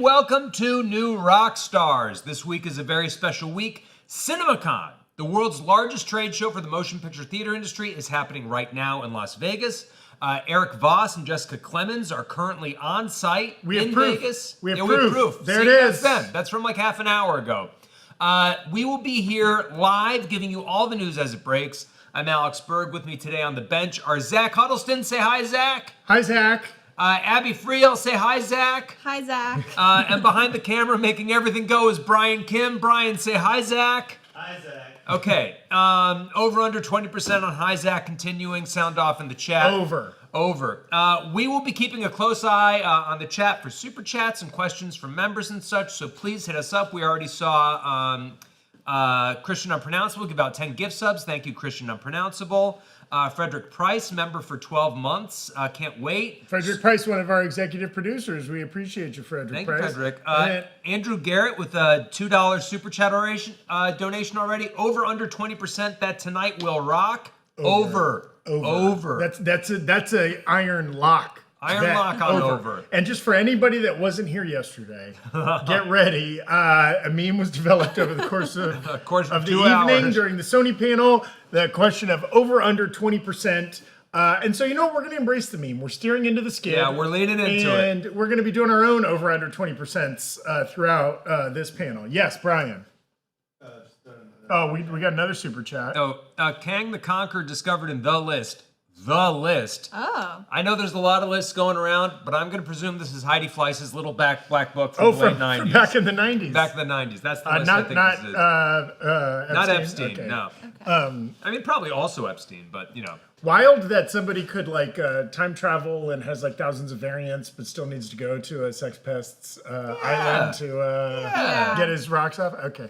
welcome to New Rockstars. This week is a very special week. CinemaCon, the world's largest trade show for the motion picture theater industry, is happening right now in Las Vegas. Erik Voss and Jessica Clemons are currently on site in Vegas. We have proof. There it is. That's from like half an hour ago. We will be here live, giving you all the news as it breaks. I'm Alex Berg. With me today on the bench are Zach Huddleston. Say hi, Zach. Hi, Zach. Abby Freel. Say hi, Zach. Hi, Zach. And behind the camera, making everything go, is Brian Kim. Brian, say hi, Zach. Hi, Zach. Okay. Over under 20% on hi, Zach. Continuing. Sound off in the chat. Over. We will be keeping a close eye on the chat for super chats and questions from members and such, so please hit us up. We already saw Christian Unpronounceable give out 10 gift subs. Thank you, Christian Unpronounceable. Frederick Price, member for 12 months. Can't wait. Frederick Price, one of our executive producers. We appreciate you, Frederick Price. Thank you, Frederick. Andrew Garrett with a $2 super chat donation already. Over under 20% that tonight will rock. Over. That's a iron lock. Lock on over. And just for anybody that wasn't here yesterday, get ready. A meme was developed over the course of the evening during the Sony panel. The question of over under 20%. And so, you know, we're going to embrace the meme. We're steering into the skid. Yeah, we're leaning into it. And we're going to be doing our own over under 20% throughout this panel. Yes, Brian. Oh, we got another super chat. Oh, Kang the Conqueror discovered in the list. The list. Oh. I know there's a lot of lists going around, but I'm going to presume this is Heidi Fleiss's little black book from the late 90s. From back in the 90s. Back in the 90s. That's the list I think this is. Not Epstein, okay. no. I mean, probably also Epstein, but, you know. Wild that somebody could, like, time travel and has, like, thousands of variants, but still needs to go to a Sex Pest's island to get his rocks off. Okay.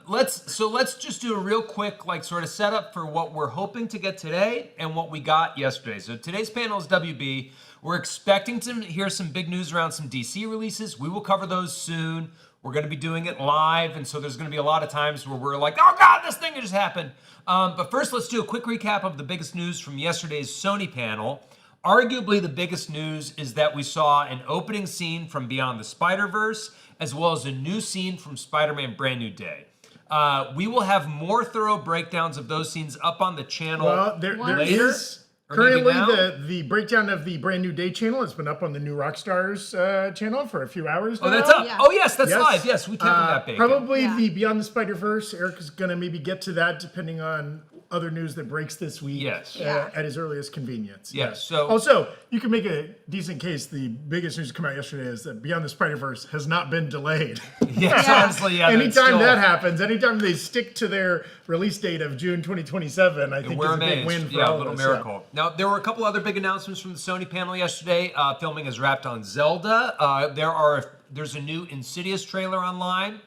Let's just do a real quick, like, sort of setup for what we're hoping to get today and what we got yesterday. So today's panel is WB. We're expecting to hear some big news around some DC releases. We will cover those soon. We're going to be doing it live, and so there's going to be a lot of times where we're like, oh God, this thing just happened. But first, let's do a quick recap of the biggest news from yesterday's Sony panel. Arguably, the biggest news is that we saw an opening scene from Beyond the Spider-Verse, as well as a new scene from Spider-Man Brand New Day. We will have more thorough breakdowns of those scenes up on the channel there later. is currently the breakdown of the Brand New Day channel has been up on the New Rockstars channel for a few hours now. Oh, that's up. Yeah. Oh, yes, that's live. Yes, we kept that bacon. Probably the Beyond the Spider-Verse. Erik is going to maybe get to that depending on other news that breaks this week at his earliest convenience. Yes. So also, you can make a decent case. The biggest news to come out yesterday is that Beyond the Spider-Verse has not been delayed. Yes, honestly, yeah. Anytime that happens, anytime they stick to their release date of June 2027, I think is a big win for all of us. Little miracle. Yeah. Now, there were a couple other big announcements from the Sony panel yesterday. Filming is wrapped on Zelda. There's a new Insidious trailer online.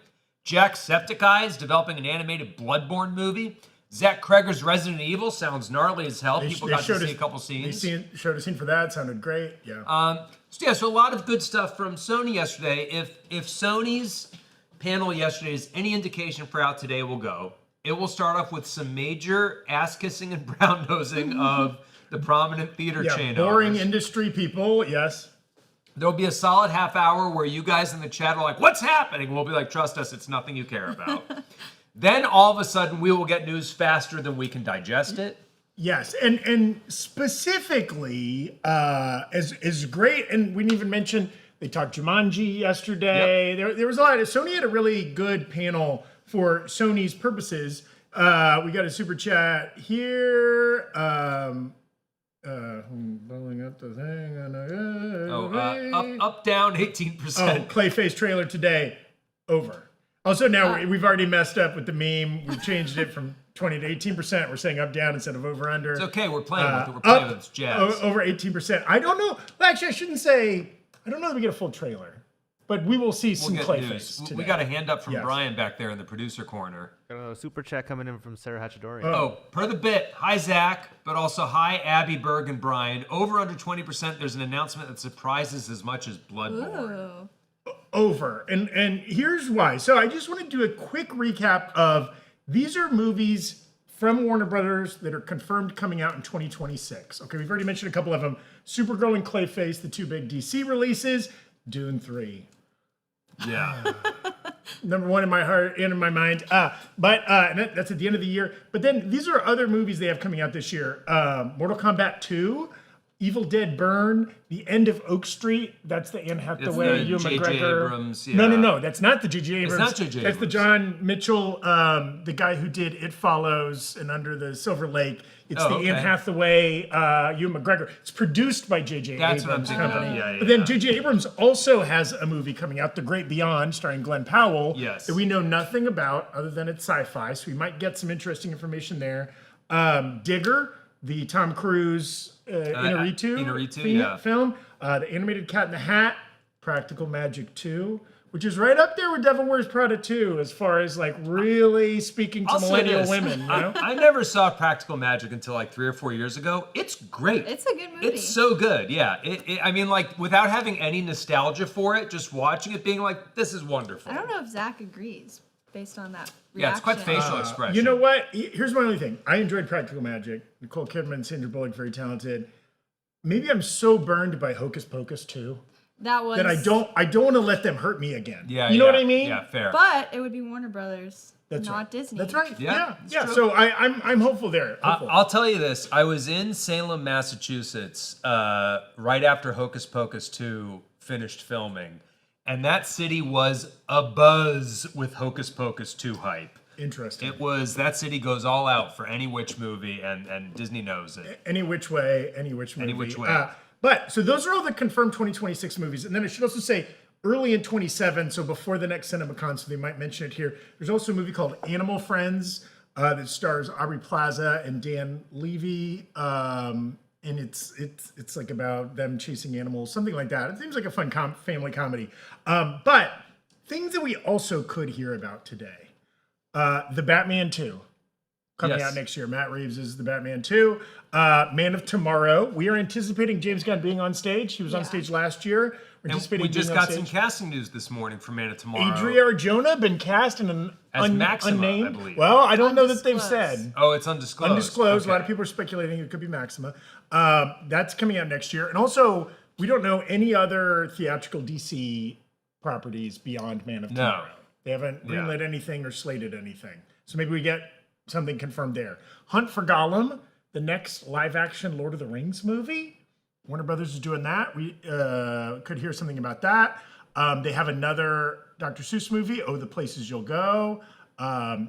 Jacksepticeye is developing an animated Bloodborne movie. Zach Kreger's Resident Evil sounds gnarly as hell. People got to see a couple scenes. They showed a scene for that. Sounded great. Yeah. So a lot of good stuff from Sony yesterday. If Sony's panel yesterday is any indication for how today will go, it will start off with some major ass-kissing and brown-nosing of the prominent theater chain boring owners. Industry people, yes. There'll be a solid half hour where you guys in the chat are like, what's happening? We'll be like, trust us, it's nothing you care about. Then all of a sudden, we will get news faster than we can digest it. Yes, and specifically, as great, and we didn't even mention, they talked Jumanji yesterday. Yep. There was a lot. Sony had a really good panel for Sony's purposes. We got a super chat here. Blowing up the thing. Up, down, 18%. Oh, Clayface trailer today, over. Also, now we've already messed up with the meme. We've changed it from 20 to 18%. We're saying up, down instead of over, under. It's okay. We're playing with it. We're playing with its jazz. Over 18%. I don't know. Well, actually, I shouldn't say. I don't know that we get a full trailer, but we will see some Clayface today. We got a hand up from Brian back there in the producer corner. Got a super chat coming in from Sarah Hachadorian. Oh, per the bit. Hi, Zach, but also hi, Abby, Berg, and Brian. Over under 20%, there's an announcement that surprises as much as Bloodborne. Ooh. Over. And here's why. So I just want to do a quick recap of these are movies from Warner Brothers that are confirmed coming out in 2026. Okay, we've already mentioned a couple of them. Supergirl and Clayface, the two big DC releases. Dune 3. Yeah. Number one in my heart and in my mind. That's at the end of the year. But then these are other movies they have coming out this year. Mortal Kombat 2, Evil Dead Burn, The End of Oak Street. That's the Anne Hathaway, Ewan J.J. McGregor. Abrams, yeah. No. That's not the J.J. Abrams. It's not J.J. That's the Abrams. John Mitchell, the guy who did It Follows and Under the Silver Lake. It's the Anne Hathaway, Ewan McGregor. It's produced by J.J. That's what I'm Abrams thinking. company. Yeah. But then J.J. Abrams also has a movie coming out, The Great Beyond, starring Glenn Powell. Yes. That we know nothing about other than it's sci-fi, so we might get some interesting information there. Digger, the Tom Cruise Inarritu film. The Animated Cat in the Hat, Practical Magic 2, which is right up there with Devil Wears Prada 2 as far as like really speaking to millennial women. You know? I never saw Practical Magic until like 3 or 4 years ago. It's great. It's a good movie. It's so good. Yeah. I mean, like without having any nostalgia for it, just watching it, being like, this is wonderful. I don't know if Zach agrees based on that reaction. Yeah, it's quite facial expression. You know what? Here's my only thing. I enjoyed Practical Magic. Nicole Kidman, Sandra Bullock, very talented. Maybe I'm so burned by Hocus Pocus 2 That was. that I don't want to let them hurt me again. Yeah. You know what I mean? Yeah, fair. But it would be Warner Brothers, That's not right. Disney. That's right. Yeah, Yeah. true. So I'm hopeful there. Hopeful. I'll tell you this. I was in Salem, Massachusetts, right after Hocus Pocus 2 finished filming. And that city was abuzz with Hocus Pocus 2 hype. Interesting. That city goes all out for any witch movie, and Disney knows it. Any which way, any which movie. Any which way. But so those are all the confirmed 2026 movies. And then I should also say early in 27, so before the next CinemaCon, so they might mention it here. There's also a movie called Animal Friends that stars Aubrey Plaza and Dan Levy. And it's like about them chasing animals, something like that. It seems like a fun family comedy. But things that we also could hear about today. The Batman 2 coming out next year. Matt Reeves is the Batman 2. Man of Tomorrow. We are anticipating James Gunn being on stage. He was on stage last year. We're anticipating We just being on got some stage. casting news this morning for Man of Tomorrow. Adria Arjona been cast in an As Maxima, unnamed. I believe. Well, I don't know that they've Undisclosed. said. Oh, it's undisclosed. Undisclosed. Okay. A lot of people are speculating it could be Maxima. That's coming out next year. And also, we don't know any other theatrical DC properties beyond Man of Tomorrow. They haven't greenlit anything or slated anything. So maybe we get something confirmed there. Hunt for Gollum, the next live-action Lord of the Rings movie. Warner Brothers is doing that. We could hear something about that. They have another Dr. Seuss movie, Oh, the Places You'll Go.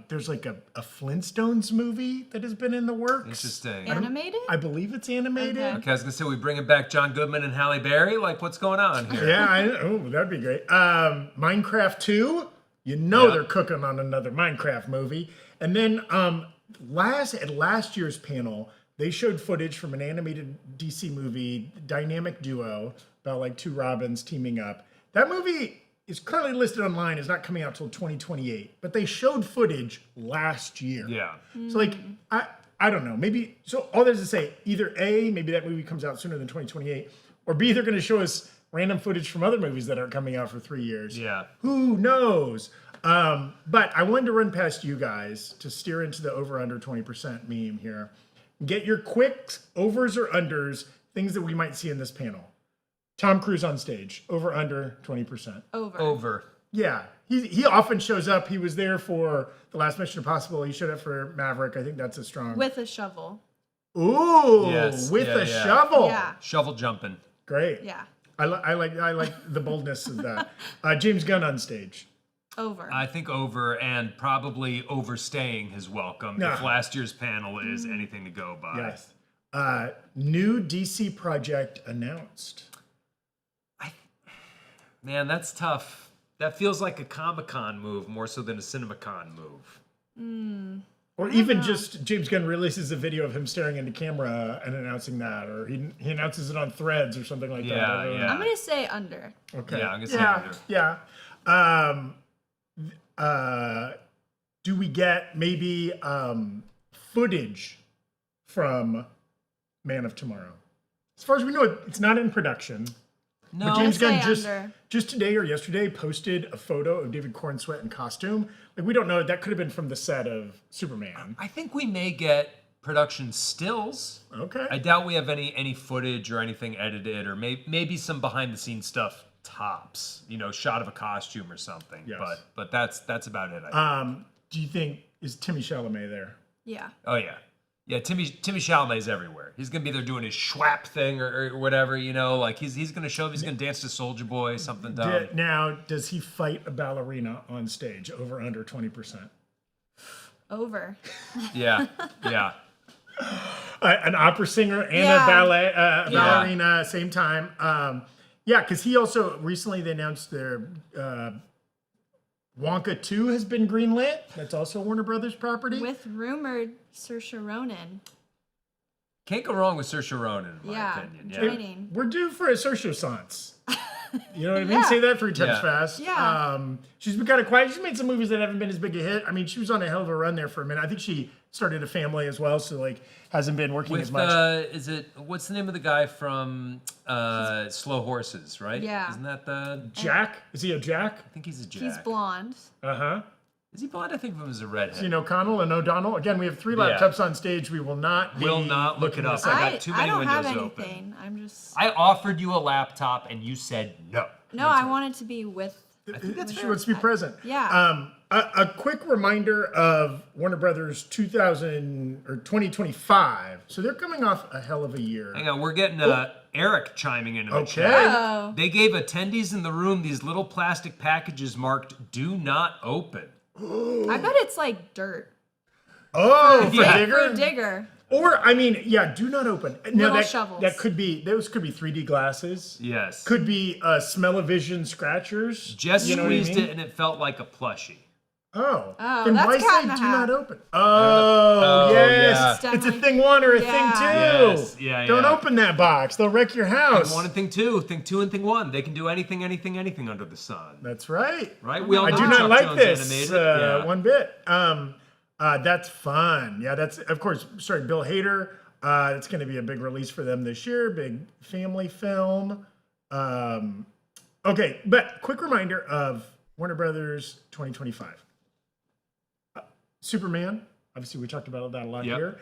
There's like a Flintstones movie that has been in the works. Interesting. Animated? I believe it's animated. Okay, I was gonna say we bringing back John Goodman and Halle Berry. Like, what's going on here? Yeah, that'd be great. Minecraft 2. You know they're cooking on another Minecraft movie. And then at last year's panel, they showed footage from an animated DC movie, Dynamic Duo, about like two Robins teaming up. That movie is currently listed online. It's not coming out till 2028. But they showed footage last year. Yeah. So like, I don't know. Maybe, so all there's to say, either A, maybe that movie comes out sooner than 2028, or B, they're going to show us random footage from other movies that aren't coming out for 3 years. Yeah. Who knows? But I wanted to run past you guys to steer into the over-under 20% meme here. Get your quick overs or unders, things that we might see in this panel. Tom Cruise on stage, over, under, 20%. Over. Yeah, he often shows up. He was there for the last Mission Impossible. He showed up for Maverick. I think that's a strong. With a shovel. Ooh, Yes, with yeah, a yeah. shovel. Yeah. Shovel jumping. Great. Yeah. I like the boldness of that. James Gunn on stage. Over. I think over, and probably overstaying his welcome if last year's panel is anything to go by. Yes. New DC project announced. Man, that's tough. That feels like a Comic-Con move more so than a CinemaCon move. Or even just James Gunn releases a video of him staring into camera and announcing that, or he announces it on Threads or something like that. I don't know. Yeah. I'm going to say under. Okay. Yeah, I'm gonna say under. Yeah. Do we get maybe footage from Man of Tomorrow? As far as we know, it's not in production. No. But James Gunn I'd say under. just today or yesterday posted a photo of David Cornsweet in costume. Like, we don't know. That could have been from the set of Superman. I think we may get production stills. Okay. I doubt we have any footage or anything edited, or maybe some behind the scenes stuff tops. Shot of a costume or something. Yes. But that's about it. I think. Do you think is Timmy Chalamet there? Yeah. Oh yeah. Yeah, Timmy Chalamet's everywhere. He's gonna be there doing his schwap thing or whatever, like he's gonna show up. He's gonna dance to Soldier Boy, something dumb. Now, does he fight a ballerina on stage over under 20%? Over. Yeah. An opera singer and Yeah. a ballerina same time. Because he also recently they announced their Wonka 2 has been greenlit. That's also Warner Brothers property. With rumored Saoirse Ronan. Can't go wrong with Saoirse Ronan, in my Yeah. opinion. Yeah. Joining. We're due for a Saoirse Sans. You know what I mean? Yeah. Say that 3 times Yeah. fast. Yeah. She's been kind of quiet. She's made some movies that haven't been as big a hit. I mean, she was on a hell of a run there for a minute. I think she started a family as well, so hasn't been working as With much. what's the name of the guy from Slow Horses, right? Yeah. Isn't that the Jack? Is he a Jack? I think he's a Jack. He's blonde. Is he blonde? I think of him as a redhead. You know, O'Connell and O'Donnell. Again, we have 3 laptops on stage. We will not look it up. this I got too many I don't windows have open. anything. I'm just. I offered you a laptop and you said no. No, I want it to be with. I think that's She fair. wants to be present. Yeah. A quick reminder of Warner Brothers 2025. So they're coming off a hell of a year. Hang on, we're getting Erik chiming into the Okay. chat. Oh. They gave attendees in the room these little plastic packages marked "Do not open." I bet it's like dirt. Oh, for Yeah. Digger? For a digger. Or, I mean, do not open. Now, Little that, shovels. those could be 3D glasses. Yes. Could be smell-o-vision scratchers. Just You know what I squeezed mean? it and it felt like a plushie. Oh. Oh, Then that's why cat say in do the hat. not open? Oh, yes. yeah. It's a thing 1 or a Yeah. thing 2. Yes. Yeah, Don't yeah. open that box. They'll wreck your house. Thing 1 and thing 2. Thing 2 and thing 1. They can do anything under the sun. That's right. Right? We all I know do Chuck not like Jones this animated. Yeah. one bit. That's fun. Yeah, that's, of course, Bill Hader. It's going to be a big release for them this year, big family film. Okay, but quick reminder of Warner Brothers 2025. Superman, obviously we talked about that a lot Yep. here.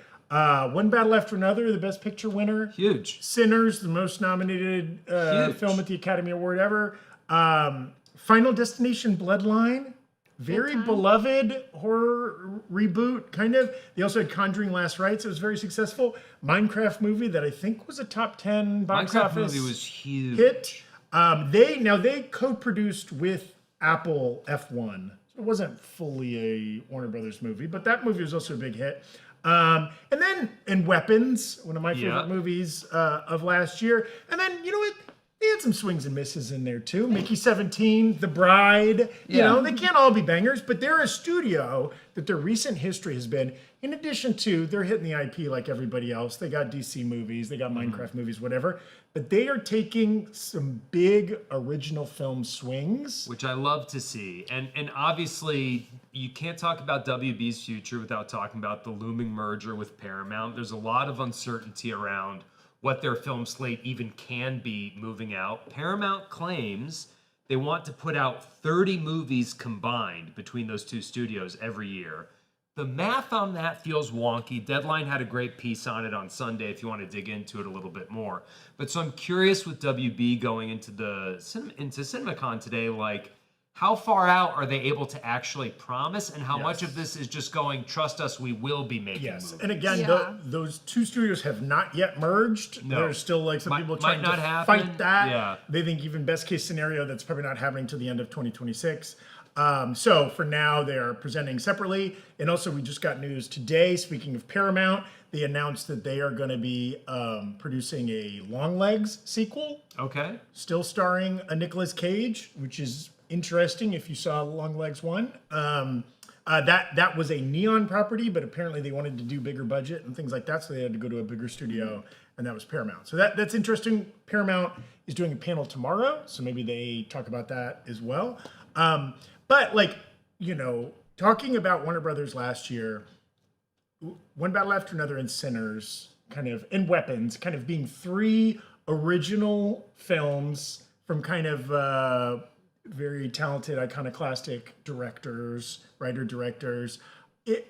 One Battle After Another, the Best Picture winner. Huge. Sinners, the most nominated Huge. film at the Academy Award ever. Final Destination Bloodline, very time. beloved horror reboot, kind of. They also had Conjuring Last Rites. It was very successful. Minecraft movie that I think was a top 10 box Minecraft office movie was huge. hit. They co-produced with Apple F1. It wasn't fully a Warner Brothers movie, but that movie was also a big hit. And then Weapons, one of my favorite movies of last year. And then, you know what? They had some swings and misses in there too. Mickey 17, The Bride. You know, they can't all be bangers, but they're a studio that their recent history has been, in addition to, they're hitting the IP like everybody else. They got DC movies, they got Minecraft movies, whatever. But they are taking some big original film swings. Which I love to see. And obviously, you can't talk about WB's future without talking about the looming merger with Paramount. There's a lot of uncertainty around what their film slate even can be moving out. Paramount claims they want to put out 30 movies combined between those two studios every year. The math on that feels wonky. Deadline had a great piece on it on Sunday if you want to dig into it a little bit more. But so I'm curious with WB going into CinemaCon today, like how far out are they able to actually promise, and how much of this is just going, trust us, we will be making movies? And again, Yeah. those two studios have not yet merged. No. There's still like some people trying might to not happen. fight that. Yeah. They think even best case scenario, that's probably not happening till the end of 2026. So for now, they are presenting separately. And also, we just got news today. Speaking of Paramount, they announced that they are going to be producing a Longlegs sequel, Okay. still starring a Nicolas Cage, which is interesting if you saw Longlegs 1. That was a Neon property, but apparently they wanted to do bigger budget and things like that, so they had to go to a bigger studio, and that was Paramount. So that's interesting. Paramount is doing a panel tomorrow, so maybe they talk about that as well. But talking about Warner Brothers last year, One Battle After Another and Sinners, and Weapons, kind of being 3 original films from kind of very talented, iconoclastic directors, writer-directors.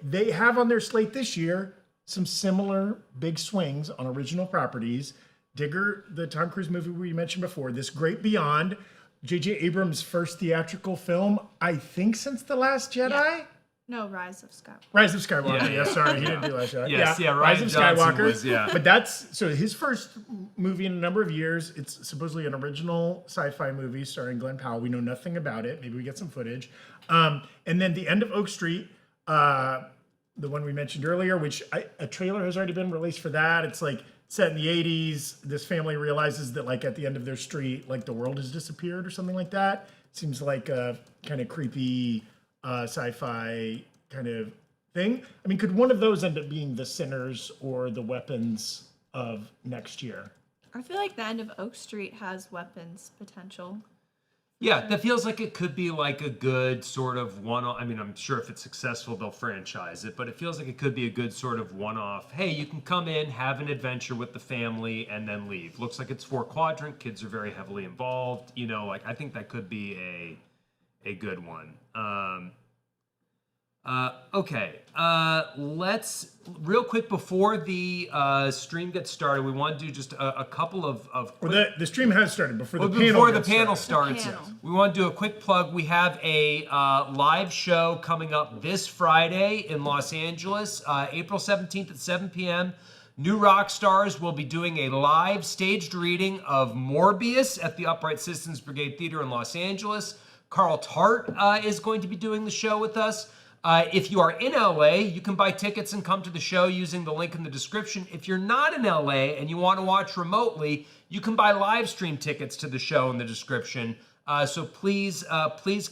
They have on their slate this year some similar big swings on original properties. Digger, the Tom Cruise movie we mentioned before, This Great Beyond, J.J. Abrams' first theatrical film, I think, since The Last Jedi. Yeah. No, Rise of Skywalker. Rise of Skywalker. Yeah. Sorry, he didn't do Last Jedi. Yes, yeah, Rise Rian of Johnson Skywalker. was, yeah. But that's so his first movie in a number of years. It's supposedly an original sci-fi movie starring Glenn Powell. We know nothing about it. Maybe we get some footage. And then The End of Oak Street, the one we mentioned earlier, which a trailer has already been released for that. It's like set in the 80s. This family realizes that like at the end of their street, like the world has disappeared or something like that. Seems like a kind of creepy sci-fi kind of thing. I mean, could one of those end up being The Sinners or The Weapons of next year? I feel like The End of Oak Street has weapons potential. Yeah, that feels like it could be like a good sort of one-off. I mean, I'm sure if it's successful, they'll franchise it, but it feels like it could be a good sort of one-off. Hey, you can come in, have an adventure with the family, and then leave. Looks like it's 4-quadrant. Kids are very heavily involved. You know, like I think that could be a good one. Okay, let's real quick before the stream gets started. We want to do just a couple of quick. Well, the stream has started before the panel. Before the gets panel started. starts, panel. we want to do a quick plug. We have a live show coming up this Friday in Los Angeles, April 17th at 7 p.m. New Rockstars will be doing a live staged reading of Morbius at the Upright Citizens Brigade Theater in Los Angeles. Carl Tart is going to be doing the show with us. If you are in LA, you can buy tickets and come to the show using the link in the description. If you're not in LA and you want to watch remotely, you can buy live stream tickets to the show in the description. So please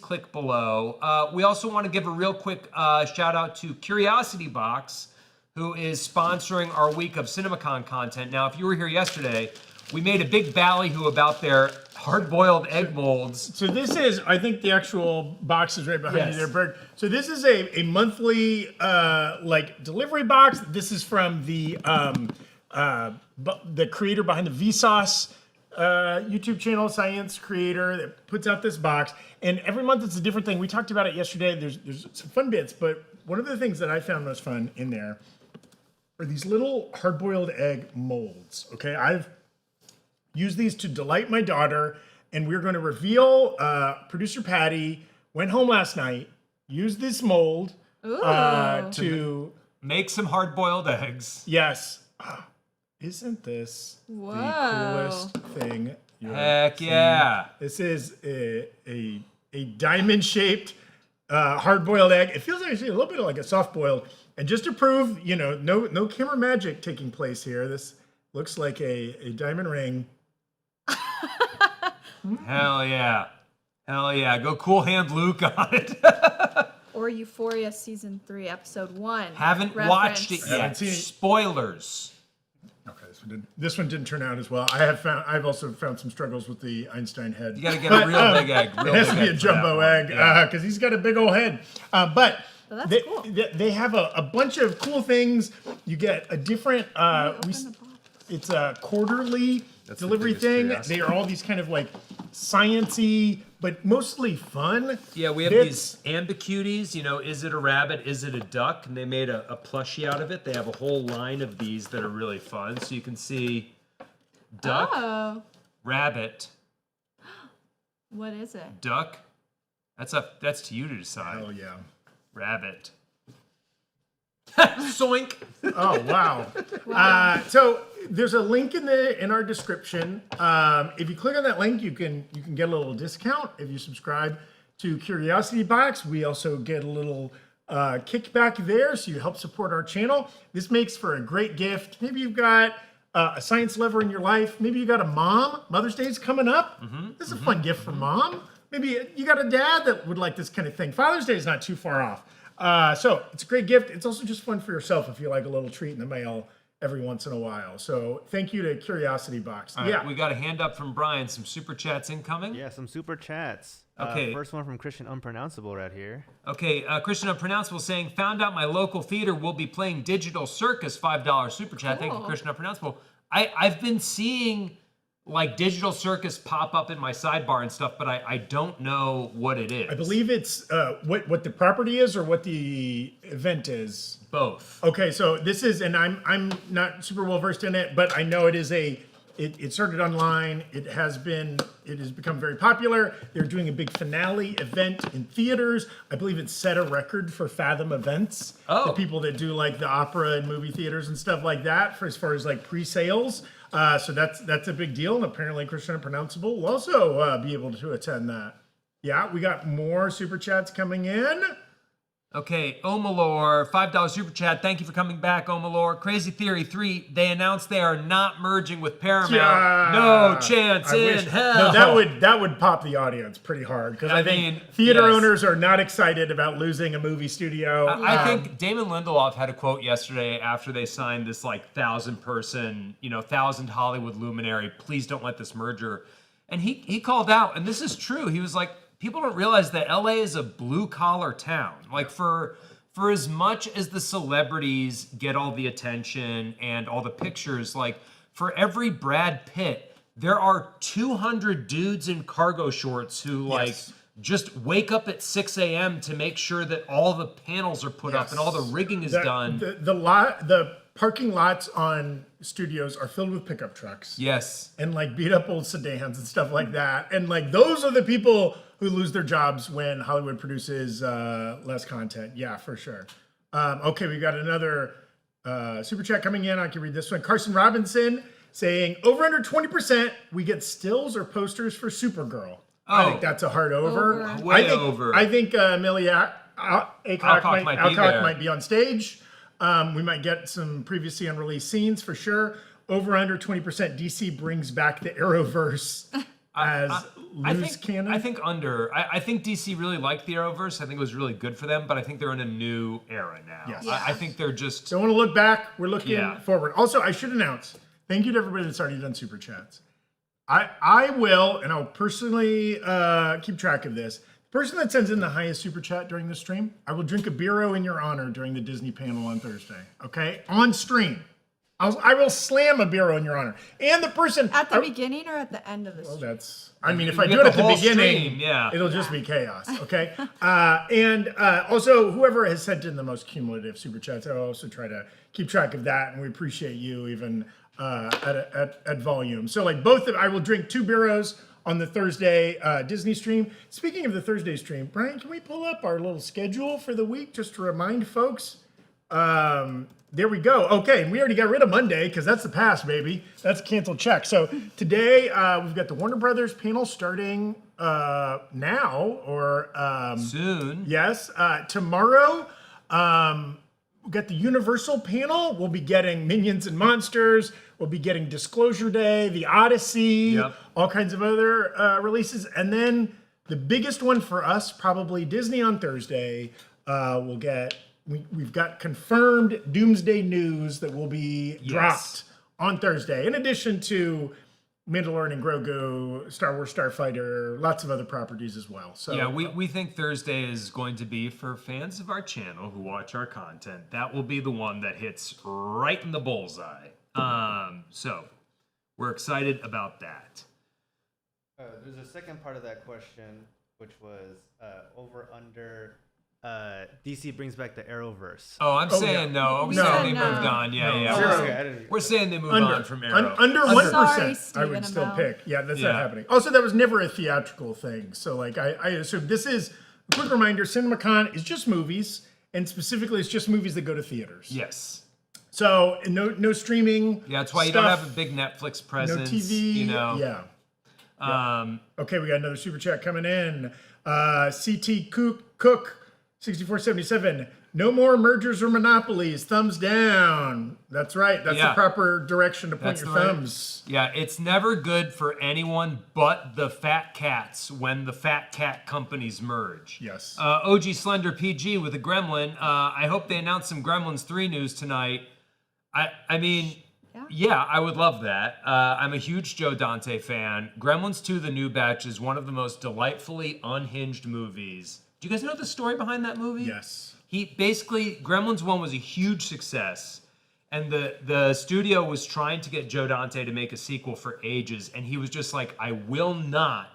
click below. We also want to give a real quick shout out to Curiosity Box, who is sponsoring our week of CinemaCon content. Now, if you were here yesterday, we made a big ballyhoo about their hard-boiled egg molds. So this is, I think the actual box is right behind you Yes. there, Berg. So this is a monthly like delivery box. This is from the creator behind the Vsauce YouTube channel, science creator that puts out this box. And every month it's a different thing. We talked about it yesterday. There's some fun bits, but one of the things that I found most fun in there are these little hard-boiled egg molds. Okay, I've used these to delight my daughter, and we're going to reveal. Producer Patty went home last night, used this mold to Make some hard-boiled eggs. yes. Isn't this Whoa. the coolest thing you Heck yeah. This is a diamond-shaped hard-boiled egg. It feels actually a little bit like a soft-boiled. And just to prove, you know, no camera magic taking place here. This looks like a diamond ring. Hell yeah. Hell yeah. Go Cool Hand Luke on it. Or Euphoria Season 3, Episode 1. Haven't watched it Reference. yet. Haven't seen it. Spoilers. Okay, this one didn't turn out as well. I've also found some struggles with the Einstein head. You got to get a real big egg. Real It has big to be a egg for jumbo that egg one. because he's got a big old head. But Well, that's they, cool. they have a bunch of cool things. You get a different. Open the box. It's a quarterly delivery biggest thing. curiosity. They are all these kind of like science-y, but mostly fun. Yeah, we have bits. these ambicuties. You know, is it a rabbit? Is it a duck? And they made a plushie out of it. They have a whole line of these that are really fun. So you can see duck, Oh. rabbit, What is it? duck. That's to you to decide. Oh yeah. Rabbit. Soink. Oh wow. So there's a link in our description. If you click on that link, you can get a little discount if you subscribe to Curiosity Box. We also get a little kickback there, so you help support our channel. This makes for a great gift. Maybe you've got a science lover in your life. Maybe you got a mom. Mother's Day is coming up. This is a fun gift for mom. Maybe you got a dad that would like this kind of thing. Father's Day is not too far off. So it's a great gift. It's also just fun for yourself if you like a little treat in the mail every once in a while. So thank you to Curiosity Box. All Yeah. right, we got a hand up from Brian. Some super chats incoming. Yeah, some super chats. Okay. First one from Christian Unpronounceable right here. Okay, Christian Unpronounceable saying, found out my local theater will be playing Digital Circus, $5 super chat. Thank you, Cool. Christian Unpronounceable. I've been seeing like Digital Circus pop up in my sidebar and stuff, but I don't know what it is. I believe it's what the property is or what the event is. Both. Okay, so this is, and I'm not super well versed in it, but I know it is a It started online. It has become very popular. They're doing a big finale event in theaters. I believe it set a record for Fathom events. Oh. For people that do like the opera and movie theaters and stuff like that, for as far as like pre-sales. So that's a big deal. And apparently Christian Unpronounceable will also be able to attend that. Yeah, we got more super chats coming in. Okay, Omalore, $5 super chat. Thank you for coming back, Omalore. Crazy Theory 3, they announced they are not merging with Paramount. Yeah. No chance I in wish- hell. No, that would pop the audience pretty hard because I think theater yes. owners are not excited about losing a movie studio. I think Damon Lindelof had a quote yesterday after they signed this like 1,000-person, 1,000 Hollywood luminary. Please don't let this merger. And he called out, and this is true. He was like, people don't realize that LA is a blue collar town. Like for as much as the celebrities get all the attention and all the pictures, like for every Brad Pitt, there are 200 dudes in cargo shorts who like just wake up at 6 a.m. to make sure that all the panels are put up and all the rigging is done. The parking lots on studios are filled with pickup trucks. Yes. And like beat up old sedans and stuff like that. And like those are the people who lose their jobs when Hollywood produces less content. Yeah, for sure. Okay, we've got another super chat coming in. I can read this one. Carson Robinson saying, over under 20%, we get stills or posters for Supergirl. I think that's a hard over. Way over. I think Millie Alcock might be on stage. We might get some previously unreleased scenes for sure. Over under 20%, DC brings back the Arrowverse as loose canon. I think under. I think DC really liked the Arrowverse. I think it was really good for them, but I think they're in a new era now. Yes. I think they're just. Don't want to look back. We're looking forward. Also, I should announce, thank you to everybody that's already done super chats. I will, and I'll personally keep track of this. The person that sends in the highest super chat during the stream, I will drink a beero in your honor during the Disney panel on Thursday. Okay? On stream. I will slam a beero in your honor. And the person... At the beginning or at the end of the stream? Well, that's... I mean, if I You do get it at the the whole beginning, stream, it'll just be chaos, okay? And also, whoever has sent in the most cumulative super chats, I'll also try to keep track of that, and we appreciate you even at volume. So, like, I will drink 2 beeros on the Thursday Disney stream. Speaking of the Thursday stream, Brian, can we pull up our little schedule for the week just to remind folks? There we go. Okay, and we already got rid of Monday because that's the past, baby. That's a canceled check. So today we've got the Warner Brothers panel starting now or soon. Yes. Tomorrow we've got the Universal panel. We'll be getting Minions and Monsters. We'll be getting Disclosure Day, The Odyssey, all kinds of other releases. And then the biggest one for us, probably Disney on Thursday. We'll get... We've got confirmed Doomsday news that will be dropped on Thursday, in addition to Mandalorian and Grogu, Star Wars Starfighter, lots of other properties as well. So yeah, we think Thursday is going to be, for fans of our channel who watch our content, that will be the one that hits right in the bullseye. So we're excited about that. There's a second part of that question, which was over under... DC brings back the Arrowverse. Oh, I'm saying no. We're saying they moved on. We're saying they moved on from Arrow. Under 1%, Sorry, I would still Amell. pick. Yeah, that's not happening. Also, that was never a theatrical thing. So, like, I assume this is a quick reminder: CinemaCon is just movies, and specifically, it's just movies that go to theaters. Yes. So, no streaming. Yeah, that's why you don't have a big Netflix presence. No TV. You know. Yeah. Okay, we got another super chat coming in. CT Cook 6477. No more mergers or monopolies. Thumbs down. That's right. That's the proper direction to point your thumbs. Yeah, it's never good for anyone but the fat cats when the fat cat companies merge. Yes. OG Slender PG with a Gremlin. I hope they announce some Gremlins 3 news tonight. I mean, I would love that. I'm a huge Joe Dante fan. Gremlins 2, The New Batch, is one of the most delightfully unhinged movies. Do you guys know the story behind that movie? Yes. Gremlins 1 was a huge success, and the studio was trying to get Joe Dante to make a sequel for ages, and he was just like, I will not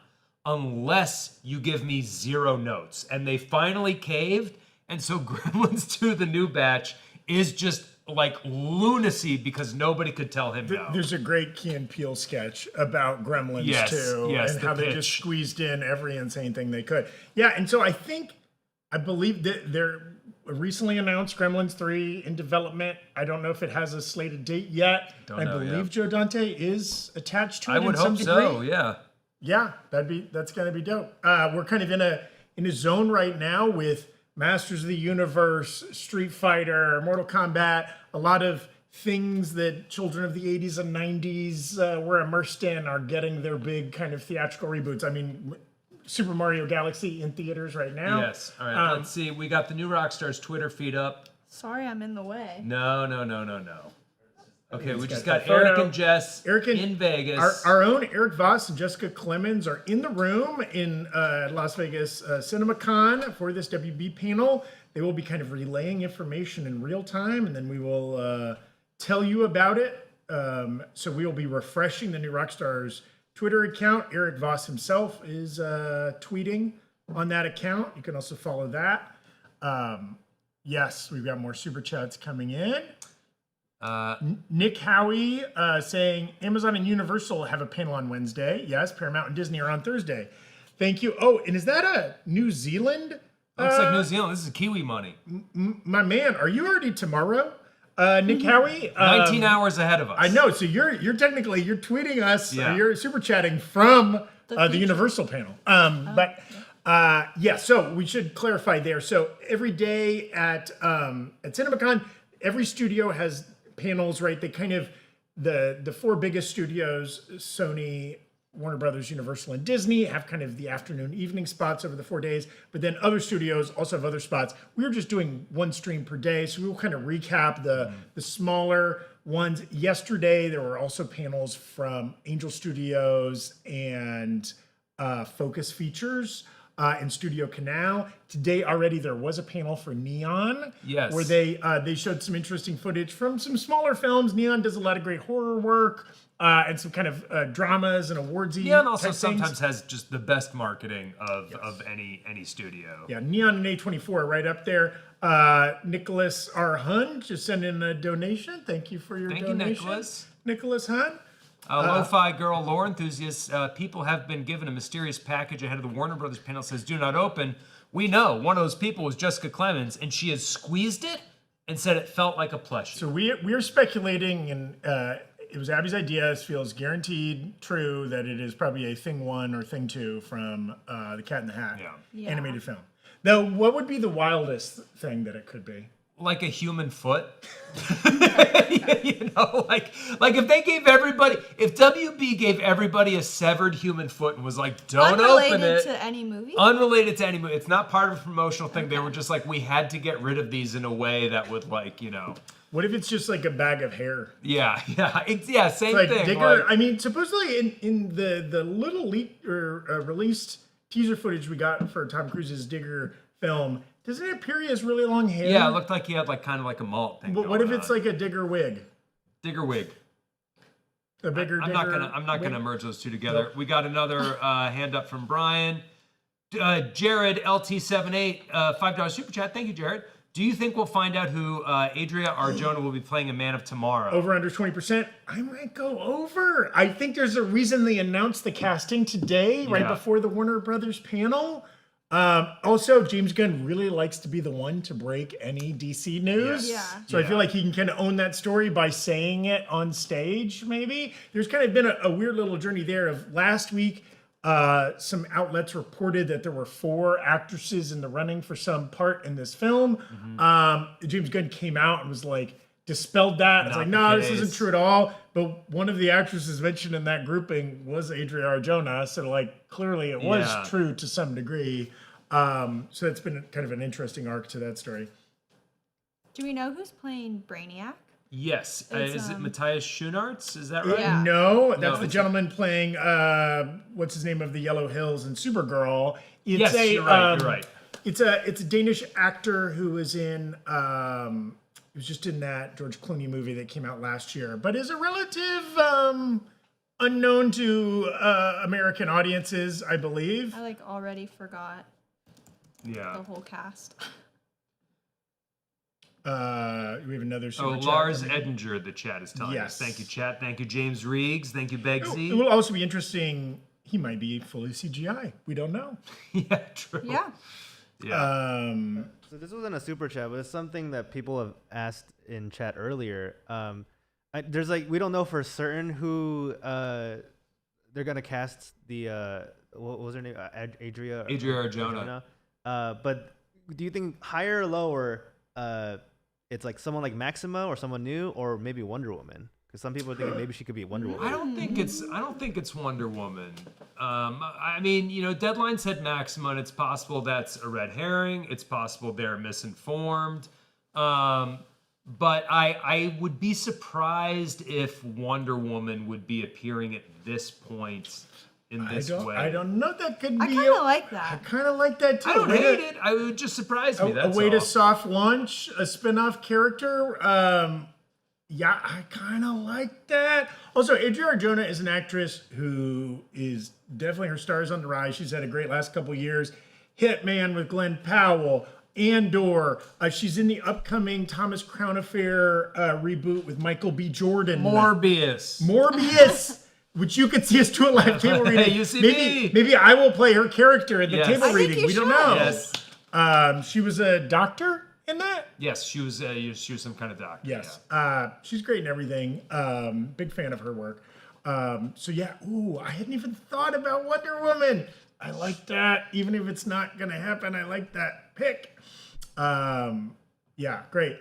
unless you give me 0 notes. And they finally caved, and so Gremlins 2, The New Batch, is just like lunacy because nobody could tell him no. There's a great Key and Peele sketch about Gremlins too, yes, and the how they pitch. just squeezed in every insane thing they could. Yeah, and so I believe that they're recently announced Gremlins 3 in development. I don't know if it has a slated date yet. I believe Joe Dante is attached to it. I would in some hope so. degree. Yeah. Yeah, that's gonna be dope. We're kind of in a zone right now with Masters of the Universe, Street Fighter, Mortal Kombat, a lot of things that children of the 80s and 90s were immersed in are getting their big kind of theatrical reboots. I mean, Super Mario Galaxy in theaters right now. Yes. All right. Let's see. We got the new Rockstars Twitter feed up. Sorry, I'm in the way. No. Okay, we just got the photo. Erik and Jess Erik and in Vegas. Our own Erik Voss and Jessica Clemons are in the room in Las Vegas CinemaCon for this WB panel. They will be kind of relaying information in real time, and then we will tell you about it. So we will be refreshing the new Rockstars Twitter account. Erik Voss himself is tweeting on that account. You can also follow that. Yes, we've got more super chats coming in. Nick Howie saying Amazon and Universal have a panel on Wednesday. Yes, Paramount and Disney are on Thursday. Thank you. Oh, and is that a New Zealand? Looks like New Zealand. This is Kiwi money. My man, are you already tomorrow? Nick Howie? 19 hours ahead of us. I know. So you're tweeting us. Yeah. You're super chatting from the future. Universal panel. Yeah. So we should clarify there. So every day at CinemaCon, every studio has panels, right? They kind of the four biggest studios, Sony, Warner Brothers, Universal, and Disney, have kind of the afternoon, evening spots over the 4 days. But then other studios also have other spots. We were just doing one stream per day, so we will kind of recap the smaller ones. Yesterday, there were also panels from Angel Studios and Focus Features in Studio Canal. Today already there was a panel for Neon, Yes. where they showed some interesting footage from some smaller films. Neon does a lot of great horror work. And some kind of dramas and awardsy. Neon also type sometimes things. has just the best marketing of any studio. Yeah, Neon and A24 right up there. Nicholas R. Hun just sent in a donation. Thank you for your Thank you, donation. Nicholas. Nicholas Hun. Lo-Fi Girl lore enthusiasts, people have been given a mysterious package ahead of the Warner Brothers panel says do not open. We know one of those people was Jessica Clemons, and she has squeezed it and said it felt like a plushie. So we're speculating, and it was Abby's idea. It feels guaranteed true that it is probably a Thing 1 or Thing 2 from the Cat in the Hat Yeah. animated film. Though, what would be the wildest thing that it could be? Like a human foot. You know, like if they gave everybody, if WB gave everybody a severed human foot and was like, don't open Unrelated it. to any movie? Unrelated to any movie. It's not part of a promotional thing. They were just like, we had to get rid of these in a way that would, like, you know. What if it's just like a bag of hair? Yeah, same Like thing. Digger, like- I mean, supposedly in the little leaked or released teaser footage we got for Tom Cruise's Digger film, doesn't it appear he has really long hair? yeah, it looked like he had like kind of like a mullet thing. But what if going it's on. like a Digger wig? Digger wig? A bigger I'm Digger not gonna wig? merge those two together. We got another hand up from Brian. Jared LT78, $5 super chat. Thank you, Jared. Do you think we'll find out who Adria Arjona will be playing in Man of Tomorrow? Over under 20%? I might go over. I think there's a reason they announced the casting today, right Yeah. before the Warner Brothers panel. Also, James Gunn really likes to be the one to break any DC news. Yeah. So I feel like he can kind of own that story by saying it on stage, maybe. There's kind of been a weird little journey there of last week. Some outlets reported that there were 4 actresses in the running for some part in this film. James Gunn came out and was like, dispelled that. It's Not like, the no, this case. isn't true at all. But one of the actresses mentioned in that grouping was Adria Arjona. So, like, clearly it was Yeah. true to some degree. So it's been kind of an interesting arc to that story. Do we know who's playing Brainiac? Yes. It's, Is it Matthias Schoenaerts? Is that right? Yeah. No, that's No, the it's- gentleman playing what's his name of the Yellow Hills and Supergirl. It's Yes, you're right. You're right. It's a Danish actor who was in he was just in that George Clooney movie that came out last year, but is a relative unknown to American audiences, I believe. I already forgot the Yeah. whole cast. We have another Oh, super chat Lars coming. Edinger, the chat is telling Yes. us. Thank you, chat. Thank you, James Reegs. Thank you, It Begsy. will also be interesting. He might be fully CGI. We don't know. Yeah, true. Yeah. Yeah. So this wasn't a super chat, but it's something that people have asked in chat earlier. There's like we don't know for certain who they're gonna cast the what was her name? Adria Arjona. But do you think higher or lower? It's like someone like Maxima or someone new, or maybe Wonder Woman. Because some people are thinking maybe she could be Wonder Woman. I don't think it's Wonder Woman. I mean, you know, Deadline said Maxima, and it's possible that's a red herring. It's possible they're misinformed. But I would be surprised if Wonder Woman would be appearing at this point in this way. I don't know. That could be. I kind of like I that. kind of like that too. I don't hate it. I would just surprise me. A That's way all. to soft launch a spin-off character. Yeah, I kind of like that. Also, Adria Arjona is an actress who is definitely, her stars on the rise. She's had a great last couple years. Hitman with Glenn Powell, Andor. She's in the upcoming Thomas Crown Affair reboot with Michael B. Jordan. Morbius. Which you could see us do a live table reading. UCB. Maybe I will play her character in the Yes. table I think reading. you We don't should. know. Yes. She was a doctor in that. Yes, she was some kind of doctor. Yes. Yeah. She's great in everything. Big fan of her work. So yeah, I hadn't even thought about Wonder Woman. I like that. Even if it's not gonna happen, I like that pick. Yeah, great.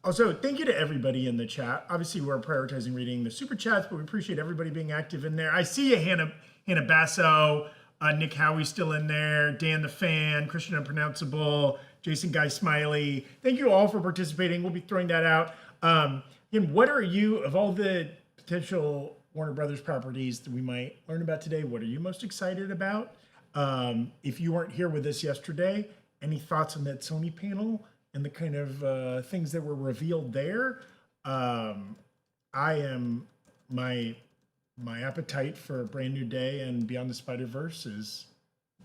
Also, thank you to everybody in the chat. Obviously, we're prioritizing reading the super chats, but we appreciate everybody being active in there. I see you, Hannah Basso, Nick Howie's still in there, Dan the Fan, Christian Unpronounceable, Jason Guy Smiley. Thank you all for participating. We'll be throwing that out. Again, what are you, of all the potential Warner Brothers properties that we might learn about today, what are you most excited about? If you weren't here with us yesterday, any thoughts on that Sony panel and the kind of things that were revealed there? My appetite for a brand new day and Beyond the Spider-Verse is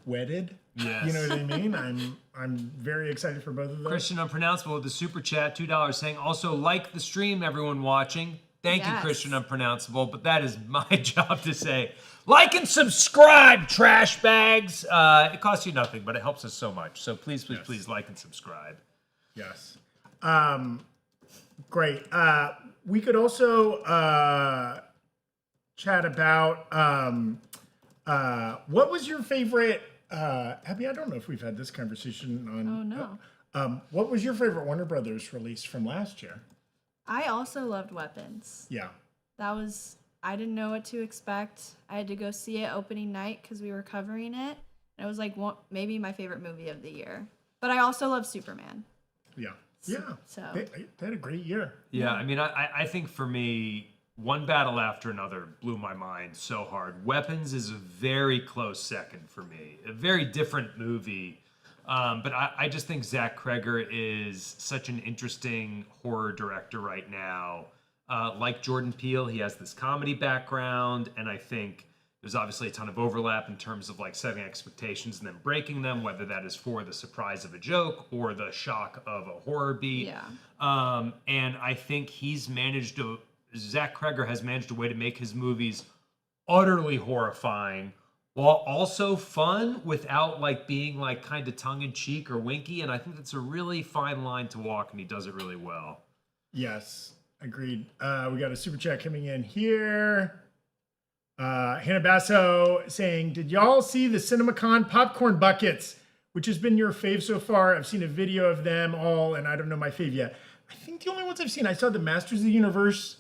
whetted. Yes. You know what I mean? I'm very excited for both of those. Christian Unpronounceable with the super chat, $2, saying also like the stream, everyone watching. Thank you, Yes. Christian Unpronounceable, but that is my job to say. Like and subscribe, trash bags. It costs you nothing, but it helps us so much. So please like and subscribe. Yes. Great. We could also chat about what was your favorite, Abby, I don't know if we've had this conversation on. Oh, no. What was your favorite Warner Brothers release from last year? I also loved Weapons. Yeah. I didn't know what to expect. I had to go see it opening night because we were covering it. And it was like maybe my favorite movie of the year. But I also love Superman. Yeah. Yeah. So- They had a great year. Yeah, I mean, I think for me, one battle after another blew my mind so hard. Weapons is a very close second for me. A very different movie. But I just think Zach Kreger is such an interesting horror director right now. Like Jordan Peele, he has this comedy background, and I think there's obviously a ton of overlap in terms of like setting expectations and then breaking them, whether that is for the surprise of a joke or the shock of a horror beat. Yeah. And I think Zach Kreger has managed a way to make his movies utterly horrifying while also fun without like being like kind of tongue-in-cheek or winky. And I think that's a really fine line to walk, and he does it really well. Yes. Agreed. We got a super chat coming in here. Hannah Basso saying, did y'all see the CinemaCon popcorn buckets? Which has been your fave so far? I've seen a video of them all, and I don't know my fave yet. I think the only ones I've seen, I saw the Masters of the Universe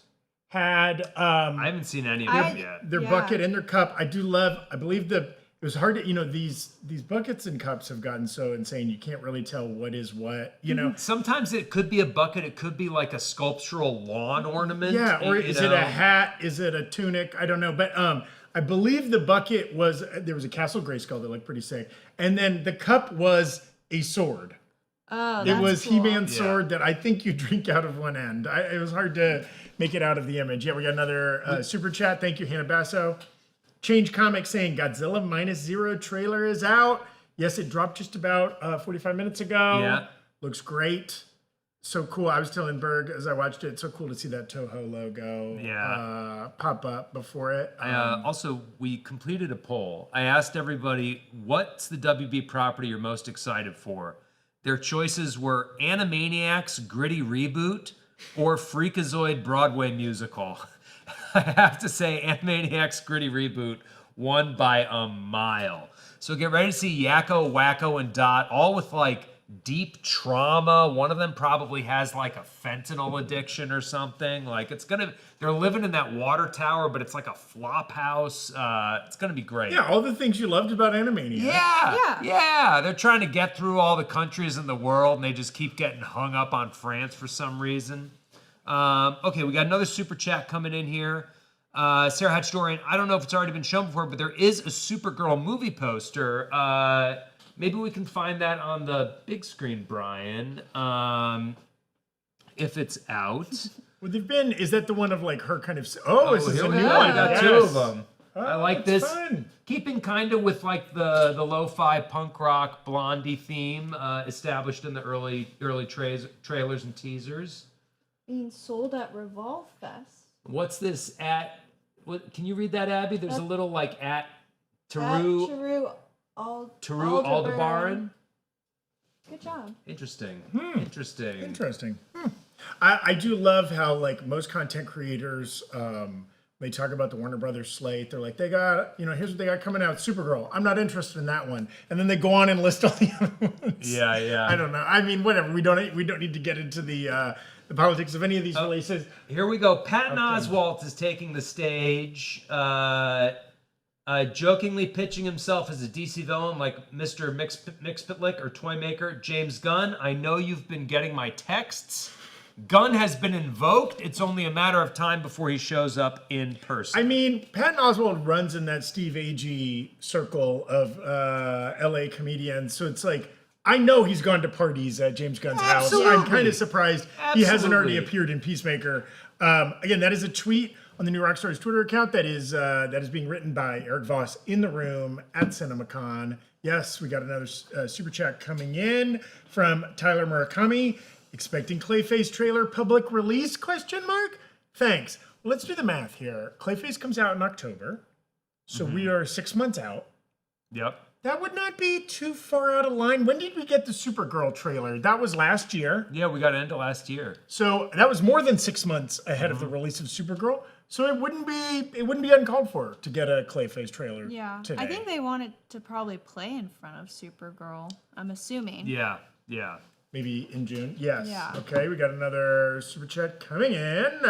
had I haven't seen any of them yet. their bucket and their cup. I believe it was hard to, these buckets and cups have gotten so insane you can't really tell what is what, Sometimes it could be a bucket, it could be like a sculptural lawn ornament. Yeah, or is it a hat? Is it a tunic? I don't know. But I believe the bucket there was a Castle Grayskull that looked pretty sick. And then the cup was a sword. Oh, It was cool. He-Man's sword that I think you drink out of one end. It was hard to make it out of the image. Yeah, we got another super chat. Thank you, Hannah Basso. Change Comics saying Godzilla -0 trailer is out. Yes, it dropped just about 45 minutes ago. Yeah. Looks great. so cool. I was telling Berg as I watched it, it's so cool to see that Toho logo pop up before it. Also, we completed a poll. I asked everybody, what's the WB property you're most excited for? Their choices were Animaniacs gritty reboot or Freakazoid Broadway musical. I have to say Animaniacs gritty reboot won by a mile. So get ready to see Yakko, Wacko, and Dot, all with like deep trauma. One of them probably has like a fentanyl addiction or something. Like they're living in that water tower, but it's like a flop house. It's gonna be great. Yeah, all the things you loved about Animaniacs. Yeah. They're trying to get through all the countries in the world, and they just keep getting hung up on France for some reason. Okay, we got another super chat coming in here. Sarah Hatchdorian, I don't know if it's already been shown before, but there is a Supergirl movie poster. Maybe we can find that on the big screen, Brian, if it's out. Well, is that the one of like her kind of, this is a new one. I got two of them. Oh, I like that's this. fun. Keeping kind of with like the lo-fi punk rock Blondie theme established in the early trailers and teasers. Being sold at Revolve Fest. What's this at? What can you read that, Abby? There's a little like at Teru Aldebaran. Good job. Interesting. Interesting. I do love how like most content creators, they talk about the Warner Brothers slate. They're like, they got, here's what they got coming out. Supergirl. I'm not interested in that one. And then they go on and list all the other ones. Yeah. I don't know. I mean, whatever. We don't need to get into the politics of any of these releases. Here we go. Patton Oswalt is taking the stage, jokingly pitching himself as a DC villain like Mr. Mixpitlick or Toymaker. James Gunn, I know you've been getting my texts. Gunn has been invoked. It's only a matter of time before he shows up in person. I mean, Patton Oswalt runs in that Steve Agee circle of LA comedians, so it's like, I know he's gone to parties at James Gunn's house. I'm kind of surprised he hasn't already appeared in Peacemaker. Again, that is a tweet on the new Rockstars Twitter account that is being written by Erik Voss in the room at CinemaCon. Yes, we got another super chat coming in from Tyler Murakami. Expecting Clayface trailer public release? ? Thanks. Well, let's do the math here. Clayface comes out in October, so we are 6 months out. Yep. That would not be too far out of line. When did we get the Supergirl trailer? That was last year. Yeah, we got into last year. So that was more than 6 months ahead of the release of Supergirl. So it wouldn't be uncalled for to get a Clayface trailer. Yeah, today. I think they wanted to probably play in front of Supergirl. I'm assuming. Yeah. Maybe in June. Yes. Yeah. Okay, we got another super chat coming in.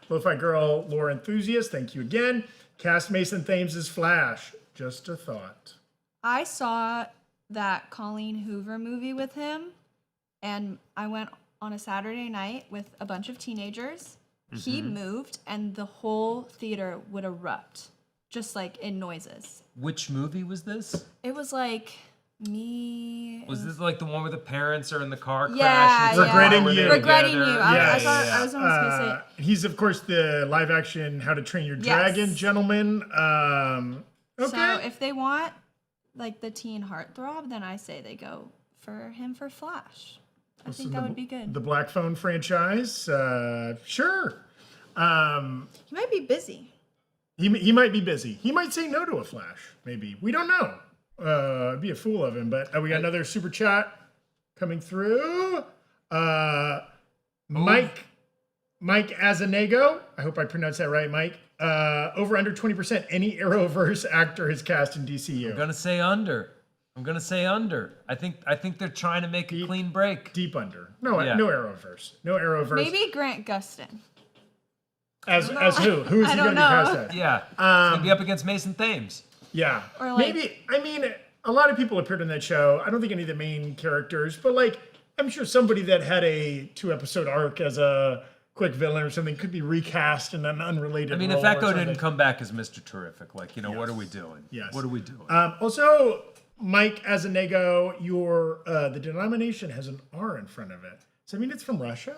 Lo-Fi Girl lore enthusiast, thank you again. Cast Mason Thames' Flash. Just a thought. I saw that Colleen Hoover movie with him, and I went on a Saturday night with a bunch of teenagers. He moved, and the whole theater would erupt, just like in noises. Which movie was this? It was like me. Was this like the one where the parents are in the car crash? Yeah, and Regretting where You. they're Regretting together? You. Yeah, I thought I was almost gonna say. He's of course the live action How to Train Your Dragon gentleman. Okay. So if they want like the teen heartthrob, then I say they go for him for Flash. I think that would be good. The Black Phone franchise, sure. He might be busy. He might be busy. He might say no to a Flash. Maybe we don't know. I'd be a fool of him. But we got another super chat coming through. Mike Azanego. I hope I pronounced that right, Mike. Over under 20%. Any Arrowverse actor has cast in DCU. I'm gonna say under. I think they're trying to make a clean break. Deep under. No Arrowverse. No Arrowverse. Maybe Grant Gustin. As who? Who is he going to be cast as? Yeah. It's gonna be up against Mason Thames. Yeah. Or like- Maybe. I mean, a lot of people appeared in that show. I don't think any of the main characters, but like, I'm sure somebody that had a 2-episode arc as a quick villain or something could be recast in an unrelated. I mean, if role or Echo didn't something. come back as Mr. Terrific, like, what are we doing? Yes. What are we doing? Also, Mike Azanego, the denomination has an R in front of it. So I mean, it's from Russia.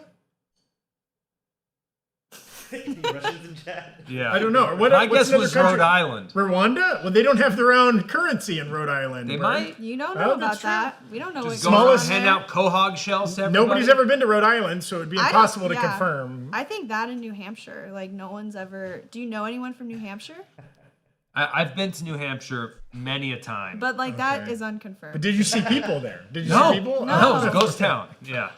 Russians in chat. Yeah. I don't know. What, My what's guess was another country? Rhode Island. Rwanda? Well, they don't have their own currency in Rhode Island. They Berg. might. You don't Oh, know that's about true. that. We don't know Just what go goes around Smallest- on hand there. out quahog shells to everybody. Nobody's ever been to Rhode Island, so it'd be I don't- impossible to yeah. confirm. I think that in New Hampshire, like no one's ever. Do you know anyone from New Hampshire? I've been to New Hampshire many a time. But like that Okay. is unconfirmed. But did you see people there? Did you no, see people? no, Oh, it's a ghost town. Yeah.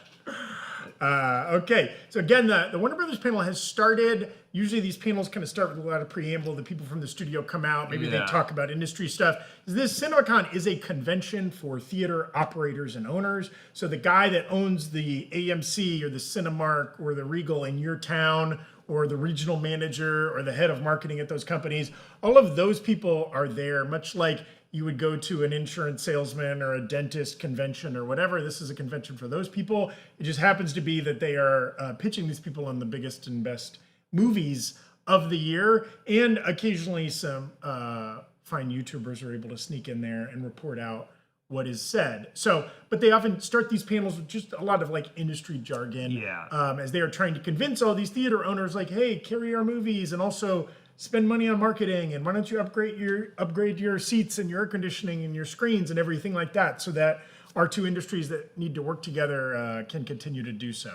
Okay, so again, the Warner Brothers panel has started. Usually these panels kind of start with a lot of preamble. The people from the studio come out. Maybe they Yeah. talk about industry stuff. This CinemaCon is a convention for theater operators and owners. So the guy that owns the AMC or the Cinemark or the Regal in your town, or the regional manager or the head of marketing at those companies, all of those people are there, much like you would go to an insurance salesman or a dentist convention or whatever. This is a convention for those people. It just happens to be that they are pitching these people on the biggest and best movies of the year. And occasionally some fine YouTubers are able to sneak in there and report out what is said. So, but they often start these panels with just a lot of like industry jargon. Yeah. As they are trying to convince all these theater owners, like, hey, carry our movies and also spend money on marketing, and why don't you upgrade your seats and your air conditioning and your screens and everything like that, so that our two industries that need to work together can continue to do so.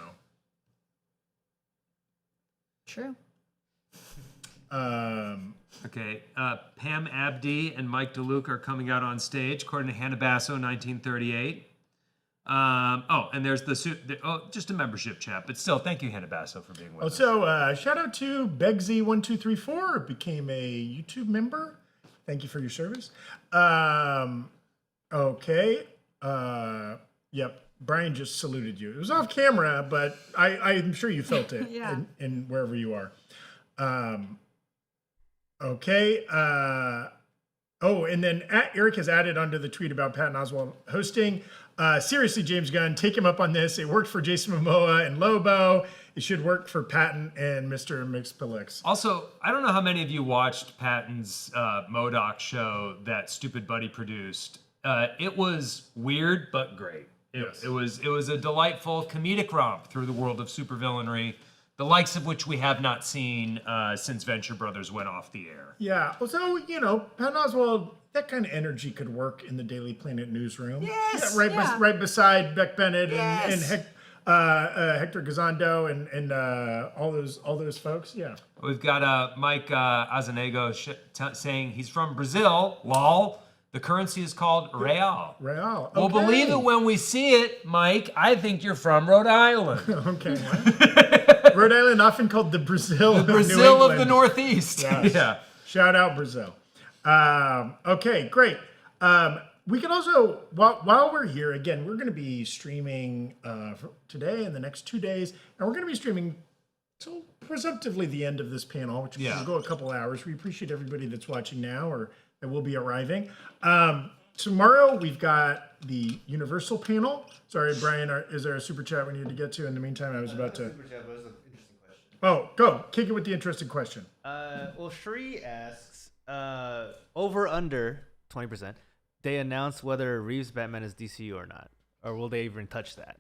True. Okay. Pam Abdi and Mike DeLuca are coming out on stage, according to Hannah Basso, 1938. And there's just a membership chat, but still, thank you, Hannah Basso, for being with us. Also, shout out to Begzy1234, became a YouTube member. Thank you for your service. Okay. Yep. Brian just saluted you. It was off camera, but I'm sure you felt it Yeah. in wherever you are. Okay. And then Erik has added onto the tweet about Patton Oswalt hosting. Seriously, James Gunn, take him up on this. It worked for Jason Momoa and Lobo. It should work for Patton and Mr. Mxyzptlk. Also, I don't know how many of you watched Patton's MODOK show that Stupid Buddy produced. It was weird but great. Yes. It was a delightful comedic romp through the world of supervillainry, the likes of which we have not seen since Venture Brothers went off the air. Yeah. Also, Patton Oswalt, that kind of energy could work in the Daily Planet newsroom. Yes. Yeah, right beside Beck Bennett and Yes. Hector Gazondo and all those folks. Yeah. We've got Mike Azanego saying he's from Brazil. Lol. The currency is called real. Real. We'll Okay. believe it when we see it, Mike. I think you're from Rhode Island. Okay. Rhode Island, often called the Brazil of New Brazil of the England. Northeast. Yes. Yeah. Shout out Brazil. Okay, great. We can also, while we're here, again, we're going to be streaming today and the next 2 days, and we're going to be streaming till presumptively the end of this panel, which Yeah. will go a couple hours. We appreciate everybody that's watching now or that will be arriving. Tomorrow, we've got the Universal panel. Sorry, Brian, is there a super chat we need to get to? In the meantime, I was about to... Super chat, but it's an interesting question. Oh, go. Kick it with the interesting question. Well, Shree asks, over under 20%, they announce whether Reeves' Batman is DCU or not, or will they even touch that?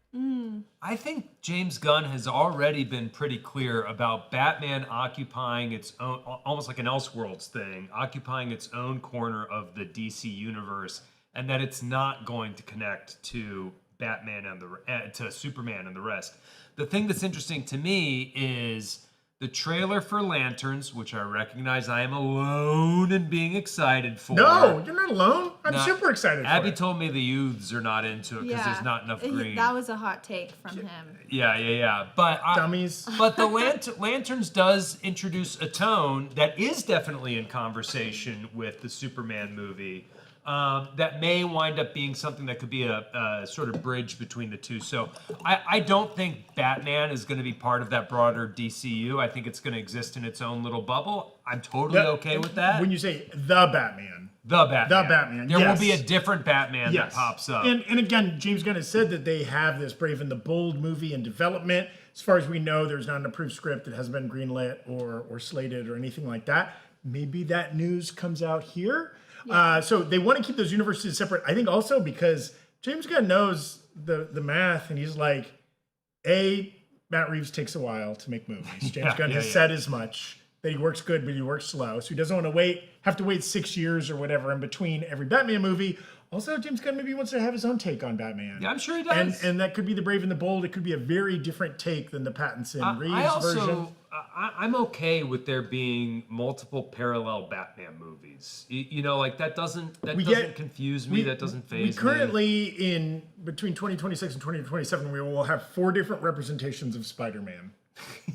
I think James Gunn has already been pretty clear about Batman occupying its own, almost like an Elseworlds thing, occupying its own corner of the DC universe, and that it's not going to connect to Batman and to Superman and the rest. The thing that's interesting to me is the trailer for Lanterns, which I recognize I am alone in being excited for. No, you're not alone. I'm Now, super excited for Abby it. told me the youths are not into it because there's not enough green. That was a hot take from him. Yeah. But Dummies. But the Lanterns does introduce a tone that is definitely in conversation with the Superman movie. That may wind up being something that could be a sort of bridge between the two. So I don't think Batman is going to be part of that broader DCU. I think it's going to exist in its own little bubble. I'm totally okay with that. When you say the Batman. The Batman. There yes. will be a different Batman that pops up. And again, James Gunn has said that they have this Brave and the Bold movie in development. As far as we know, there's not an approved script that hasn't been greenlit or slated or anything like that. Maybe that news comes out here. Yeah. So they want to keep those universes separate. I think also because James Gunn knows the math, and he's like, Matt Reeves takes a while to make movies. James Gunn has said as much, that he works good, but he works slow. So he doesn't want to have to wait 6 years or whatever in between every Batman movie. Also, James Gunn maybe wants to have his own take on Batman. Yeah, I'm sure he does. And that could be The Brave and the Bold. It could be a very different take than the Pattinson Reeves version. I'm okay with there being multiple parallel Batman movies. You know, like that doesn't confuse me. That doesn't faze me. We currently, in between 2026 and 2027, we will have 4 different representations of Spider-Man.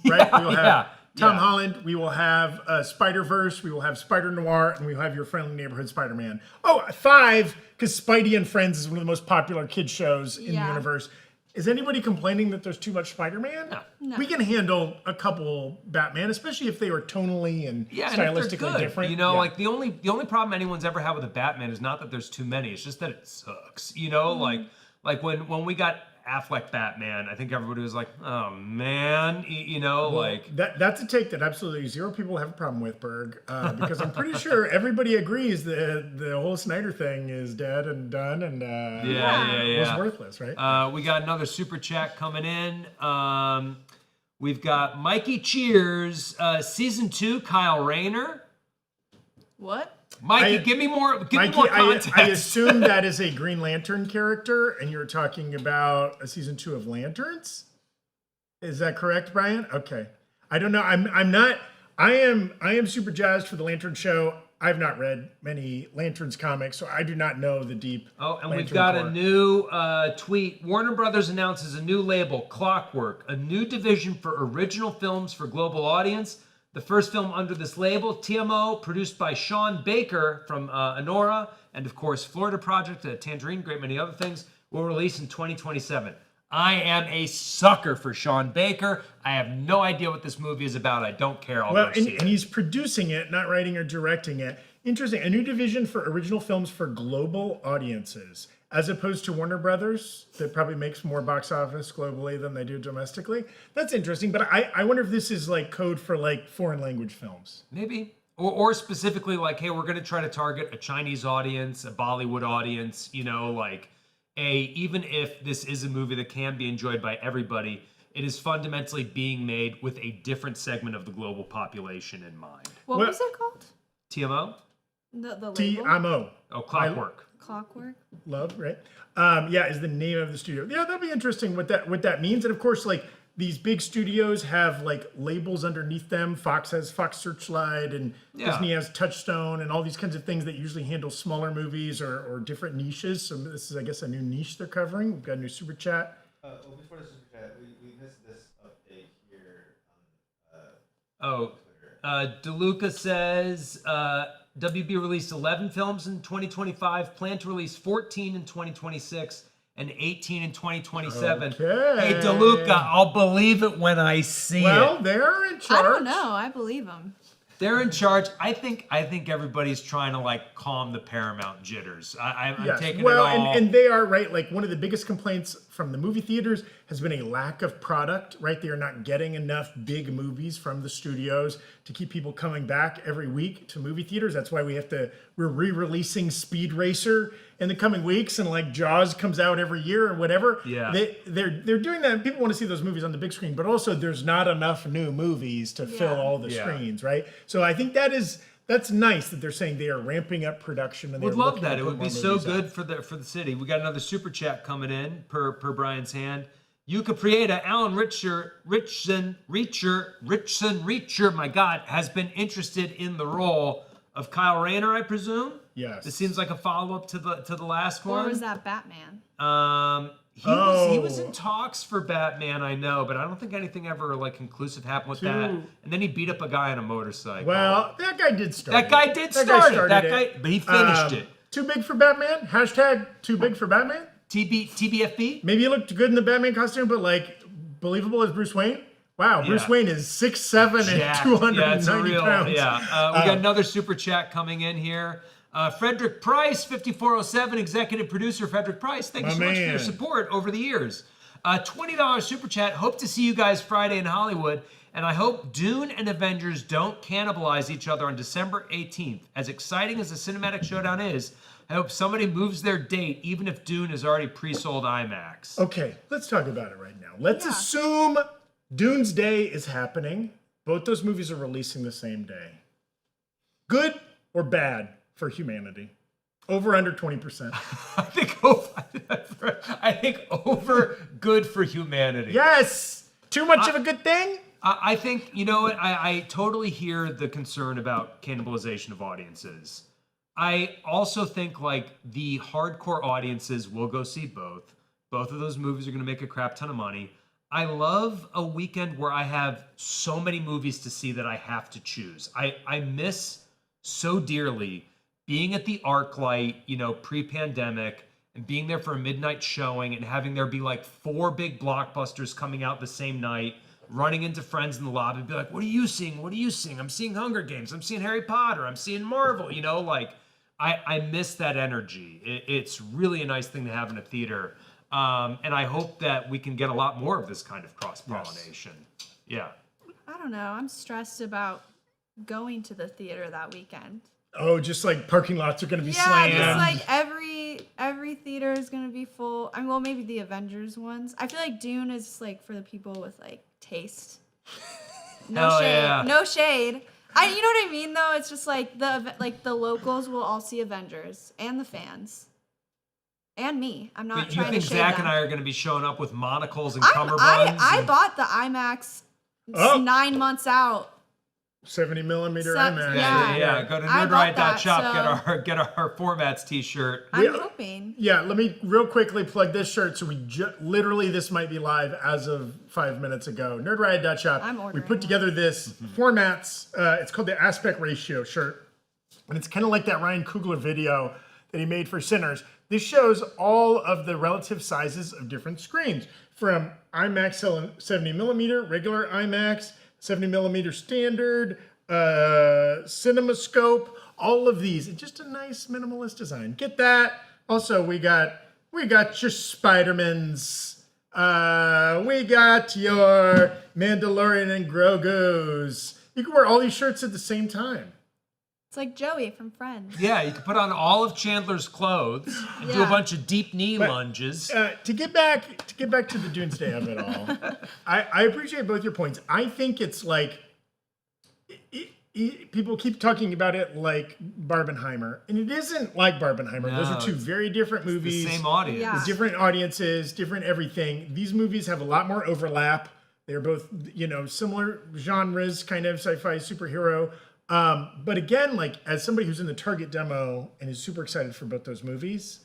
Right? We will have Tom Holland, we will have Spider-Verse, we will have Spider-Noir, and we will have Your Friendly Neighborhood Spider-Man. Oh, 5, because Spidey and Friends is one of the most popular kid shows in the universe. Is anybody complaining that there's too much Spider-Man? No. We can handle a couple Batman, especially if they were tonally and stylistically different. You know, like the only problem anyone's ever had with a Batman is not that there's too many, it's just that it sucks. You know, like when we got Affleck Batman, I think everybody was like, oh man, you know, like that's a take that absolutely 0 people have a problem with, Berg, because I'm pretty sure everybody agrees that the whole Snyder thing is dead and done and was worthless, right? We got another super chat coming in. We've got Mikey Cheers, season 2, Kyle Rayner. What? Mikey, give me more context. I assume that is a Green Lantern character, and you're talking about a season 2 of Lanterns. Is that correct, Brian? Okay. I don't know. I am super jazzed for the Lantern show. I've not read many Lanterns comics, so I do not know the deep. Oh, and Lantern we've got core. a new tweet. Warner Brothers announces a new label, Clockwork, a new division for original films for global audience. The first film under this label, TMO, produced by Sean Baker from Anora, and of course, Florida Project, Tangerine, great many other things, will release in 2027. I am a sucker for Sean Baker. I have no idea what this movie is about. I don't care. I'll go see it. And he's producing it, not writing or directing it. Interesting. A new division for original films for global audiences, as opposed to Warner Brothers, that probably makes more box office globally than they do domestically. That's interesting. But I wonder if this is like code for like foreign language films. Maybe. Or specifically like, hey, we're going to try to target a Chinese audience, a Bollywood audience, you know, like, even if this is a movie that can be enjoyed by everybody, it is fundamentally being made with a different segment of the global population in mind. What was it called? TMO? The label? TMO. Oh, Clockwork. Clockwork. Love, right? Is the name of the studio. Yeah, that'll be interesting what that means. And of course, like these big studios have like labels underneath them. Fox has Fox Searchlight, and Disney has Touchstone, and all these kinds of things that usually handle smaller movies or different niches. So this is, I guess, a new niche they're covering. We've got a new super chat. Before the super chat, we missed this update here on Twitter. DeLuca says WB released 11 films in 2025, plan to release 14 in 2026, and 18 in 2027. Okay. Hey, DeLuca, I'll believe it when I see it. Well, they're in charge. I don't know. I believe them. They're in charge. I think everybody's trying to like calm the Paramount jitters. I'm taking it all. And they are right. Like one of the biggest complaints from the movie theaters has been a lack of product. Right, they are not getting enough big movies from the studios to keep people coming back every week to movie theaters. That's why we're re-releasing Speed Racer in the coming weeks, and like Jaws comes out every year or whatever. Yeah, they're doing that. People want to see those movies on the big screen, but also there's not enough new movies to fill all the screens, right? So I think that's nice that they're saying they are ramping up production. And would love that. It would be so good for the city. We got another super chat coming in per Brian's hand. Yuka Prieta, Alan Richson Reacher, my God, has been interested in the role of Kyle Rayner, I presume. Yes. This seems like a follow-up to the last one. Or was that Batman? He was in talks for Batman, I know, but I don't think anything ever like conclusive happened with that. And then he beat up a guy on a motorcycle. Well, that guy did start. But he finished it. Too big for Batman? Hashtag too big for Batman? TBFB? Maybe he looked good in the Batman costume, but like believable as Bruce Wayne? Wow, Bruce Wayne is 6'7" and 290 pounds. We got another super chat coming in here. Frederick Price, 5407, executive producer Frederick Price. Thank you so much for your support over the years. $20 super chat. Hope to see you guys Friday in Hollywood. And I hope Dune and Avengers don't cannibalize each other on December 18th. As exciting as the cinematic showdown is, I hope somebody moves their date, even if Dune is already pre-sold IMAX. Okay, let's talk about it right now. Let's assume Dune's Day is happening. Both those movies are releasing the same day. Good or bad for humanity? Over under 20%. I think over good for humanity. Yes! Too much of a good thing? I think, you know what, I totally hear the concern about cannibalization of audiences. I also think like the hardcore audiences will go see both. Both of those movies are going to make a crap ton of money. I love a weekend where I have so many movies to see that I have to choose. I miss so dearly being at the ArcLight, you know, pre-pandemic, and being there for a midnight showing and having there be like 4 big blockbusters coming out the same night, running into friends in the lobby and be like, what are you seeing? What are you seeing? I'm seeing Hunger Games. I'm seeing Harry Potter. I'm seeing Marvel. You know, like I miss that energy. It's really a nice thing to have in a theater. And I hope that we can get a lot more of this kind of cross-pollination. Yes. Yeah. I don't know. I'm stressed about going to the theater that weekend. Oh, just like parking lots are going to be slammed. Yeah, just like every theater is going to be full. I mean, well, maybe the Avengers ones. I feel like Dune is like for the people with like taste. No Hell shade. yeah. No shade. You know what I mean though? It's just like the locals will all see Avengers and the fans. And me. I'm not But you trying think to shade Zach them. and I are going to be showing up with monocles and cummerbunds? I bought the IMAX 9 months out. 70 millimeter So- IMAX. yeah. Go to I bought nerdride.shop, that, get our formats t-shirt. I'm hoping. Yeah, let me real quickly plug this shirt. So literally this might be live as of 5 minutes ago. Nerdriot.shop. I'm We ordering put together this formats. It's called the Aspect Ratio shirt. And it's kind of like that Ryan Coogler video that he made for Sinners. This shows all of the relative sizes of different screens from IMAX 70 millimeter, regular IMAX, 70 millimeter standard, CinemaScope, all of these. It's just a nice minimalist design. Get that. Also, we got your Spider-Mans. We got your Mandalorian and Grogu's. You can wear all these shirts at the same time. It's like Joey from Friends. Yeah, you can put on all of Chandler's clothes and do a Yeah. bunch of deep knee lunges. To get back to the Doomsday of it all, I appreciate both your points. I think it's like people keep talking about it like Barbenheimer, and it isn't like Barbenheimer. No, Those are two very different movies, The same audience. Yeah. with different audiences, different everything. These movies have a lot more overlap. They're both, you know, similar genres, kind of sci-fi, superhero. But again, like as somebody who's in the Target demo and is super excited for both those movies,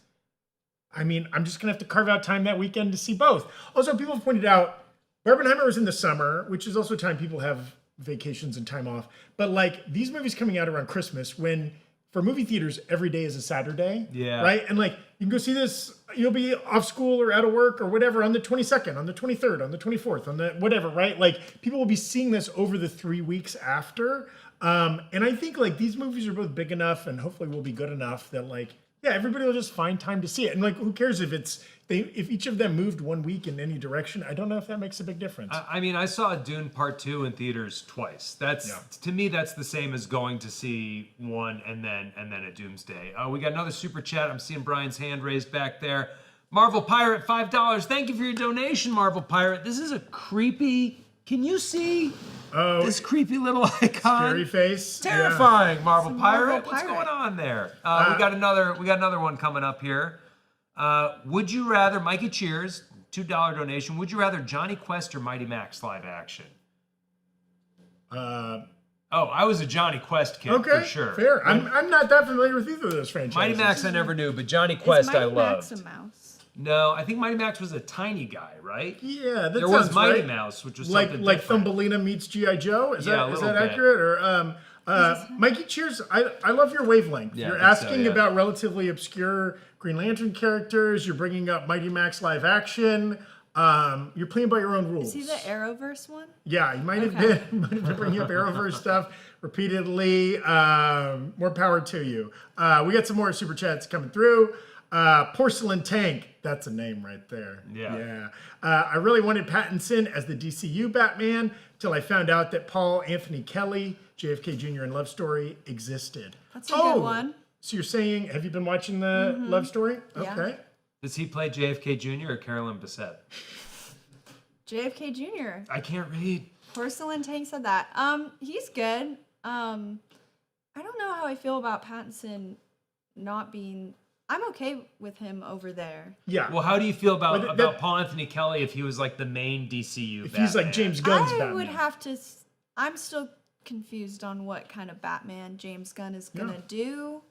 I mean, I'm just gonna have to carve out time that weekend to see both. Also, people have pointed out Barbenheimer was in the summer, which is also a time people have vacations and time off. But like these movies coming out around Christmas, when for movie theaters every day is a Saturday, Yeah. right? And like you can go see this, you'll be off school or out of work or whatever on the 22nd, on the 23rd, on the 24th, on the whatever, right? Like people will be seeing this over the 3 weeks after. And I think like these movies are both big enough and hopefully will be good enough that like, yeah, everybody will just find time to see it. And like, who cares if if each of them moved 1 week in any direction? I don't know if that makes a big difference. I mean, I saw Dune Part 2 in theaters twice. To me, that's the same as going to see one and then a Doomsday. We got another super chat. I'm seeing Brian's hand raised back there. Marvel Pirate, $5. Thank you for your donation, Marvel Pirate. This is a creepy. Can you see this creepy little icon? Scary face. Terrifying, Marvel It's a Marvel Pirate. What's Pirate. going on there? We got another one coming up here. Would you rather, Mikey Cheers, $2 donation, would you rather Johnny Quest or Mighty Max live action? I was a Johnny Quest kid Okay, for sure. fair. I'm not that familiar with either of those franchises. Mighty Max I never knew, but Johnny Quest I Mighty loved. Max a mouse? No, I think Mighty Max was a tiny guy, right? Yeah, that There sounds was Mighty right. Mouse, which was like something like different. Thumbelina meets G.I. Joe. Is Yeah, a that little bit. accurate? Or Mikey Cheers, I love your wavelength. Yeah, You're I think so, asking yeah. about relatively obscure Green Lantern characters. You're bringing up Mighty Max live action. You're playing by your own rules. Is he the Arrowverse one? Yeah, you might have been bringing up Arrowverse stuff repeatedly. More power to you. We got some more super chats coming through. Porcelain Tank, that's a name right there. Yeah. I really wanted Pattinson as the DCU Batman till I found out that Paul Anthony Kelly, JFK Jr. in Love Story, existed. That's a good one. So you're saying, have you been watching the Love Story? Yeah. Okay. Does he play JFK Jr. or Carolyn Bessette? JFK Jr. I can't read. Porcelain Tank said that. He's good. I don't know how I feel about Pattinson not being. I'm okay with him over there. Yeah. Well, how do you feel about that- Paul Anthony Kelly if he was like the main DCU if Batman? he's like James Gunn's I Batman. would have to. I'm still confused on what kind of Batman James Gunn is gonna do.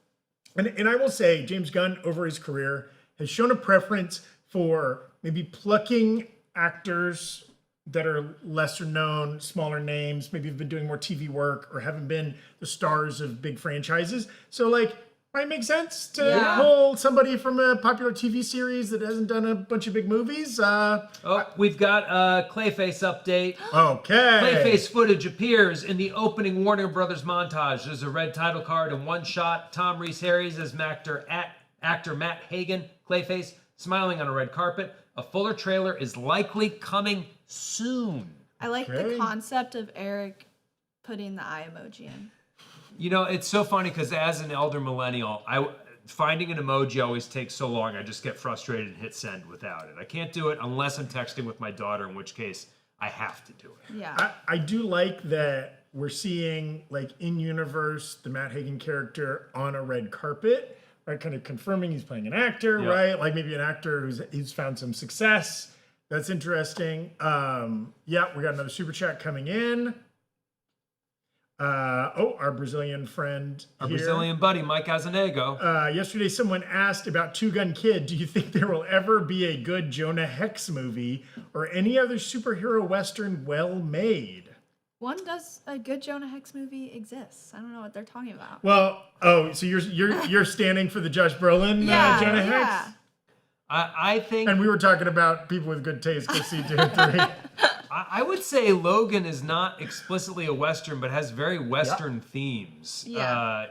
And I will say, James Gunn, over his career, has shown a preference for maybe plucking actors that are lesser known, smaller names, maybe have been doing more TV work or haven't been the stars of big franchises. So, like, might make sense to pull somebody from a popular TV series that hasn't done a bunch of big movies. We've got a Clayface update. Okay. Clayface footage appears in the opening Warner Brothers montage. There's a red title card and one shot. Tom Rhys-Harris as actor Matt Hagen, Clayface, smiling on a red carpet. A fuller trailer is likely coming soon. I like the concept of Erik putting the eye emoji in. You know, it's so funny because as an elder millennial, finding an emoji always takes so long. I just get frustrated and hit send without it. I can't do it unless I'm texting with my daughter, in which case I have to do it. Yeah. I do like that we're seeing, like, in universe, the Matt Hagen character on a red carpet, right? Kind of confirming he's playing an actor, right? Like maybe an actor who's found some success. That's interesting. We got another super chat coming in. Our Brazilian friend Our here. Brazilian buddy, Mike Azanego. Yesterday, someone asked about Two Gun Kid. Do you think there will ever be a good Jonah Hex movie or any other superhero western well made? A good Jonah Hex movie exists. I don't know what they're talking about. Well, so you're standing for the Josh Brolin Jonah Hex? I think, And we were talking about people with good taste go see Dune 3. I would say Logan is not explicitly a Western, but has very Western themes. Yeah.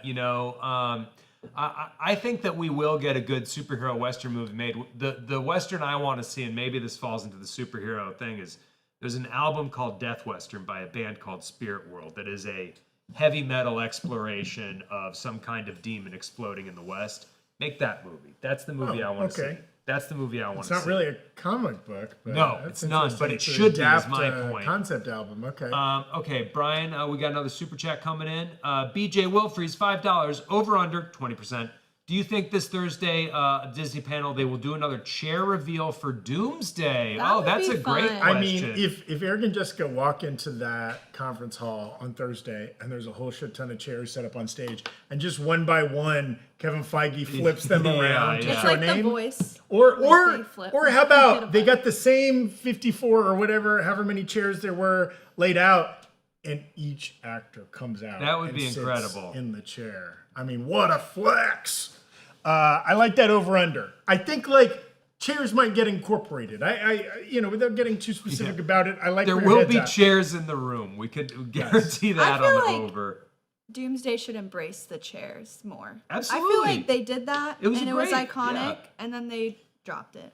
I think that we will get a good superhero Western movie made. The Western I want to see, and maybe this falls into the superhero thing, is there's an album called Death Western by a band called Spirit World that is a heavy metal exploration of some kind of demon exploding in the West. Make that movie. That's the movie I want to see. That's the movie I want to see. It's not really a comic book. But no, that's it's not, interesting. but it It's an should be, is adapt, my point. Concept album, okay. Okay, Brian, we got another super chat coming in. BJ Wilfreys, $5, over under 20%. Do you think this Thursday Disney panel they will do another chair reveal for Doomsday? That would that's be a great fun. question. I mean, if Erik and Jessica walk into that conference hall on Thursday and there's a whole shit ton of chairs set up on stage, and just one by one, Kevin Feige flips them around to It's show like a The name. Voice. Or Like they flip. or how about they got the same 54 or whatever, however many chairs there were laid out, and each actor comes out. That would and be sits incredible. in the chair. I mean, what a flex! I like that over under. I think like chairs might get incorporated. I without getting too specific about it, I like there where your will head's be at. chairs in the room. We could guarantee that I on feel the like- over. Doomsday should embrace the chairs more. I Absolutely. feel like they did that, It was and it was great, iconic, yeah. and then they dropped it.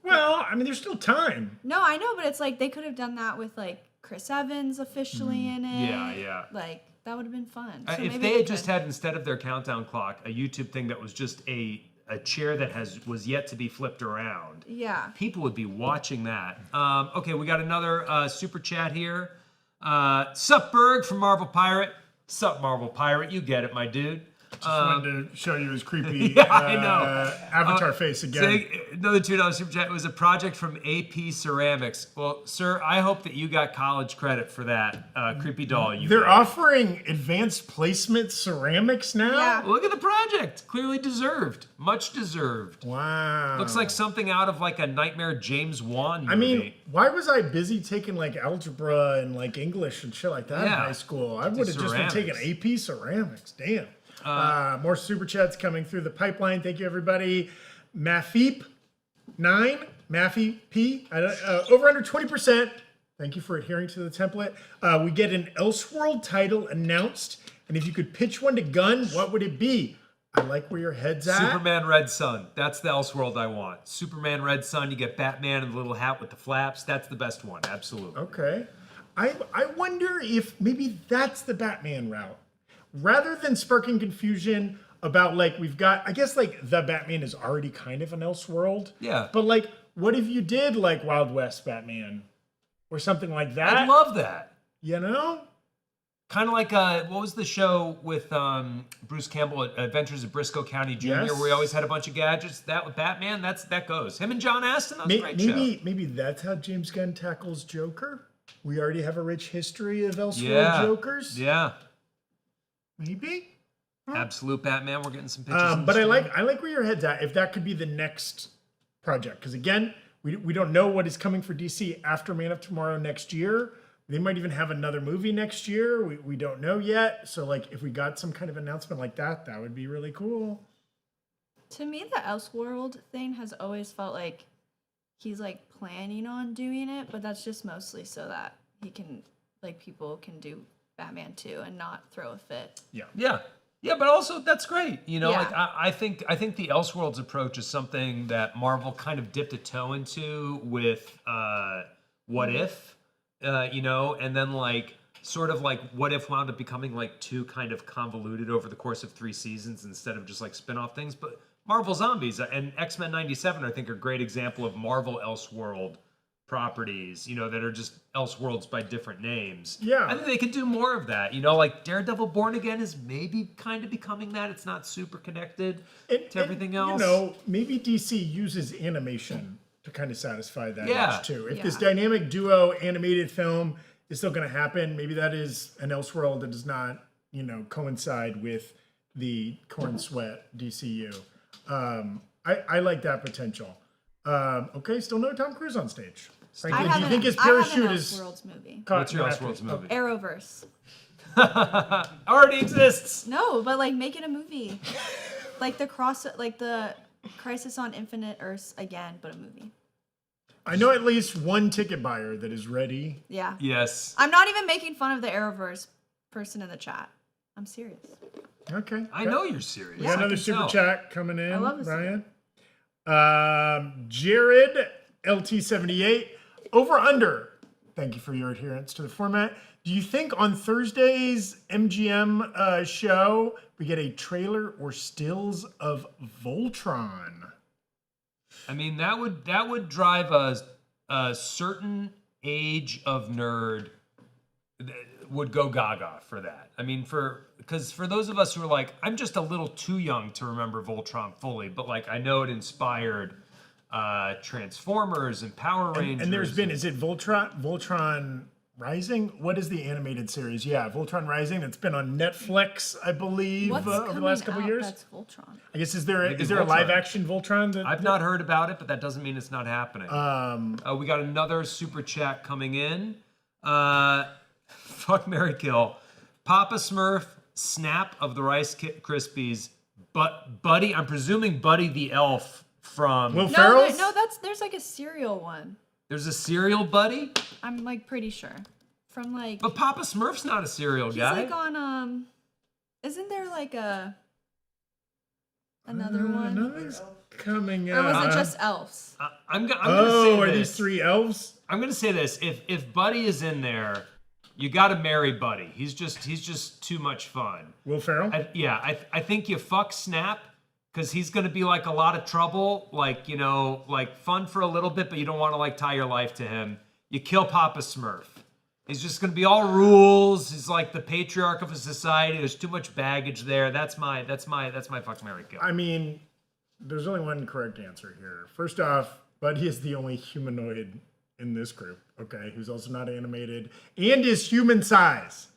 Well, I mean, there's still time. No, I know, but it's like they could have done that with like Chris Evans officially in it. Yeah. Like that would have been fun. So If maybe they had just could. had, instead of their countdown clock, a YouTube thing that was just a chair that was yet to be flipped around, Yeah. people would be watching that. Okay, we got another super chat here. Sup, Berg from Marvel Pirate. Sup, Marvel Pirate. You get it, my dude. Just wanted to show you his creepy I know. avatar face again. Saying, another $2 super chat. It was a project from AP Ceramics. Well, sir, I hope that you got college credit for that creepy doll. They're made. offering advanced placement ceramics now? Yeah. Look at the project. Clearly deserved. Much deserved. Wow. Looks like something out of like a Nightmare James Wan movie. I mean, why was I busy taking like algebra and like English and shit like that in Yeah. high school? I would have just been taking ceramics. AP ceramics. Damn. More super chats coming through the pipeline. Thank you, everybody. Mafeep 9, Maffy P, over under 20%. Thank you for adhering to the template. We get an Elseworld title announced, and if you could pitch one to Gunn, what would it be? I like where your head's at. Superman Red Sun. That's the Elseworld I want. Superman Red Sun. You get Batman in the little hat with the flaps. That's the best one. Absolutely. Okay. I wonder if maybe that's the Batman route. Rather than sparking confusion about like we've got, I guess like the Batman is already kind of an Elseworld. Yeah. But like, what if you did like Wild West Batman? or something like that. I'd love that. You know? Kind of like what was the show with Bruce Campbell, Adventures of Briscoe County Jr., Yes. where he always had a bunch of gadgets? That with Batman, that goes. Him and John Astin, that was a great show. Maybe that's how James Gunn tackles Joker. We already have a rich history of Elseworld Jokers. Yeah. Maybe. Absolute Batman. We're getting some pictures. But I like where your head's at. If that could be the next project, because again, we don't know what is coming for DC after Man of Tomorrow next year. They might even have another movie next year. We don't know yet. So like, if we got some kind of announcement like that, that would be really cool. To me, the Elseworld thing has always felt like he's like planning on doing it, but that's just mostly so that he can, like, people can do Batman 2 and not throw a fit. Yeah, but also that's great. You know, Yeah. like I think the Elseworlds approach is something that Marvel kind of dipped a toe into with What If, you know, and then like sort of like What If wound up becoming like too kind of convoluted over the course of 3 seasons instead of just like spin-off things. But Marvel Zombies and X-Men 97, I think, are a great example of Marvel Elseworld properties, you know, that are just Elseworlds by different names. Yeah. I think they could do more of that. You know, like Daredevil Born Again is maybe kind of becoming that. It's not super connected to everything else. You know, maybe DC uses animation to kind of satisfy that Yeah. itch too. If this dynamic duo animated film is still going to happen, maybe that is an Elseworld that does not, you know, coincide with the corn sweat DCU. I like that potential. Okay, still no Tom Cruise on stage. Frankly, do you think his parachute is Elseworlds movie. caught? What's your Elseworlds movie? Arrowverse. Already exists. No, but like make it a movie. like the Crisis on Infinite Earths again, but a movie. I know at least one ticket buyer that is ready. Yeah. Yes. I'm not even making fun of the Arrowverse person in the chat. I'm serious. Okay. I know you're serious. We got another super chat coming in. I love this Brian. Jared LT78 over under. Thank you for your adherence to the format. Do you think on Thursday's MGM show we get a trailer or stills of Voltron? I mean, that would drive a certain age of nerd that would go gaga for that. I mean, because for those of us who are like, I'm just a little too young to remember Voltron fully, but like I know it inspired Transformers and Power Rangers. And there's been, is it Voltron Rising? What is the animated series? Yeah, Voltron Rising. That's been on Netflix, I believe, What's over the last couple out years. That's Voltron. I guess is there Maybe a Voltron. live action Voltron? I've not heard about it, but that doesn't mean it's not happening. We got another super chat coming in. Fuck, marry, kill. Papa Smurf, Snap of the Rice Krispies, but Buddy. I'm presuming Buddy the elf from. Will No, Ferrell's? there's like a cereal one. There's a cereal Buddy, I'm like pretty sure. From like but Papa Smurf's not a cereal he's guy. like on isn't there like another one? Nothing's coming Or out. was it just elves? I'm gonna say are this. these 3 elves? I'm gonna say this. If Buddy is in there, you got to marry Buddy. He's just too much fun. Will Ferrell? I think you fuck Snap because he's gonna be like a lot of trouble, like, you know, like fun for a little bit, but you don't want to like tie your life to him. You kill Papa Smurf. He's just gonna be all rules. He's like the patriarch of a society. There's too much baggage there. That's my fuck, marry, kill. I mean, there's only one correct answer here. First off, Buddy is the only humanoid in this group, okay, who's also not animated and is human size,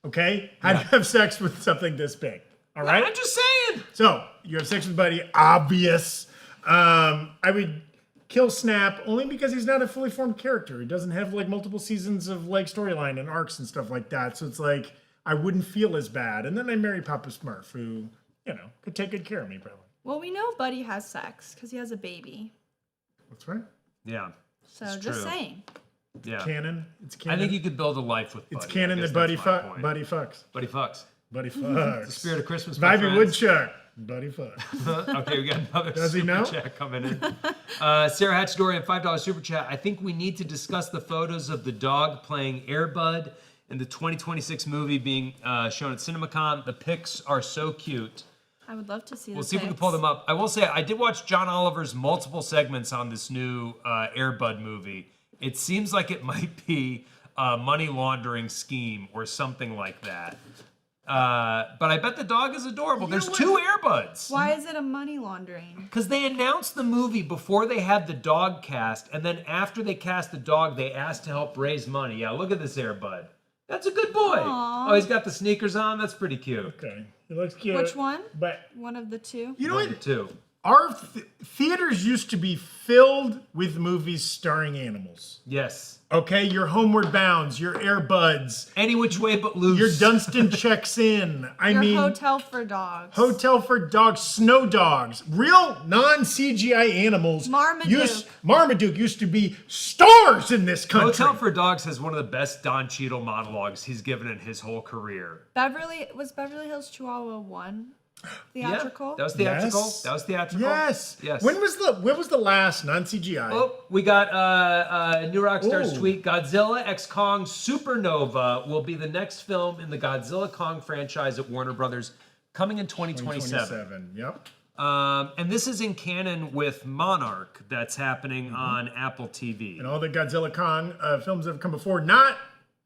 okay? How do you have sex with something this big? All right? I'm just saying. So, you have sex with Buddy, obvious. I would kill Snap only because he's not a fully formed character. He doesn't have like multiple seasons of like storyline and arcs and stuff like that. So it's like, I wouldn't feel as bad. And then I marry Papa Smurf, who, you know, could take good care of me probably. Well, we know Buddy has sex because he has a baby. That's right. Yeah. So It's just true. saying. Yeah. Canon. It's canon. I think you could build a life with Buddy. it's canon I guess that Buddy that's my point. Buddy fucks. Buddy fucks. Buddy fucks. Spirit of Christmas. my Vibey friends. Woodchuck. Buddy fucks. Okay, we got another Does he super know? chat coming in. Sarah Hatchadorian, $5 super chat. I think we need to discuss the photos of the dog playing Air Bud in the 2026 movie being shown at CinemaCon. The pics are so cute. I would love to see We'll the see if we can pics. pull them up. I will say, I did watch John Oliver's multiple segments on this new Air Bud movie, It seems like it might be a money laundering scheme or something like that. But I bet the dog is adorable. There's 2 earbuds. Why is it a money laundering? Because they announced the movie before they had the dog cast, and then after they cast the dog, they asked to help raise money. Yeah, look at this earbud. That's a good boy. Aww. Oh, he's got the sneakers on. That's pretty cute. Okay, he looks cute. Which one? But One of the 2? you know Number what? 2. Our theaters used to be filled with movies starring animals. Yes. Okay, your Homeward Bounds, your Airbuds, Any which way but loose. your Dunstan Checks In. I Your mean, Hotel for Dogs. Hotel for Dogs, Snow Dogs, real non-CGI animals. Marmaduke used to be stars in this country. Hotel for Dogs has one of the best Don Cheadle monologues he's given in his whole career. Beverly Hills Chihuahua 1 theatrical? Yeah, that was theatrical. Yes. That was theatrical. Yes. Yes. When was the last non-CGI? Oh, we got a new Rockstars Ooh. tweet. Godzilla x Kong Supernova will be the next film in the Godzilla Kong franchise at Warner Bros. Coming in 2027. Yep. And this is in canon with Monarch that's happening on Apple TV. And all the Godzilla Kong films that have come before, not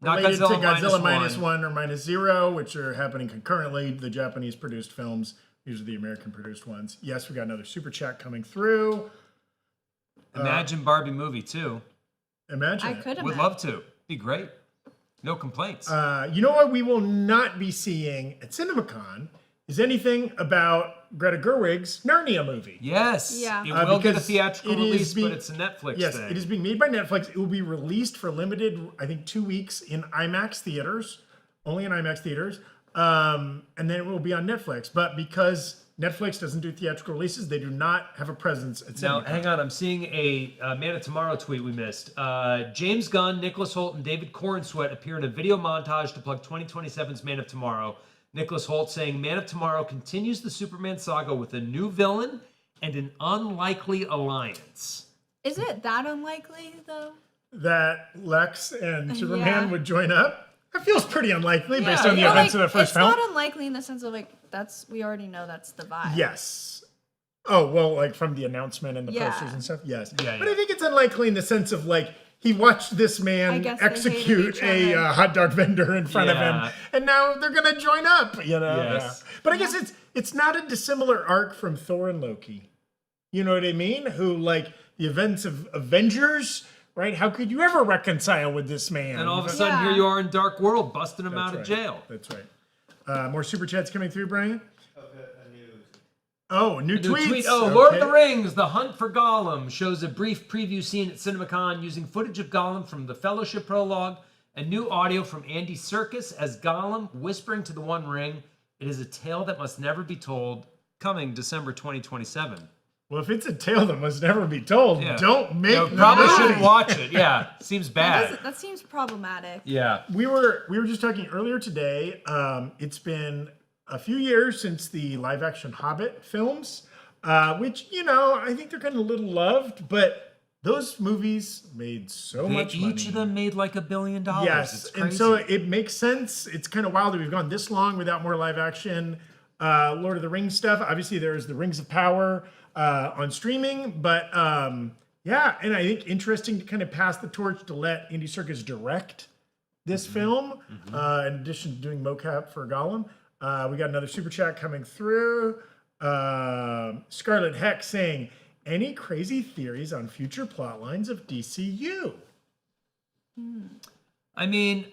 related Godzilla to Godzilla minus -1 or -0, which are happening concurrently. The Japanese produced films, these are the American produced ones. Yes, we got another super chat coming through. Imagine Barbie movie too. Imagine I it. could Would imagine. love to. Be great. No complaints. You know what we will not be seeing at CinemaCon is anything about Greta Gerwig's Narnia movie. yes. Yeah. It will get a because theatrical it is release, being- but it's a Netflix Yes, thing. it is being made by Netflix. It will be released for limited, I think, 2 weeks in IMAX theaters, only in IMAX theaters, and then it will be on Netflix. But because Netflix doesn't do theatrical releases, they do not have a presence at Now, CinemaCon. hang on. I'm seeing a Man of Tomorrow tweet we missed. James Gunn, Nicholas Hoult, and David Cornsweet appear in a video montage to plug 2027's Man of Tomorrow. Nicholas Hoult saying Man of Tomorrow continues the Superman saga with a new villain and an unlikely alliance. Is it that unlikely, though? That Lex and Superman Yeah. would join up. That feels pretty unlikely based on the But, events of the first it's film. not unlikely in the sense of, we already know that's the vibe. Yes. Oh, well, like from the announcement and the Yeah. posters and stuff? Yes. Yeah, But yeah. I think it's unlikely in the sense of, he watched this I man guess they hated execute each a other. hot dog vendor in front of Yeah. him, and now they're going to join up, Yes. Yeah. But I guess it's not a dissimilar arc from Thor and Loki. You know what I mean? Who, the events of Avengers, right? How could you ever reconcile with this man? And all of a sudden, Yeah. here you are in Dark World, busting him out of right. jail. That's right. More super chats coming through, Brian? Oh, new New tweets. tweet. Oh, Lord of Okay. the Rings, The Hunt for Gollum shows a brief preview scene at CinemaCon using footage of Gollum from the Fellowship prologue and new audio from Andy Serkis as Gollum whispering to the One Ring. It is a tale that must never be told, coming December 2027. Well, if it's a tale that must never be told, Yeah. don't make the Probably movie. shouldn't watch it. Yeah, seems bad. That seems problematic. Yeah. We were just talking earlier today. It's been a few years since the live action Hobbit films, which I think they're kind of little loved, but those movies made so much money. Each of them made like $1 billion. Yes, It's crazy. and so it makes sense. It's kind of wild that we've gone this long without more live action Lord of the Rings stuff. Obviously, there's the Rings of Power on streaming, but yeah, and I think interesting to kind of pass the torch to let Andy Serkis direct this film, in addition to doing mocap for Gollum. We got another super chat coming through. Scarlet Heck saying, any crazy theories on future plot lines of DCU? I mean,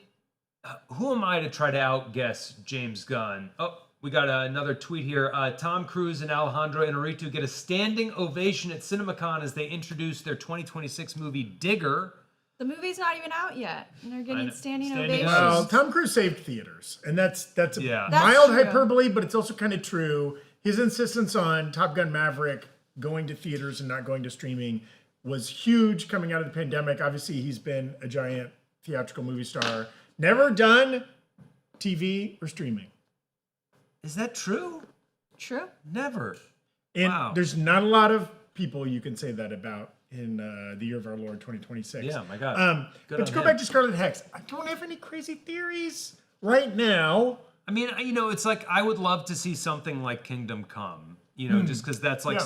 who am I to try to outguess James Gunn? Oh, we got another tweet here. Tom Cruise and Alejandro Inarritu get a standing ovation at CinemaCon as they introduce their 2026 movie Digger. The movie's not even out yet, and they're I getting know. standing Standing ovations. Well, Tom Cruise saved theaters, and that's a Yeah. That's mild true. hyperbole, but it's also kind of true. His insistence on Top Gun Maverick going to theaters and not going to streaming was huge coming out of the pandemic. Obviously, he's been a giant theatrical movie star. Never done TV or streaming. Is that true? True. Never. And Wow. there's not a lot of people you can say that about in the year of our Lord 2026. Yeah, my God. Good But on to go him. back to Scarlet Hex, I don't have any crazy theories right now. I mean, it's like I would love to see something like Kingdom Come, just because that's like Yeah.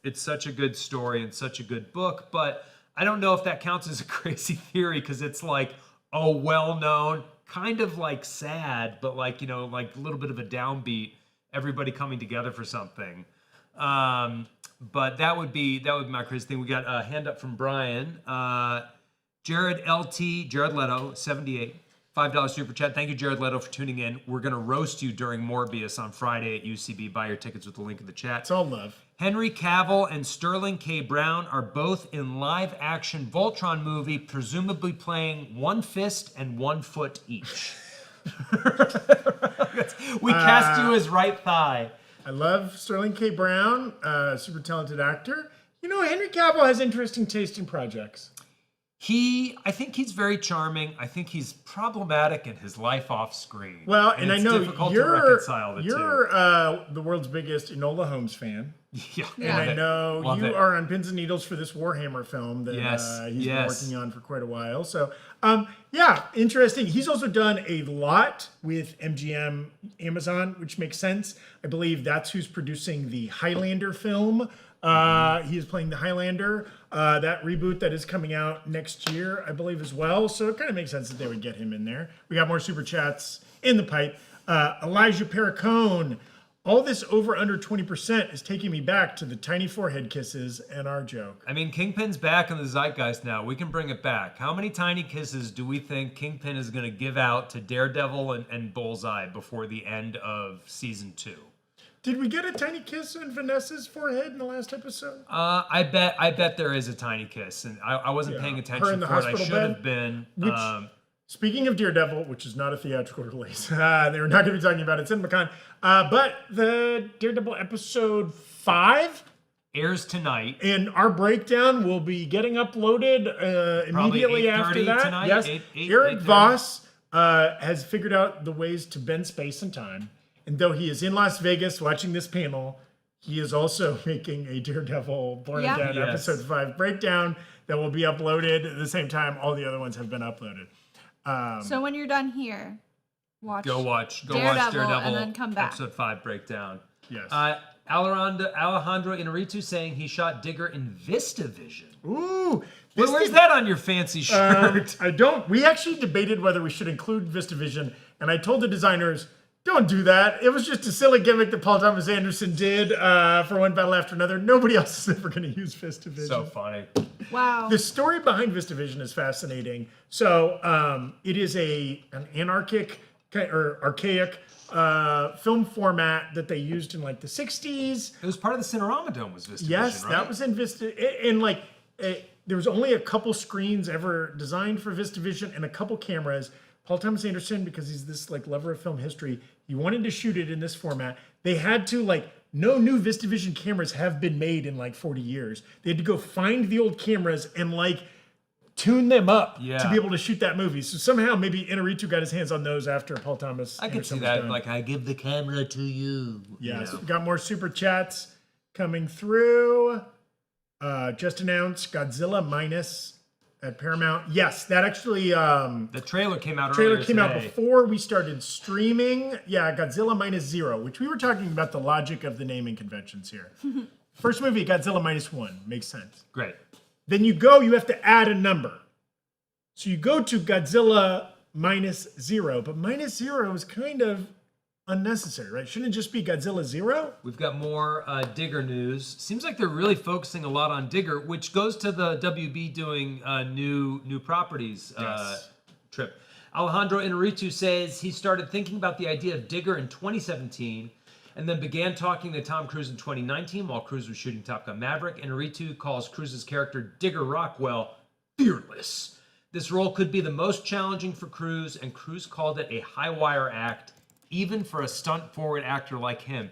it's such a good story and such a good book. But I don't know if that counts as a crazy theory because it's like a well-known, kind of like sad, but like, like a little bit of a downbeat, everybody coming together for something. But that would be my crazy thing. We got a hand up from Brian. Jared Leto, 78. $5 super chat. Thank you, Jared Leto, for tuning in. We're going to roast you during Morbius on Friday at UCB. Buy your tickets with the link in the chat. It's all love. Henry Cavill and Sterling K. Brown are both in live-action Voltron movie, presumably playing one fist and 1 foot each. We cast you as right thigh. I love Sterling K. Brown, super talented actor. Henry Cavill has interesting taste in projects. I think he's very charming. I think he's problematic in his life off screen. Well, and I know difficult to reconcile the you're the world's biggest Enola Holmes fan. Yeah. And I know Love you it. are on pins and needles for this Warhammer film that he's been working on for quite a while. So, interesting. He's also done a lot with MGM Amazon, which makes sense. I believe that's who's producing the Highlander film. He is playing the Highlander, that reboot that is coming out next year, I believe, as well. So it kind of makes sense that they would get him in there. We got more super chats in the pipe. Elijah Perricone. All this over under 20% is taking me back to the tiny forehead kisses and our joke. I mean, Kingpin's back in the zeitgeist now. We can bring it back. How many tiny kisses do we think Kingpin is going to give out to Daredevil and Bullseye before the end of season 2? Did we get a tiny kiss on Vanessa's forehead in the last episode? I bet there is a tiny kiss, and I wasn't paying attention for it. I should have been. Speaking of Daredevil, which is not a theatrical release, they were not going to be talking about it at CinemaCon, but the Daredevil episode 5 airs tonight, and our breakdown will be getting uploaded immediately after that. Tonight, yes, Erik Voss has figured out the ways to bend space and time, and though he is in Las Vegas watching this panel, he is also making a Daredevil Born Again episode 5 breakdown that will be uploaded at the same time all the other ones have been uploaded. So when you're done here, go watch Daredevil and then come back. Episode 5 breakdown. Yes. Alejandro Inarritu saying he shot Digger in VistaVision. Ooh. Where's that on your fancy shirt? I don't. We actually debated whether we should include VistaVision, and I told the designers, don't do that. It was just a silly gimmick that Paul Thomas Anderson did for one battle after another. Nobody else is ever going to use VistaVision. So funny. Wow. The story behind VistaVision is fascinating. So it is an anarchic or archaic film format that they used in like the 60s. It was part of the Cinerama Dome, was VistaVision, Yes, right? that was in Vista. And like there was only a couple screens ever designed for VistaVision and a couple cameras. Paul Thomas Anderson, because he's this like lover of film history, he wanted to shoot it in this format. They had to no new VistaVision cameras have been made in like 40 years. They had to go find the old cameras and tune them up to be able to shoot that movie. So somehow maybe Inarritu got his hands on those after Paul Thomas I could see Anderson was that. done. Like, I give the camera to you. Yes. We've got more super chats coming through. Just announced Godzilla minus at Paramount. Yes, that actually the trailer came out out before we started streaming. Yeah, Godzilla minus 0, which we were talking about the logic of the naming conventions here. First movie, Godzilla minus 1. Makes sense. Great. Then you have to add a number. So you go to Godzilla minus 0, but minus 0 is kind of unnecessary, right? Shouldn't it just be Godzilla 0? We've got more Digger news. Seems like they're really focusing a lot on Digger, which goes to the WB doing new properties trip. Alejandro Inarritu says he started thinking about the idea of Digger in 2017 and then began talking to Tom Cruise in 2019 while Cruise was shooting Top Gun Maverick. Inarritu calls Cruise's character Digger Rockwell fearless. This role could be the most challenging for Cruise, and Cruise called it a high-wire act, even for a stunt-forward actor like him.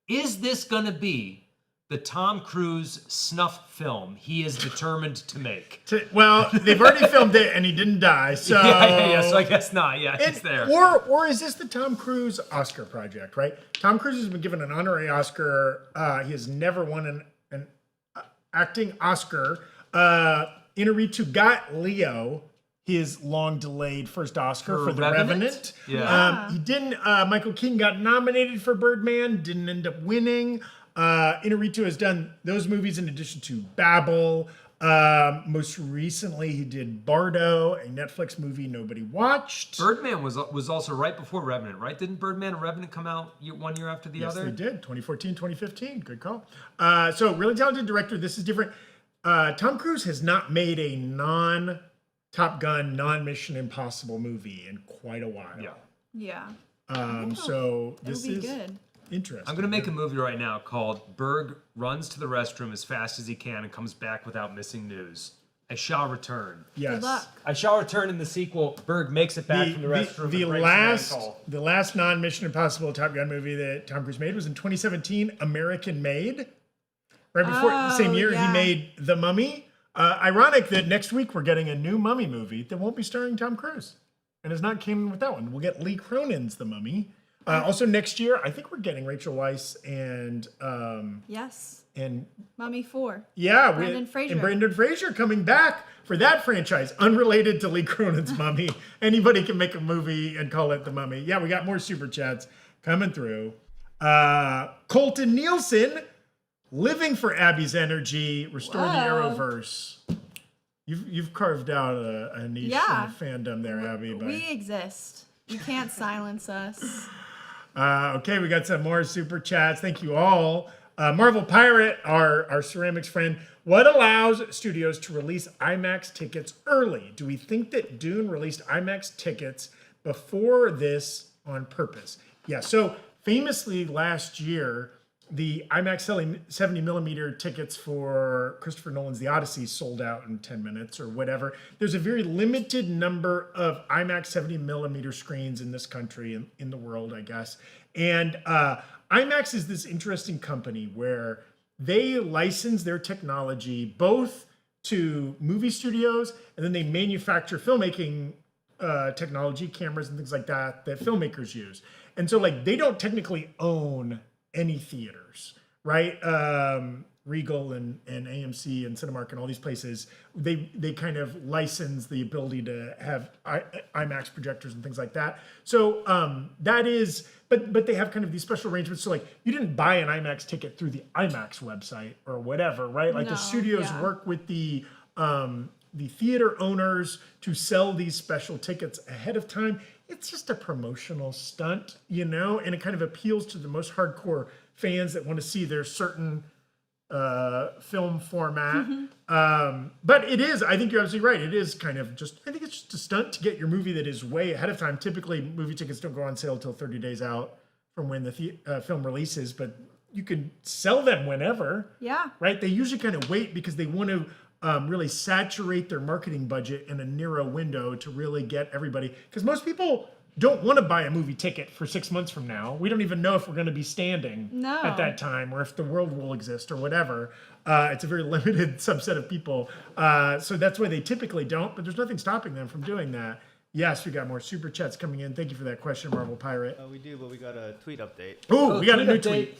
Is this going to be the Tom Cruise snuff film he is determined to make? Well, they've already filmed it, and he didn't die, so... Yeah, so I guess not. Yeah, it's there. Or is this the Tom Cruise Oscar project, right? Tom Cruise has been given an honorary Oscar. He has never won an acting Oscar. Inarritu got Leo his long-delayed first Oscar for The Revenant. Yeah. He didn't. Michael Keaton got nominated for Birdman, didn't end up winning. Inarritu has done those movies in addition to Babel, Most recently, he did Bardo, a Netflix movie nobody watched. Birdman was also right before Revenant, right? Didn't Birdman and Revenant come out one year after the Yes, other? they did. 2014, 2015. Good call. So really talented director. This is different. Tom Cruise has not made a non-Top Gun, non-Mission Impossible movie in quite a while. Yeah. Yeah. So It'll this be is good. interesting. I'm going to make a movie right now called Berg runs to the restroom as fast as he can and comes back without missing news. I shall return. Yes. Good luck. I shall return in the sequel. Berg makes it back from the restroom. The last non-Mission Impossible Top Gun movie that Tom Cruise made was in 2017, American Made. Right before the same year, yeah. he made The Mummy. Ironic that next week we're getting a new Mummy movie that won't be starring Tom Cruise, and has not came with that one. We'll get Lee Cronin's The Mummy. Also next year, I think we're getting Rachel Weisz and Yes. and Mummy 4. yeah, Brendan Fraser. and Brendan Fraser coming back for that franchise, unrelated to Lee Cronin's Mummy. Anybody can make a movie and call it The Mummy. Yeah, we got more super chats coming through. Colton Nielsen, living for Abby's energy, restore the Whoa. Arrowverse. You've carved out a niche Yeah. in the fandom there, Abby. But... We exist. You can't silence us. Okay, we got some more super chats. Thank you all. Marvel Pirate, our ceramics friend. What allows studios to release IMAX tickets early? Do we think that Dune released IMAX tickets before this on purpose? Yeah, so famously last year, the IMAX 70 millimeter tickets for Christopher Nolan's The Odyssey sold out in 10 minutes or whatever. There's a very limited number of IMAX 70 millimeter screens in this country and in the world, I guess. And IMAX is this interesting company where they license their technology both to movie studios, and then they manufacture filmmaking technology, cameras and things like that filmmakers use. And so like they don't technically own any theaters, right? Regal and AMC and Cinemark and all these places, they kind of license the ability to have IMAX projectors and things like that. So that is, but they have kind of these special arrangements. So like you didn't buy an IMAX ticket through the IMAX website or whatever, right? Like the No, studios yeah. work with the theater owners to sell these special tickets ahead of time. It's just a promotional stunt, and it kind of appeals to the most hardcore fans that want to see their certain film format. But it is, I think you're absolutely right. It is kind of I think it's just a stunt to get your movie that is way ahead of time. Typically, movie tickets don't go on sale until 30 days out from when the film releases, but you can sell them whenever. Yeah. Right? They usually kind of wait because they want to really saturate their marketing budget in a narrow window to really get everybody. Because most people don't want to buy a movie ticket for 6 months from now. We don't even know if we're going to be standing No. at that time or if the world will exist or whatever. It's a very limited subset of people. So that's why they typically don't, but there's nothing stopping them from doing that. Yes, we got more super chats coming in. Thank you for that question, Marvel Pirate. We do, but we got a tweet update. Oh, we got a new update. tweet.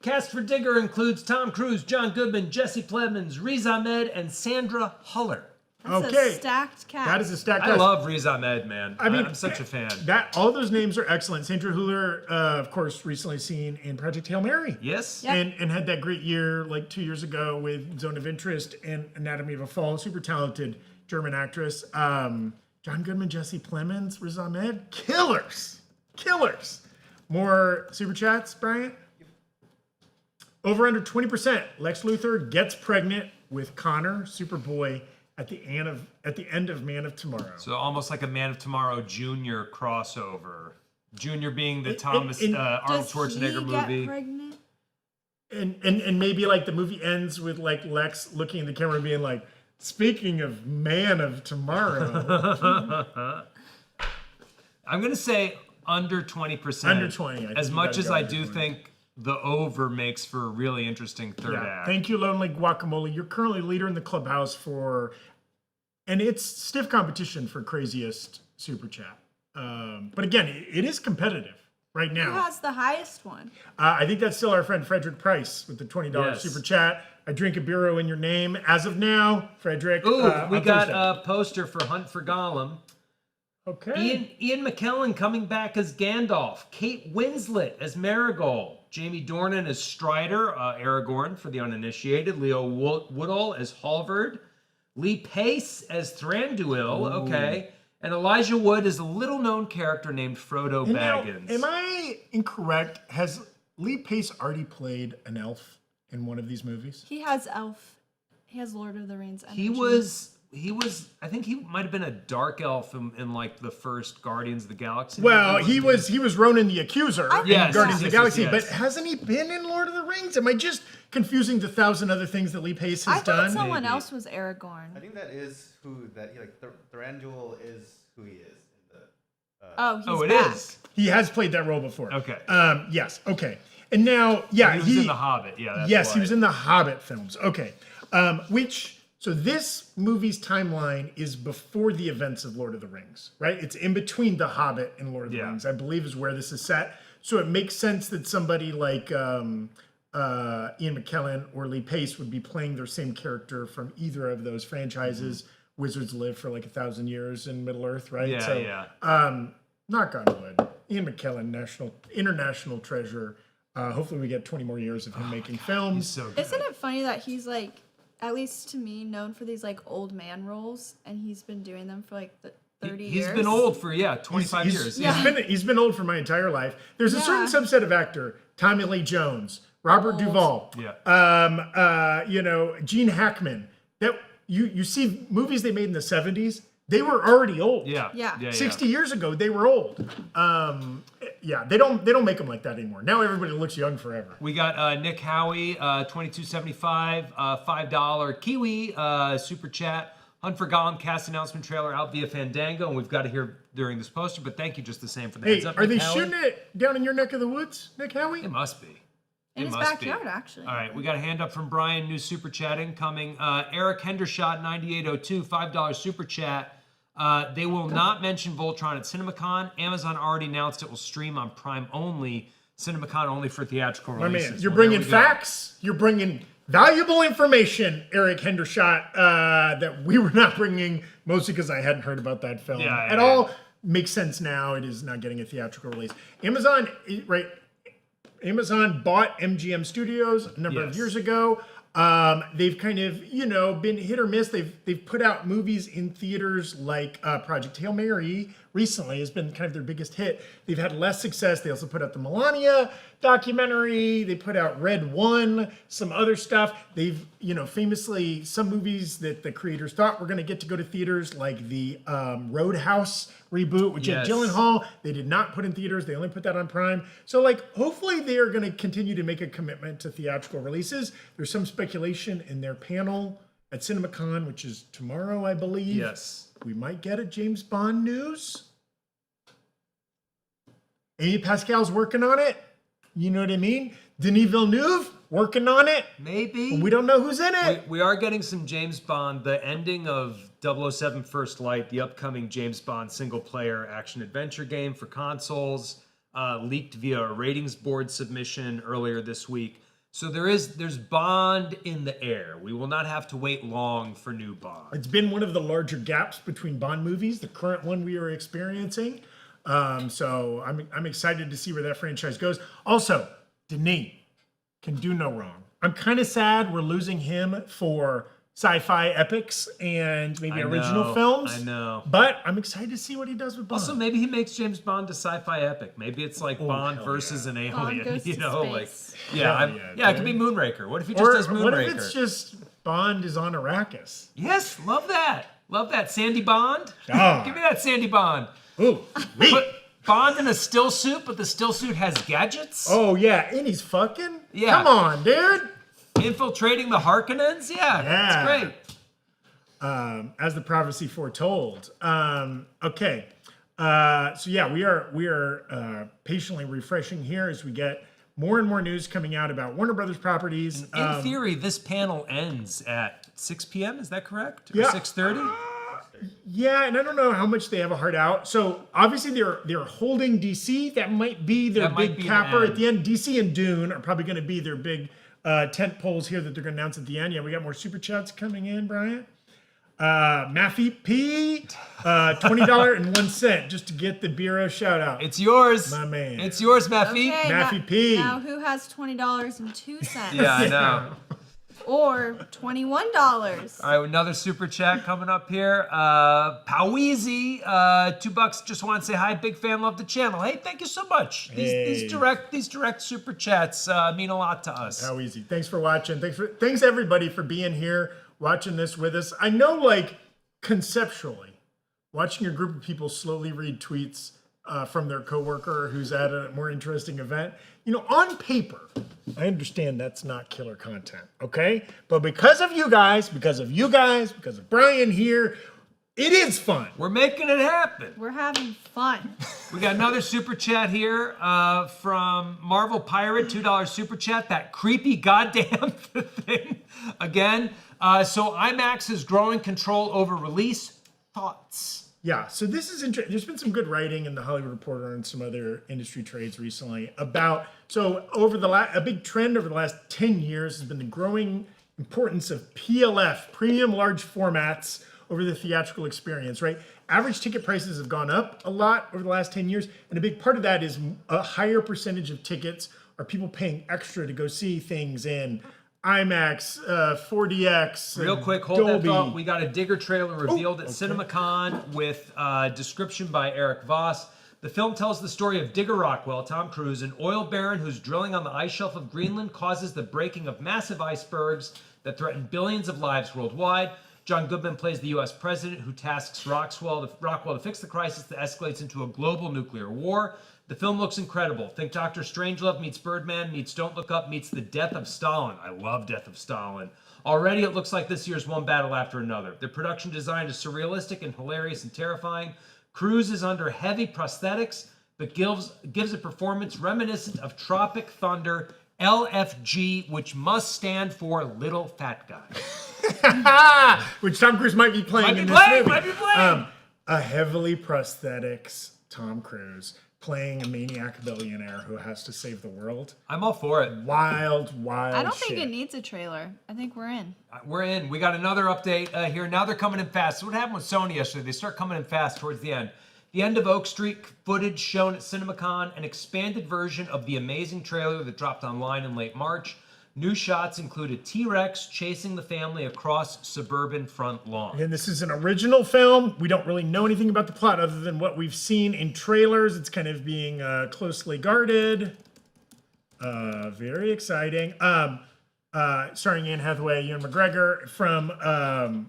Cast for Digger includes Tom Cruise, John Goodman, Jesse Plemons, Riz Ahmed, and Sandra Huller. That's Okay. a stacked cast. That is a stacked I cast. love Riz Ahmed, man. I mean, I'm such a fan. All those names are excellent. Sandra Hüller, of course, recently seen in Project Hail Mary. Yes? Yep. And had that great year like 2 years ago with Zone of Interest and Anatomy of a Fall. Super talented German actress. John Goodman, Jesse Plemons, Riz Ahmed. Killers. More super chats, Bryant? Over under 20%. Lex Luthor gets pregnant with Connor, Superboy, at the end of Man of Tomorrow. So almost like a Man of Tomorrow Junior crossover. Junior being the Arnold Does Schwarzenegger he get movie. pregnant? And maybe like the movie ends with like Lex looking at the camera and being like, speaking of Man of Tomorrow. I'm going to say under 20%. Under 20, I think As you much gotta as go I under do 20. think the over makes for a really interesting third act. Thank you, Lonely Guacamole. You're currently leader in the clubhouse and it's stiff competition for craziest super chat. But again, it is competitive right Who now. has the highest one? I think that's still our friend Frederick Price with the $20 Yes. super chat. I drink a bureau in your name. As of now, Frederick. Ooh, we on got Thursday. a poster for Hunt for Gollum. Okay. Ian McKellen coming back as Gandalf. Kate Winslet as Marigold. Jamie Dornan as Strider, Aragorn for the uninitiated. Leo Woodall as Halvard. Lee Pace as Thranduil, okay. And Elijah Wood is a little-known character named Frodo Baggins. Now, am I incorrect? Has Lee Pace already played an elf in one of these movies? He has elf. He has Lord of the Rings energy. He was. I think he might have been a dark elf in like the first Guardians of the Galaxy. Well, he was Ronan the Accuser in Yes, Guardians of the yes, Galaxy, yes. but hasn't he been in Lord of the Rings? Am I just confusing the 1,000 other things that Lee Pace has I thought done? someone Maybe. else was Aragorn. I think that is who that Thranduil is who he is in the. He's it back. is. He has played that role before. Okay. Yes. Okay. And now, yeah, He was in The Hobbit. Yeah. That's yes, why. he was in the Hobbit films. Okay. So this movie's timeline is before the events of Lord of the Rings, right? It's in between The Hobbit and Lord of the Rings, I believe is where this is set. So it makes sense that somebody like Ian McKellen or Lee Pace would be playing their same character from either of those franchises. Wizards live for like 1,000 years in Middle Earth, right? Yeah, so, yeah. knock on wood. Ian McKellen, international treasure. Hopefully we get 20 more years of him making films. He's so good. Isn't it funny that he's like, at least to me, known for these like old man roles, and he's been doing them for like 30 years? He's been old for 25 years. He's been old for my entire life. There's a certain Yeah. subset of actor, Tommy Lee Jones, Robert Duvall, Gene Hackman, that you see movies they made in the 70s, they were already old. Yeah. 60 years ago, they were old. They don't make them like that anymore. Now everybody looks young forever. We got Nick Howie, $22.75, $5 Kiwi super chat. Hunt for Gollum cast announcement trailer out via Fandango, and we've got to hear during this poster. But thank you just the same for the Hey, heads up. are Nick they Howie. shooting it down in your neck of the woods, Nick Howie? It must be. In his backyard, actually. All right, we got a hand up from Brian, new super chat incoming. Erik Hendershot, 9802, $5 super chat. They will not mention Voltron at CinemaCon. Amazon already announced it will stream on Prime only. CinemaCon only for theatrical My releases. man, you're Well, bringing there we go. facts. You're bringing valuable information, Erik Hendershot, that we were not bringing, mostly because I hadn't heard about that film at all. Makes sense now. It is not getting a theatrical release. Amazon, right? Amazon bought MGM Studios a number of years ago. They've kind of, been hit or miss. They've put out movies in theaters like Project Hail Mary recently has been kind of their biggest hit. They've had less success. They also put out the Melania documentary. They put out Red One, some other stuff. They've, famously, some movies that the creators thought were going to get to go to theaters, like the Roadhouse reboot with Jake Gyllenhaal. They did not put in theaters. They only put that on Prime. So, hopefully they are going to continue to make a commitment to theatrical releases. There's some speculation in their panel at CinemaCon, which is tomorrow, I believe. Yes. We might get a James Bond news. Amy Pascal's working on it. You know what I mean? Denis Villeneuve working on it. Maybe. But we don't know who's in it. We are getting some James Bond, the ending of 007 First Light, the upcoming James Bond single-player action-adventure game for consoles, leaked via a ratings board submission earlier this week. So there's Bond in the air. We will not have to wait long for new Bond. It's been one of the larger gaps between Bond movies, the current one we are experiencing. So I'm excited to see where that franchise goes. Also, Denis can do no wrong. I'm kind of sad we're losing him for sci-fi epics and maybe original films. I know. But I'm excited to see what he does with Bond. Also, maybe he makes James Bond a sci-fi epic. Maybe it's like Bond versus an Bond alien. goes to like space. it could be Moonraker. What if he just does Moonraker? What if it's just Bond is on Arrakis? Yes, love that. Love that. Sandy Bond. Ah. Give me that Sandy Bond. Ooh, wait. Put Bond in a still suit, but the still suit has gadgets. Oh yeah, and he's fucking. Yeah. Come on, dude. Infiltrating the Harkonnens. Yeah, it's great. As the prophecy foretold. Okay. So yeah, we are patiently refreshing here as we get more and more news coming out about Warner Brothers properties. In theory, this panel ends at 6 p.m. Is that correct? Or Yeah. 6:30? Yeah, and I don't know how much they have a heart out. So obviously they're holding DC. That might be their That might big be the capper end. at the end. DC and Dune are probably going to be their big tent poles here that they're going to announce at the end. Yeah, we got more super chats coming in, Brian. Maffy P, $20.01 just to get the bureau shout out. It's yours. My man. It's yours, Meffy. Okay, Maffy P. Now who has $20.02? Yeah, I know. Or $21. All right, another super chat coming up here. Poweezy, $2. Just want to say hi, big fan, love the channel. Hey, thank you so much. These direct super chats mean a lot to us. How easy. Thanks for watching. Thanks everybody for being here, watching this with us. I know, like, conceptually, watching a group of people slowly read tweets from their coworker who's at a more interesting event, you know, on paper, I understand that's not killer content, okay? But because of you guys, because of Brian here, it is fun. We're making it happen. We're having fun. We got another super chat here from Marvel Pirate, $2 super chat. That creepy goddamn thing again. So IMAX is growing control over release. Thoughts? Yeah, so this is interesting. There's been some good writing in the Hollywood Reporter and some other industry trades recently about, so over a big trend over the last 10 years has been the growing importance of PLF, premium large formats, over the theatrical experience, right? Average ticket prices have gone up a lot over the last 10 years, and a big part of that is a higher percentage of tickets are people paying extra to go see things in IMAX, 4DX. Real quick, hold that thought. We got a Digger trailer revealed at CinemaCon with description by Erik Voss. The film tells the story of Digger Rockwell, Tom Cruise, an oil baron who's drilling on the ice shelf of Greenland, causes the breaking of massive icebergs that threaten billions of lives worldwide. John Goodman plays the U.S. president who tasks Rockwell to fix the crisis that escalates into a global nuclear war. The film looks incredible. Think Dr. Strangelove meets Birdman meets Don't Look Up meets The Death of Stalin. I love Death of Stalin. Already it looks like this year's one battle after another. The production design is surrealistic and hilarious and terrifying. Cruise is under heavy prosthetics, but gives a performance reminiscent of Tropic Thunder, LFG, which must stand for Little Fat Guy. Which Tom Cruise might be playing in this movie. Might be playing. A heavily prosthetics Tom Cruise playing a maniac billionaire who has to save the world. I'm all for it. Wild I don't shit. think it needs a trailer. I think we're in. We're in. We got another update here. Now they're coming in fast. So what happened with Sony yesterday? They start coming in fast towards the end. The end of Oak Street footage shown at CinemaCon, an expanded version of the amazing trailer that dropped online in late March. New shots include a T-Rex chasing the family across suburban front lawn. And this is an original film. We don't really know anything about the plot other than what we've seen in trailers. It's kind of being closely guarded. Very exciting. Starring Anne Hathaway, Ewan McGregor, from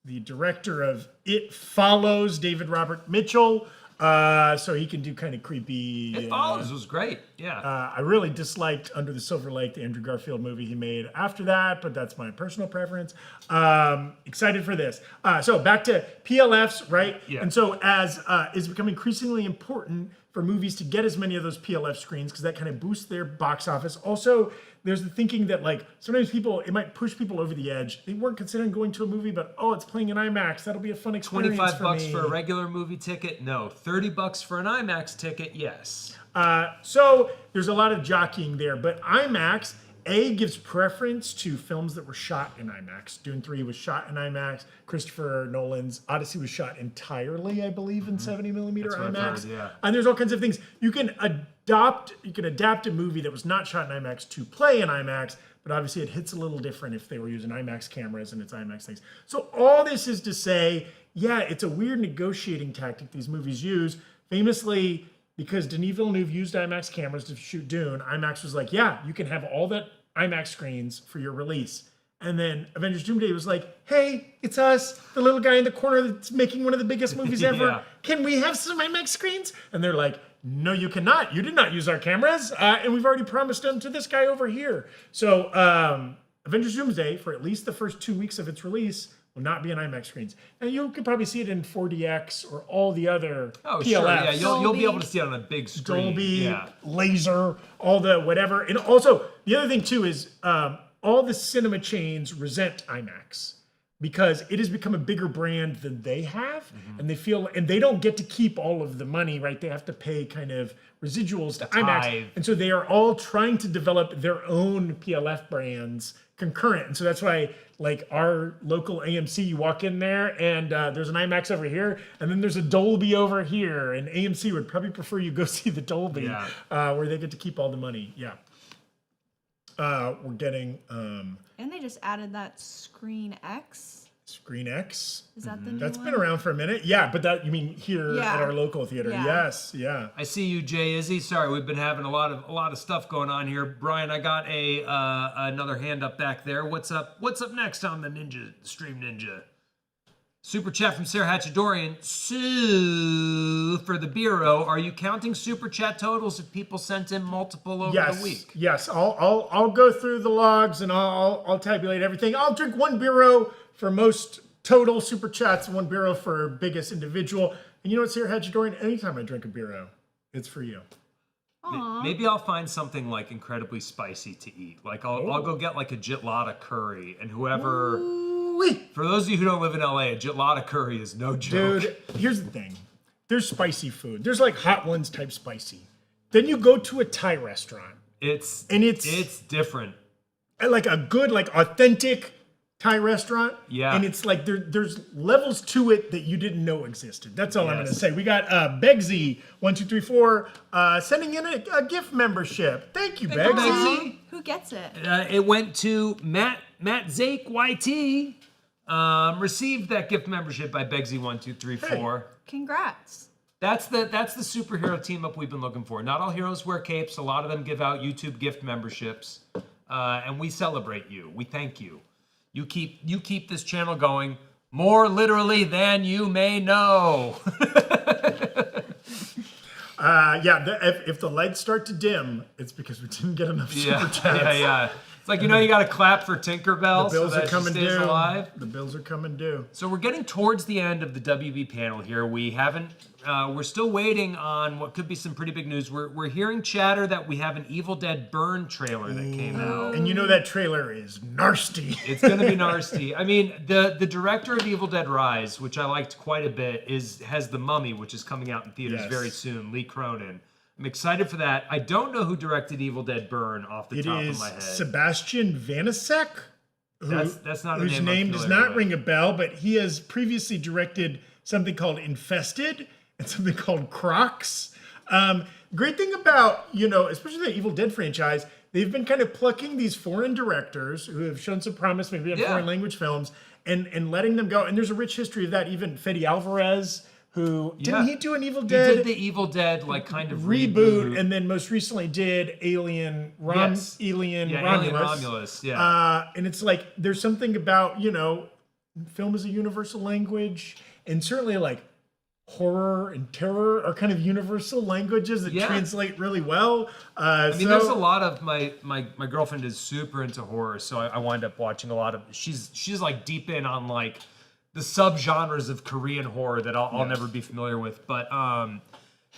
the director of It Follows, David Robert Mitchell. So he can do kind of creepy. It Follows was great. Yeah. I really disliked Under the Silver Lake, the Andrew Garfield movie he made after that, but that's my personal preference. Excited for this. So back to PLFs, right? Yeah. And so as it's become increasingly important for movies to get as many of those PLF screens because that kind of boosts their box office. Also, there's the thinking that like sometimes it might push people over the edge. They weren't considering going to a movie, but it's playing in IMAX. That'll be a fun experience. $25 for a regular movie ticket? No. $30 for an IMAX ticket? Yes. So there's a lot of jockeying there, but IMAX gives preference to films that were shot in IMAX. Dune 3 was shot in IMAX. Christopher Nolan's Odyssey was shot entirely, I believe, in 70mm IMAX. Yeah. And there's all kinds of things. You can adapt a movie that was not shot in IMAX to play in IMAX, but obviously it hits a little different if they were using IMAX cameras and it's IMAX things. So all this is to say, yeah, it's a weird negotiating tactic these movies use. Famously, because Denis Villeneuve used IMAX cameras to shoot Dune, IMAX was like, yeah, you can have all that IMAX screens for your release. And then Avengers Doomsday was like, hey, it's us, the little guy in the corner that's making one of the biggest movies ever. Yeah. Can we have some IMAX screens? And they're like, no, you cannot. You did not use our cameras. And we've already promised them to this guy over here. So Avengers Doomsday, for at least the first 2 weeks of its release, will not be on IMAX screens. And you could probably see it in 4DX or all the other PLFs. Sure. Yeah, you'll be able to see it on a big screen. Dolby, laser, all the whatever. And also, the other thing too is all the cinema chains resent IMAX. because it has become a bigger brand than they have, and they don't get to keep all of the money, right? They have to pay kind of residuals to IMAX, tithe. and so they are all trying to develop their own PLF brands concurrent, and so that's why, like our local AMC, you walk in there and there's an IMAX over here, and then there's a Dolby over here, and AMC would probably prefer you go see the Dolby, where they get to keep all the money. Yeah. We're getting And they just added that Screen X. Screen X. Is that the new That's one? been around for a minute. Yeah, but that you mean here Yeah. at our local theater? Yeah. Yes, yeah. I see you, Jay Izzy. Sorry, we've been having a lot of stuff going on here. Brian, I got another hand up back there. What's up? What's up next on the Stream Ninja? Super chat from Sarah Hatchadorian. Sue for the bureau. Are you counting super chat totals if people sent in multiple over the week? Yes. I'll go through the logs and I'll tabulate everything. I'll drink one bureau for most total super chats, one bureau for biggest individual. And you know what, Sarah Hatchadorian? Anytime I drink a bureau, it's for you. Aw. Maybe I'll find something like incredibly spicy to eat. Like I'll go get like a jitlada curry, and whoever. Ooh-wee. For those of you who don't live in LA, a jitlada curry is no joke. Dude, here's the thing. There's spicy food. There's like hot ones type spicy. Then you go to a Thai restaurant. It's different. Like a good, like authentic Thai restaurant. Yeah. And it's like there's levels to it that you didn't know existed. That's all I'm Yes. gonna say. We got Begsy1234 sending in a gift membership. Thank you, Thank you, Begsy. Begsy. Who gets it? It went to Matt Zake YT. Received that gift membership by Begsy1234. Congrats. That's the superhero team up we've been looking for. Not all heroes wear capes. A lot of them give out YouTube gift memberships, and we celebrate you. We thank you. You keep this channel going more literally than you may know. If the lights start to dim, it's because we didn't get enough super chats. Yeah. It's like, you got to clap for Tinkerbell The bills so that are coming she stays due. alive. The bills are coming due. So we're getting towards the end of the WB panel here. We haven't. We're still waiting on what could be some pretty big news. We're hearing chatter that we have an Evil Dead Burn trailer that came out. And you know that trailer is nasty. It's going to be nasty. I mean, the director of Evil Dead Rise, which I liked quite a bit, has The Mummy, which is coming out in theaters Yes. very soon. Lee Cronin. I'm excited for that. I don't know who directed Evil Dead Burn off the top of my head. Sebastian Vanasek. That's not a whose name I'm name does familiar not with. ring a bell, but he has previously directed something called Infested and something called Crocs. Great thing about, especially the Evil Dead franchise, they've been kind of plucking these foreign directors who have shown some promise maybe in foreign language films and letting them go. And there's a rich history of that. Even Fede Alvarez, who didn't he do an Evil Dead? He did the Evil Dead kind of reboot, and then most recently did Alien Romulus. Alien Romulus. Yeah. And it's like there's something about film is a universal language, and certainly like horror and terror are kind of universal languages that translate really well. I mean, there's a lot of my girlfriend is super into horror, so I wind up watching a lot of. She's like deep in on like the subgenres of Korean horror that I'll never be familiar with. But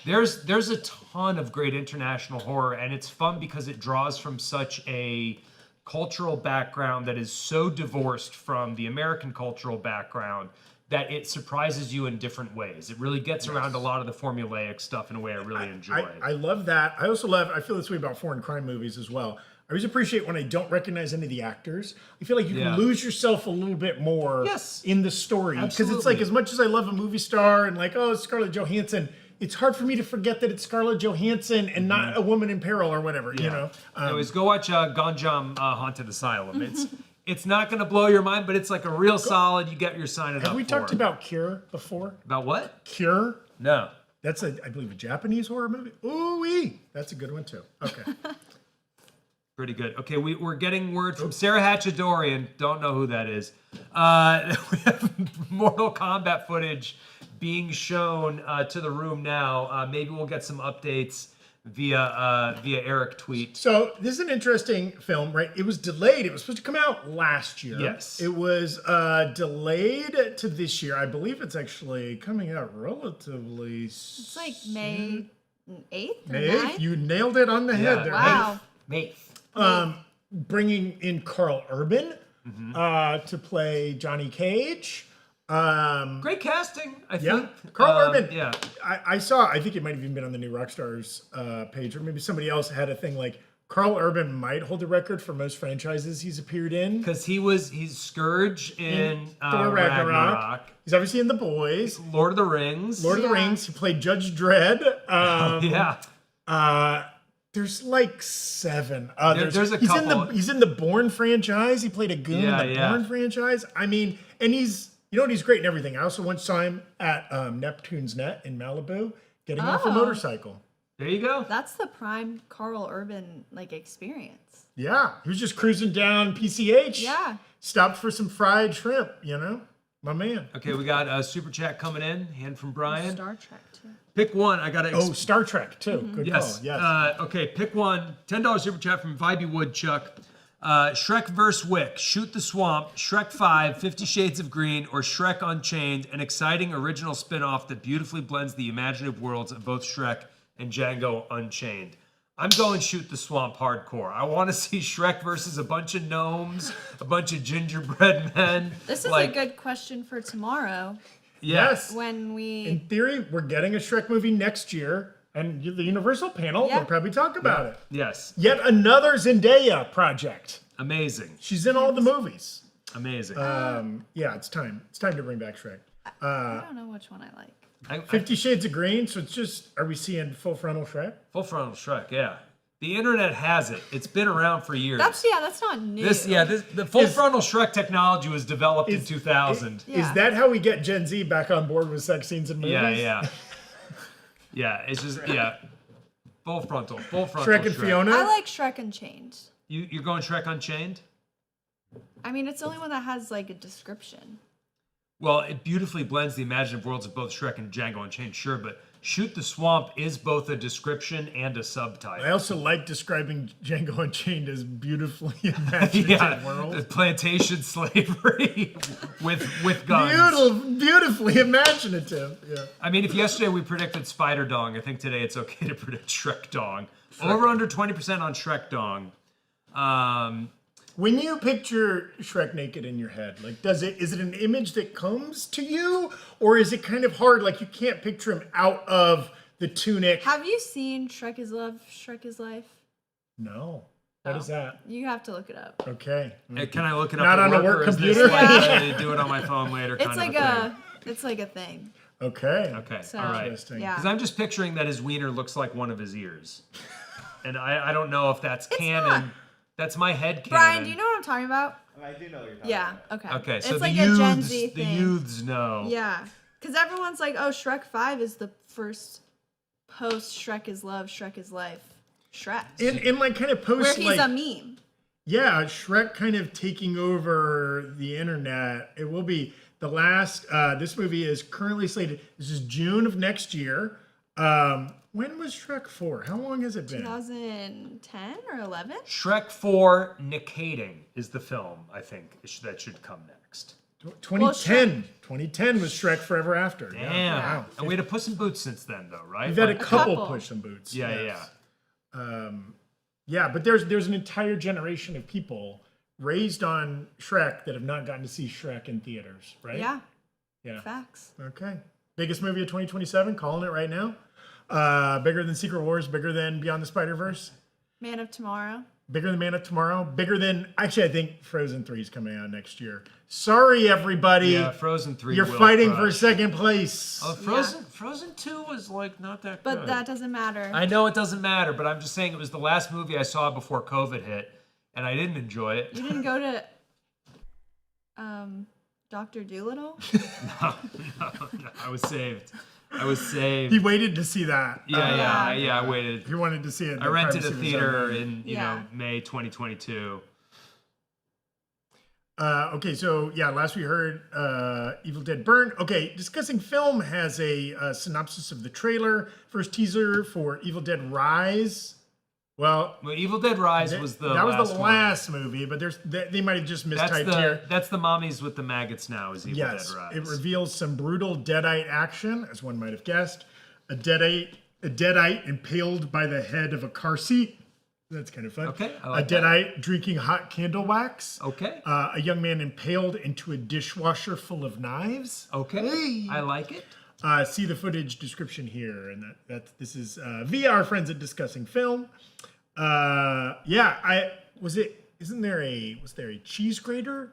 there's a ton of great international horror, and it's fun because it draws from such a cultural background that is so divorced from the American cultural background that it surprises you in different ways. It really gets around a lot of the formulaic stuff in a way I really enjoy. I love that. I feel this way about foreign crime movies as well. I always appreciate when I don't recognize any of the actors. I feel like you can lose yourself a little bit more in the story. Because it's like, as much as I love a movie star and like, oh, it's Scarlett Johansson, it's hard for me to forget that it's Scarlett Johansson and not a woman in peril or whatever, Anyways, go watch Ganjam Haunted Asylum. It's not going to blow your mind, but it's like a real solid, you get your sign it up Have we for. talked about Cure before? About what? Cure? No. That's, I believe, a Japanese horror movie. Ooh-wee. That's a good one, too. Okay. Pretty good. Okay, we're getting word from Sarah Hatchadorian. Don't know who that is. We have Mortal Kombat footage being shown to the room now. Maybe we'll get some updates via Erik tweet. So this is an interesting film, right? It was delayed. It was supposed to come out last year. Yes. It was delayed to this year. I believe it's actually coming out relatively It's like May 8th or May 9th? 8th. You nailed it on the head there. Wow. Mate. Bringing in Carl Urban, to play Johnny Cage. Great casting, I Yeah, think. Carl Urban. Yeah. I saw. I think it might have even been on the new Rockstars page, or maybe somebody else had a thing like Carl Urban might hold the record for most franchises he's appeared in. Because he's Scourge in Thor Ragnarok. He's obviously in The Boys, Lord of the Rings. Lord of the Rings. He played Judge Dredd. There's like 7 others. There's a he's couple. He's in the Bourne franchise. He played a goon in the Bourne franchise. I mean, and he's he's great in everything. I also once saw him at Neptune's Net in Malibu, getting off a motorcycle. There you go. That's the prime Carl Urban experience. Yeah, he was just cruising down PCH. Yeah. Stopped for some fried shrimp, my man. Okay, we got a super chat coming in. Hand from Brian. Star Trek too. Pick one. I got to. Star Trek too. Good Yes. call. Yes. Okay, pick one. $10 super chat from Vibey Woodchuck. Shrek vs. Wick, Shoot the Swamp, Shrek 5, 50 Shades of Green, or Shrek Unchained, an exciting original spin-off that beautifully blends the imaginative worlds of both Shrek and Django Unchained. I'm going Shoot the Swamp hardcore. I want to see Shrek versus a bunch of gnomes, a bunch of gingerbread men. This is a good question for tomorrow. Yes. When we... In theory, we're getting a Shrek movie next year, and the Universal panel will probably talk about it. Yes. Yet another Zendaya project. Amazing. She's in all the movies. Amazing. Yeah, it's time. It's time to bring back Shrek. I don't know which one I like. 50 Shades of Green, so it's just, are we seeing full frontal Shrek? Full frontal Shrek, yeah. The internet has it. It's been around for years. That's not new. The full frontal Shrek technology was developed in 2000. Is that how we get Gen Z back on board with sex scenes in movies? Yeah. Yeah, it's just, full frontal. Shrek and Fiona? I like Shrek Unchained. You're going Shrek Unchained? I mean, it's the only one that has a description. Well, it beautifully blends the imaginative worlds of both Shrek and Django Unchained, sure, but Shoot the Swamp is both a description and a subtitle. I also like describing Django Unchained as beautifully imaginative world. The plantation slavery with guns. Beautifully imaginative. Yeah. I mean, if yesterday we predicted Spider Dong, I think today it's okay to predict Shrek Dong. Over under 20% on Shrek Dong. When you picture Shrek naked in your head, is it an image that comes to you, or is it kind of hard, you can't picture him out of the tunic? Have you seen Shrek is Love, Shrek is Life? No. What is that? You have to look it up. Okay. Can I look it up? Not at on a work or is computer? This do it on my phone later. It's kind of it's like a thing. Okay. Okay. So, all right. Interesting. Yeah. Because I'm just picturing that his wiener looks like one of his ears, and I don't know if that's canon. not. That's my head canon. Brian, do you know what I'm talking about? I do know what you're talking Yeah. about. Okay. Okay, so it's the a youths, Gen Z the thing. youths know. Yeah, because everyone's like, "Oh, Shrek 5 is the first post Shrek is Love, Shrek is Life, Shrek." In kind of post, where he's a meme. Yeah, Shrek kind of taking over the internet. It will be the last. This movie is currently slated. This is June of next year. When was Shrek 4? How long has it been? 2010 or 11? Shrek 4 Nicating is the film, I think, that should come next. 2010. 2010 was Shrek Forever After. Damn. Yeah. Wow. And we had a Puss in Boots since then, though, right? We've had a couple couple. Push and Boots. Yeah, yes. Yeah, but there's an entire generation of people raised on Shrek that have not gotten to see Shrek in theaters, right? Yeah. Yeah. Facts. Okay. Biggest movie of 2027, calling it right now. Bigger than Secret Wars, bigger than Beyond the Spider-Verse, Man of Tomorrow. bigger than Man of Tomorrow, bigger than... Actually, I think Frozen 3 is coming out next year. Sorry, everybody. Yeah, Frozen 3 You're will fighting for crush. second place. Oh, Frozen 2 was not that But good. that doesn't matter. I know it doesn't matter, but I'm just saying it was the last movie I saw before COVID hit, and I didn't enjoy it. You didn't go to Dr. Dolittle? No, I was saved. He waited to see that. Yeah, I waited. He wanted to see it. I rented a Privacy was theater over. in Yeah. May 2022. Okay, so yeah, last we heard Evil Dead Burn. Okay, Discussing Film has a synopsis of the trailer. First teaser for Evil Dead Rise. Well, Evil Dead Rise was the last movie, but they might have just mistyped here. That's the mommies with the maggots now is Evil Yes, Dead Rise. it reveals some brutal Deadite action, as one might have guessed. A Deadite impaled by the head of a car seat. That's kind of fun. Okay, I A like Deadeye drinking hot candle wax. Okay. A young man impaled into a dishwasher full of knives. Okay. Hey. I like it. See the footage description here, and this is via our friends at Discussing Film. Isn't there a cheese grater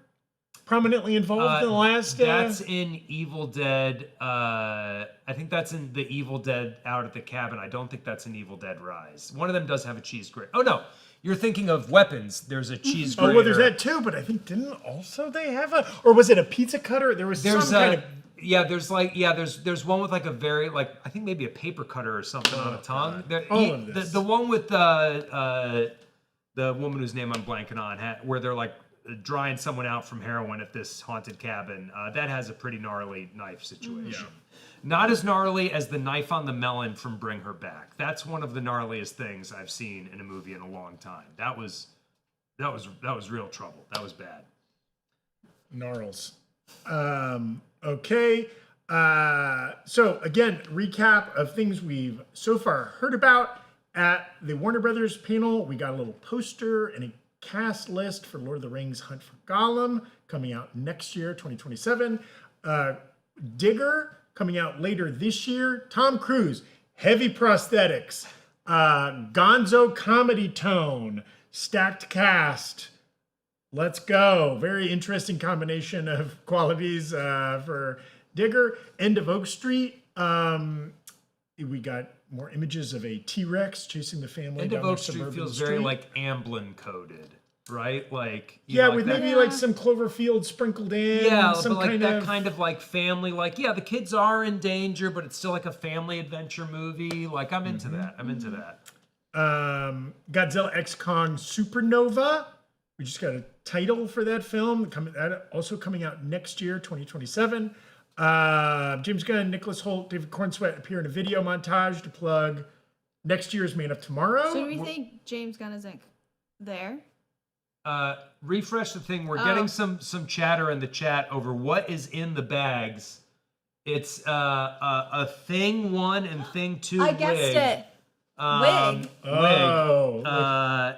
prominently involved in the last? That's in Evil Dead. I think that's in the Evil Dead Out at the Cabin. I don't think that's in Evil Dead Rise. One of them does have a cheese grater. Oh no, you're thinking of weapons. There's a cheese grater. Oh well, there's that too. But I think didn't also they have a, or was it a pizza cutter? There's one with like a very I think maybe a paper cutter or something on a tongue. Of this. The one with the woman whose name I'm blanking on, where they're like drying someone out from heroin at this haunted cabin. That has a pretty gnarly knife situation. Not as gnarly as the knife on the melon from Bring Her Back. That's one of the gnarliest things I've seen in a movie in a long time. That was real trouble. That was bad. Gnarls. Okay. So again, recap of things we've so far heard about at the Warner Brothers panel. We got a little poster and a cast list for Lord of the Rings Hunt for Gollum coming out next year, 2027. Digger coming out later this year. Tom Cruise, heavy prosthetics. Gonzo comedy tone. Stacked cast. Let's go. Very interesting combination of qualities for Digger. End of Oak Street. We got more images of a T-Rex chasing the family. End down of Oak their Street suburban feels street. very like Amblin coded, right? Like with maybe like some Cloverfield sprinkled in. Some but like kind of like family. Like the kids are in danger, but it's still like a family adventure movie. Like I'm into that. I'm into that. Godzilla X Kong Supernova. We just got a title for that film. Also coming out next year, 2027. James Gunn, Nicholas Hoult, David Cornsweet appear in a video montage to plug next year's Man of Tomorrow. So do we think James Gunn isn't there? Refresh the thing. We're getting some chatter in the chat over what is in the bags. It's a Thing 1 and Thing 2 I guessed it. Wig. Oh.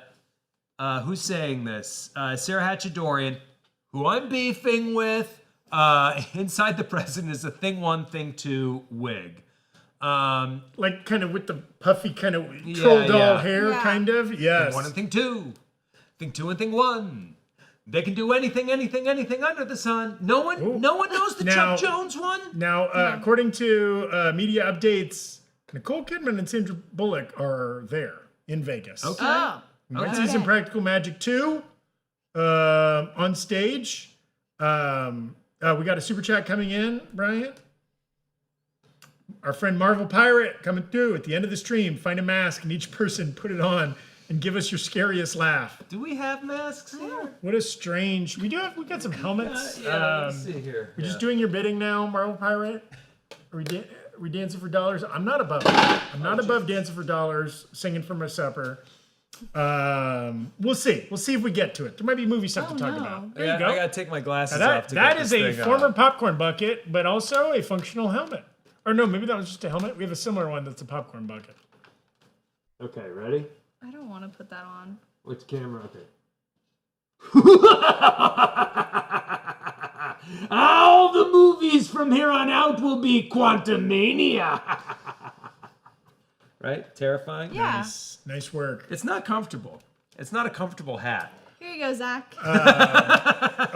Who's saying this? Sarah Hatchadorian, who I'm beefing with. Inside the President is a Thing 1, Thing 2 wig. Like kind of with the puffy kind of troll doll hair, kind of. Yes. Thing 1 and Thing 2. Thing 2 and Thing 1. They can do anything under the sun. No one knows the Chuck Jones one. Now, according to media updates, Nicole Kidman and Sandra Bullock are there in Vegas. Okay. Oh. Might see some Practical Magic 2 on stage. We got a super chat coming in, Brian. Our friend Marvel Pirate coming through at the end of the stream. Find a mask and each person put it on and give us your scariest laugh. Do we have masks here? What a strange. We got some helmets. Let's see here. We're just doing your bidding now, Marvel Pirate. Are we dancing for dollars? I'm not above it. I'm not above dancing for dollars, singing for my supper. We'll see. We'll see if we get to it. There might be movie stuff to talk about. There you go. I gotta take my glasses Now off. that is a former popcorn bucket, but also a functional helmet. Or no, maybe that was just a helmet. We have a similar one that's a popcorn bucket. Okay, ready? I don't want to put that on. Which camera? Okay. All the movies from here on out will be Quantumania. Right? Terrifying? Yeah. Nice work. It's not comfortable. It's not a comfortable hat. Here you go, Zach.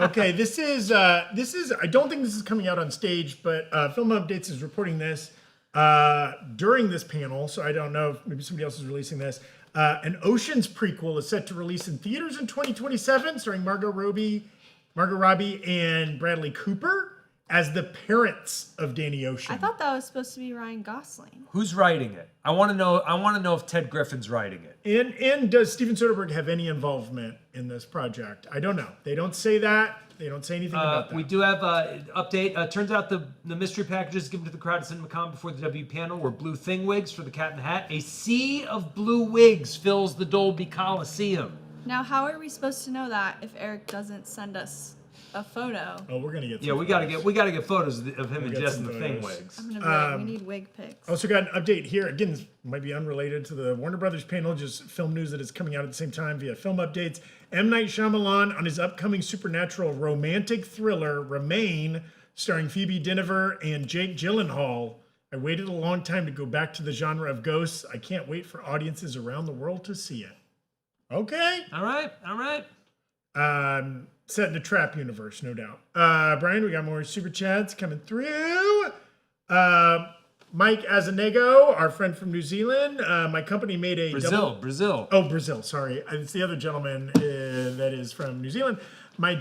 Okay, this is I don't think this is coming out on stage, but Film Updates is reporting this during this panel, so I don't know if maybe somebody else is releasing this. An Oceans prequel is set to release in theaters in 2027, starring Margot Robbie and Bradley Cooper as the parents of Danny Ocean. I thought that was supposed to be Ryan Gosling. Who's writing it? I want to know if Ted Griffin's writing it. And does Steven Soderbergh have any involvement in this project? I don't know. They don't say that. They don't say anything about that. We do have an update. Turns out the mystery packages given to the crowd at CinemaCon before the W panel were blue Thing wigs for the Cat in the Hat. A sea of blue wigs fills the Dolby Coliseum. Now, how are we supposed to know that if Erik doesn't send us a photo. Oh, we're gonna get. Yeah, we gotta get photos of him get adjusting some the thing photos. wigs. I'm gonna be like, we need wig pics. Also got an update here. Again, this might be unrelated to the Warner Brothers panel, just film news that is coming out at the same time via film updates. M. Night Shyamalan on his upcoming supernatural romantic thriller, Remain, starring Phoebe Dynevor and Jake Gyllenhaal. I waited a long time to go back to the genre of ghosts. I can't wait for audiences around the world to see it. Okay. All right. Set in a trap universe, no doubt. Brian, we got more super chats coming through. Mike Azanego, our friend from New Zealand. My company made a Brazil. Oh, Brazil. Sorry, it's the other gentleman that is from New Zealand. My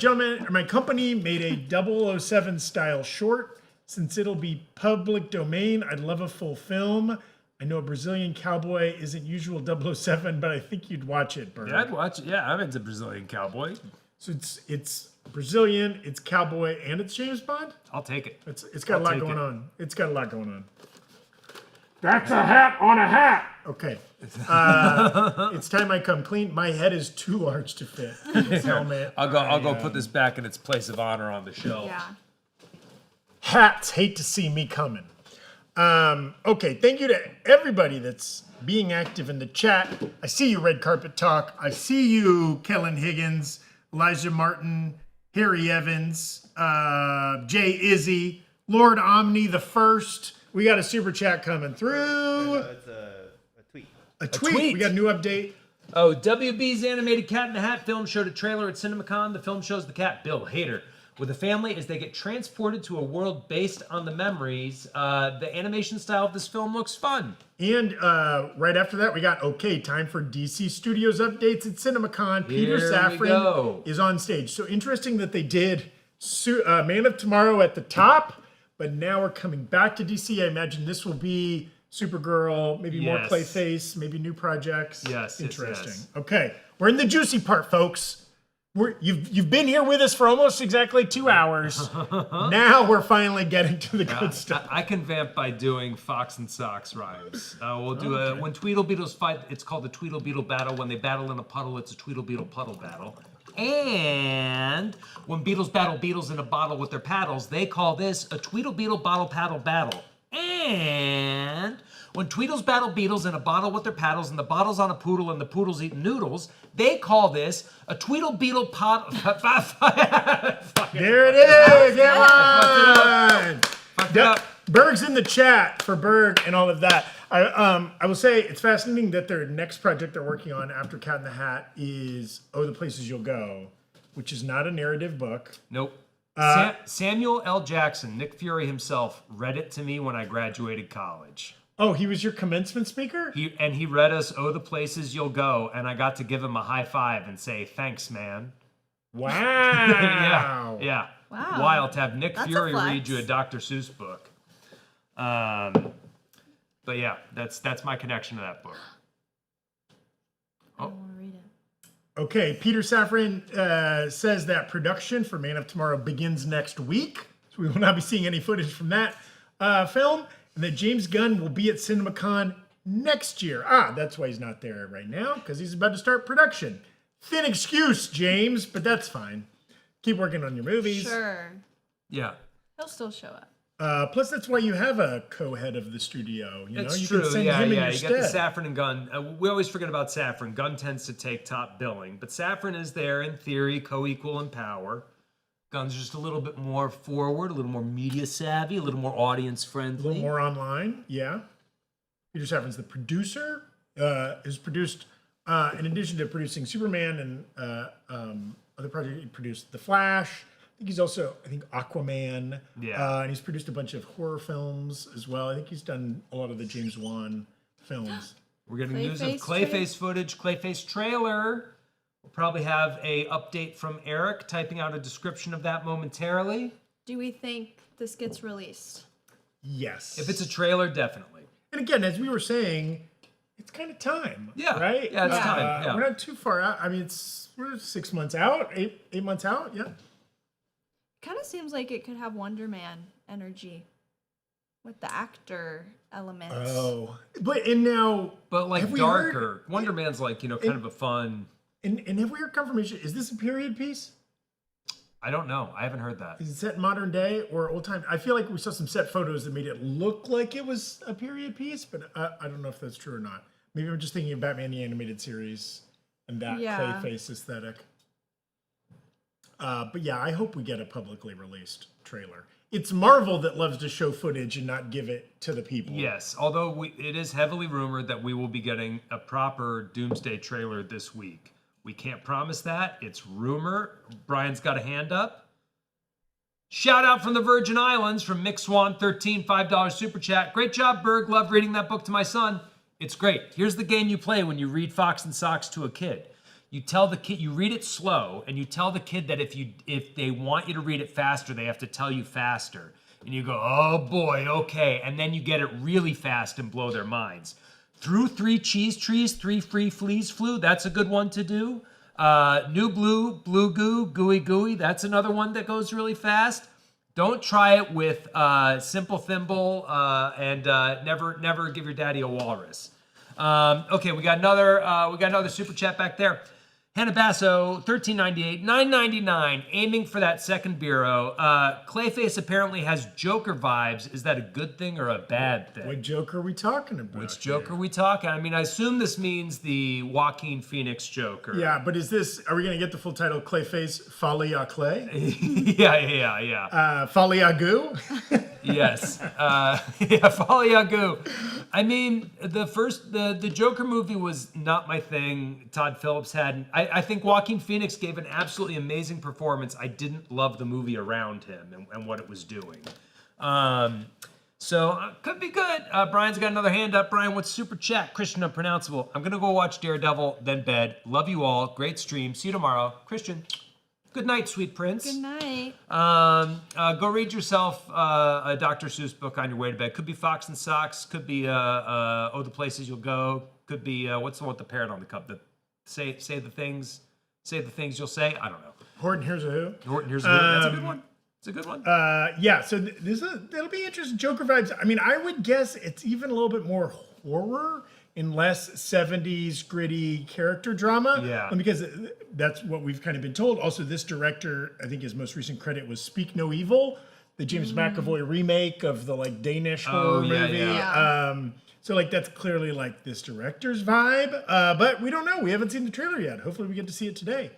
company made a 007 style short. Since it'll be public domain, I'd love a full film. I know a Brazilian cowboy isn't usual 007, but I think you'd watch it, Berg. Yeah, I'd watch it. Yeah, I'm into Brazilian cowboy. So it's Brazilian, it's cowboy, and it's James Bond. I'll take it. It's got a lot going on. It's got a lot going on. That's a hat on a hat. Okay. It's time I come clean. My head is too large to fit this helmet. I'll go put this back in its place of honor on the shelf. Yeah. Hats hate to see me coming. Okay, thank you to everybody that's being active in the chat. I see you, Red Carpet Talk. I see you, Kellen Higgins, Elijah Martin, Harry Evans, Jay Izzy, Lord Omni the First. We got a super chat coming through. It's a tweet. A tweet. We got a new update. Oh, WB's animated Cat in the Hat film showed a trailer at CinemaCon. The film shows the cat Bill Hader with a family as they get transported to a world based on the memories. The animation style of this film looks fun. And right after that, we got, time for DC Studios updates at CinemaCon. Peter Here we Safran go. is on stage. So interesting that they did Man of Tomorrow at the top, but now we're coming back to DC. I imagine this will be Supergirl, maybe more Yes. Clayface, maybe new projects. Yes, Interesting. yes. Okay, we're in the juicy part, folks. You've been here with us for almost exactly 2 hours. Now we're finally getting to the good stuff. I can vamp by doing Fox and Sox rhymes. We'll do when Tweedle Beetles fight. It's called the Tweedle Beetle battle. When they battle in a puddle, it's a Tweedle Beetle puddle battle. And when Beetles battle Beetles in a bottle with their paddles, they call this a Tweedle Beetle bottle paddle battle. And when Tweedles battle Beetles in a bottle with their paddles, and the bottle's on a poodle, and the poodle's eating noodles, they call this a Tweedle Beetle pot. There it is. Get on. Fucked it up. Berg's in the chat for Berg and all of that. I will say it's fascinating that their next project they're working on after Cat in the Hat is Oh, the Places You'll Go, which is not a narrative book. Nope. Samuel L. Jackson, Nick Fury himself, read it to me when I graduated college. Oh, he was your commencement speaker? He read us Oh, the Places You'll Go, and I got to give him a high five and say, thanks, man. Wow. Yeah. Wow. Wild to have Nick That's a Fury flex. read you a Dr. Seuss book. But yeah, that's my connection to that book. I don't want to read it. Okay, Peter Safran says that production for Man of Tomorrow begins next week. So we will not be seeing any footage from that film. And that James Gunn will be at CinemaCon next year. That's why he's not there right now, because he's about to start production. Thin excuse, James, but that's fine. Keep working on your movies. Sure. Yeah. He'll still show up. Plus, that's why you have a co-head of the studio. You It's know, you true. can send Yeah, him in yeah. your You stead. got the Safran and Gunn. We always forget about Safran. Gunn tends to take top billing, but Safran is there in theory, co-equal in power. Gunn's just a little bit more forward, a little more media savvy, a little more audience friendly. A little more online, yeah. Peter Safran's the producer. Has produced, in addition to producing Superman and other projects, he produced The Flash. I think he's also, Aquaman. Yeah. And he's produced a bunch of horror films as well. I think he's done a lot of the James Wan films. We're getting news of Clayface Clayface footage, Clayface trailer. We'll probably have a update from Erik typing out a description of that momentarily. Do we think this gets released? Yes. If it's a trailer, definitely. And again, as we were saying, it's kind of time. Yeah. Right? Yeah, it's time. Yeah. We're not too far out. I mean, we're 6 months out, eight months out. Yeah. Kind of seems like it could have Wonder Man energy with the actor elements. Oh, but now, But like have we darker. heard- Wonder Man's like, kind of a fun. and have we heard confirmation? Is this a period piece? I don't know. I haven't heard that. Is it set in modern day or old time? I feel like we saw some set photos that made it look like it was a period piece, but I don't know if that's true or not. Maybe I'm just thinking of Batman the Animated Series and that Clayface aesthetic. But yeah, I hope we get a publicly released trailer. It's Marvel that loves to show footage and not give it to the people. Yes, although it is heavily rumored that we will be getting a proper Doomsday trailer this week. We can't promise that. It's rumor. Brian's got a hand up. Shout out from the Virgin Islands from Mick Swan 13, $5 super chat. Great job, Berg. Love reading that book to my son. It's great. Here's the game you play when you read Fox and Socks to a kid. You tell the kid, you read it slow, and you tell the kid that if they want you to read it faster, they have to tell you faster. And you go, oh boy, okay. And then you get it really fast and blow their minds. Through 3 cheese trees, 3 free fleas flew. That's a good one to do. New blue, blue goo, gooey gooey. That's another one that goes really fast. Don't try it with Simple Thimble and never give your daddy a walrus. Okay, we got another super chat back there. Hannah Basso, $13.98, $9.99, aiming for that second bureau. Clayface apparently has Joker vibes. Is that a good thing or a bad thing? What Joker are we talking about? Which Joker are we talking? I mean, I assume this means the Joaquin Phoenix Joker. Yeah, but are we going to get the full title Clayface Folie à Clay? yeah. Folie à Goo? Yes. Folie à Goo. I mean, the Joker movie was not my thing. Todd Phillips had. I think Joaquin Phoenix gave an absolutely amazing performance. I didn't love the movie around him and what it was doing. So could be good. Brian's got another hand up. Brian, what's super chat? Christian Unpronounceable. I'm going to go watch Daredevil, then bed. Love you all. Great stream. See you tomorrow. Christian, good night, sweet prince. Good night. Go read yourself a Dr. Seuss book on your way to bed. Could be Fox and Socks. Could be Oh, the Places You'll Go. Could be what's the one with the parrot on the cup? Say the things you'll say. I don't know. Horton Hears a Who? Horton Hears a Who. That's a good one. It's a good one. Yeah, so it'll be interesting. Joker vibes. I mean, I would guess it's even a little bit more horror and less 70s gritty character drama. Yeah. Because that's what we've kind of been told. Also, this director, I think his most recent credit was Speak No Evil, the James McAvoy remake of the Danish horror movie. Yeah. So that's clearly this director's vibe. But we don't know. We haven't seen the trailer yet. Hopefully we get to see it today.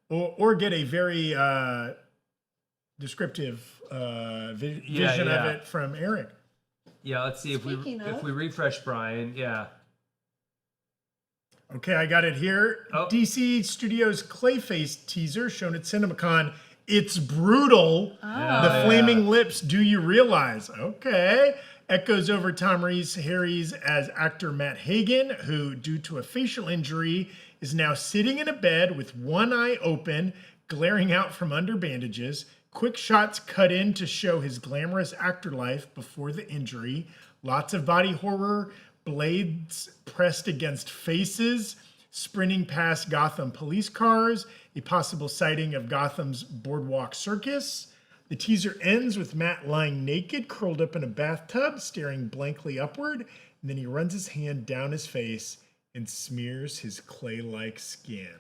Or get a very descriptive vision of it from Erik. Yeah, let's see if we refresh Brian. Yeah. Okay, I got it here. Oh. DC Studios Clayface teaser shown at CinemaCon. It's brutal. The flaming lips. Do you realize? Okay. Echoes over Tom Harry's as actor Matt Hagen, who, due to a facial injury, is now sitting in a bed with one eye open, glaring out from under bandages. Quick shots cut in to show his glamorous actor life before the injury. Lots of body horror, blades pressed against faces, sprinting past Gotham police cars, a possible sighting of Gotham's Boardwalk Circus. The teaser ends with Matt lying naked, curled up in a bathtub, staring blankly upward, and then he runs his hand down his face and smears his clay-like skin.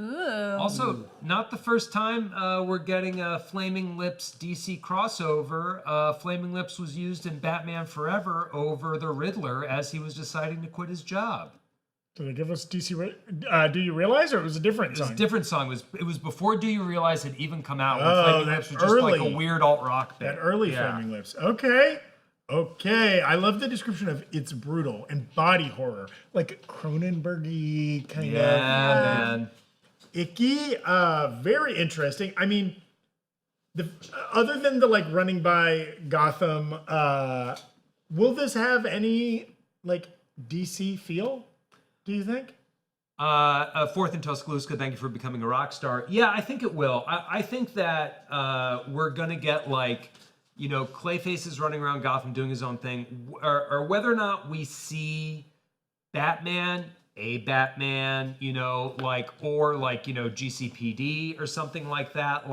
Ooh. Also, not the first time we're getting a Flaming Lips DC crossover. Flaming Lips was used in Batman Forever over the Riddler as he was deciding to quit his job. Did they give us DC? Do you realize, or it was a different song? It was a different song. It was before Do You Realize had even come out. Oh, Flaming Lips was just like a weird alt rock band. That early Flaming Lips. Okay. I love the description of it's brutal and body horror, like Cronenberg-y kind of. Yeah, man. Icky. Very interesting. I mean, other than the running by Gotham, will this have any DC feel? Do you think? Fourth in Tuscaloosa, thank you for becoming a rock star. Yeah, I think it will. I think that we're gonna get Clayface is running around Gotham doing his own thing, or whether or not we see Batman, or GCPD or something like that.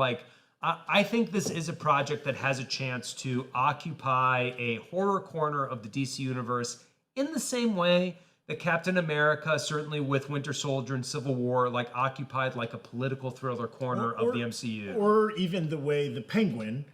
I think this is a project that has a chance to occupy a horror corner of the DC universe in the same way that Captain America, certainly with Winter Soldier and Civil War, like occupied like a political thriller corner of the MCU. Or even the way the Penguin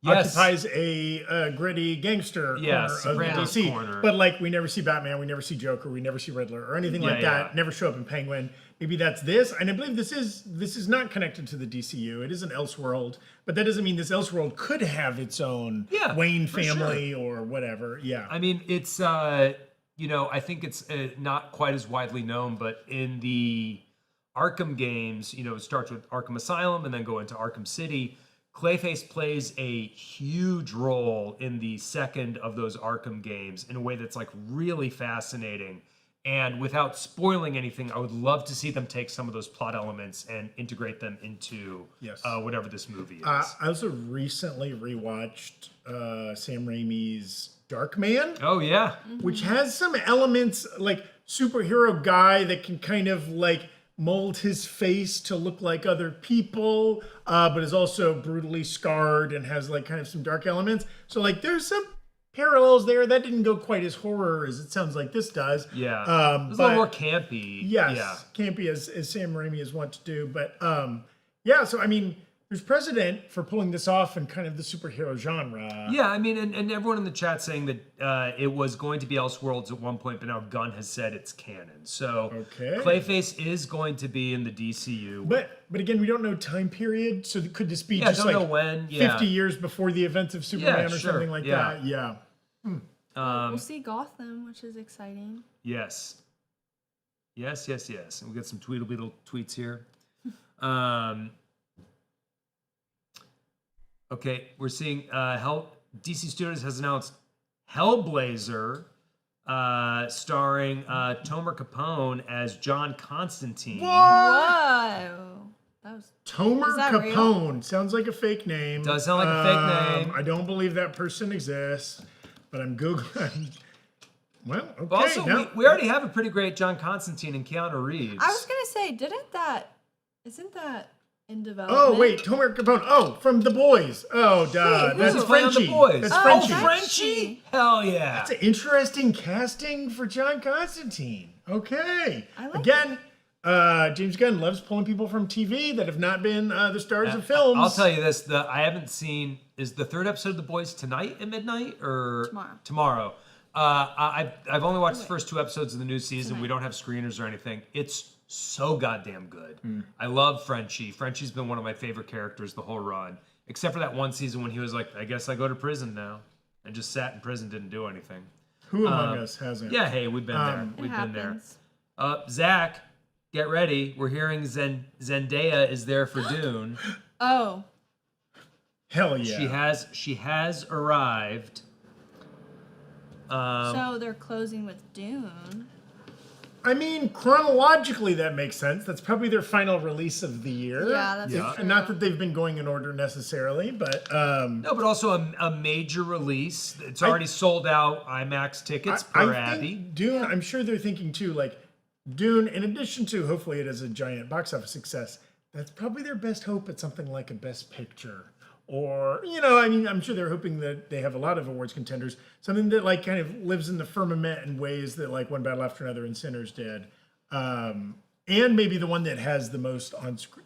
Yes. occupies a gritty gangster corner of the Sopranos DC. corner. But like we never see Batman, we never see Joker, we never see Riddler or anything like that. Never show up in Penguin. Maybe that's this. And I believe this is not connected to the DCU. It is an Elseworld, but that doesn't mean this Elseworld could have its own Wayne family or whatever. Yeah. I mean, it's I think it's not quite as widely known, but in the Arkham games, it starts with Arkham Asylum and then go into Arkham City. Clayface plays a huge role in the second of those Arkham games in a way that's like really fascinating. And without spoiling anything, I would love to see them take some of those plot elements and integrate them into whatever this movie is. I also recently rewatched Sam Raimi's Darkman. Oh, yeah. Which has some elements like superhero guy that can kind of like mold his face to look like other people, but is also brutally scarred and has like kind of some dark elements. So like there's some parallels there. That didn't go quite as horror as it sounds like this does. Yeah. It was a but little more campy. yes, Yeah. campy as Sam Raimi is wont to do. But yeah, so I mean, there's precedent for pulling this off in kind of the superhero genre. Yeah, I mean, and everyone in the chat saying that it was going to be Elseworlds at one point, but now Gunn has said it's canon. So Clayface is going to be in the DCU. But again, we don't know time period. So could this be Yeah, just don't like know when. 50 years before the events of Superman or something like that? Yeah. We'll see Gotham, which is exciting. Yes. And we got some Tweedlebeetle tweets here. Okay, we're seeing DC Studios has announced Hellblazer, starring Tomer Capone as John Constantine. Whoa. That was Tomer Is that Capone. real? Sounds like a fake name. Does sound like a fake name. I don't believe that person exists, but I'm Googling. Well, okay. But also, now, we already have a pretty great John Constantine and Keanu Reeves. I was gonna say, isn't that in development? Oh, wait, Tomer Capone. Oh, from The Boys. Oh, duh. Wait, That's Who's playing on Frenchie. The Boys? That's Oh, Frenchie. Frenchie. Hell yeah. That's an interesting casting for John Constantine. Okay. I like Again, James Gunn loves pulling people from TV that have not been the stars of films. I'll tell you this: I haven't seen. Is the third episode of The Boys tonight at midnight or tomorrow? I've only watched the first 2 episodes of the new season. We don't have screeners or anything. It's so goddamn good. I love Frenchie. Frenchie's been one of my favorite characters the whole run, except for that one season when he was like, "I guess I go to prison now," and just sat in prison, didn't do anything. Who among us hasn't? Yeah, hey, we've been there. It We've been there. happens. Zach, get ready. We're hearing Zendaya is there for Dune. Oh. Hell yeah. She has arrived. So they're closing with Dune. I mean, chronologically, that makes sense. That's probably their final release of the year. Yeah, that's true. And not that they've been going in order necessarily, but No, but also a major release. It's already sold out IMAX tickets per I Abby. think Dune, I'm sure they're thinking too, like, Dune, in addition to hopefully it is a giant box office success, that's probably their best hope at something like a Best Picture. Or, I mean, I'm sure they're hoping that they have a lot of awards contenders. Something that, like, kind of lives in the firmament in ways that, like, One Battle After Another and Sinners did. And maybe the one that has the most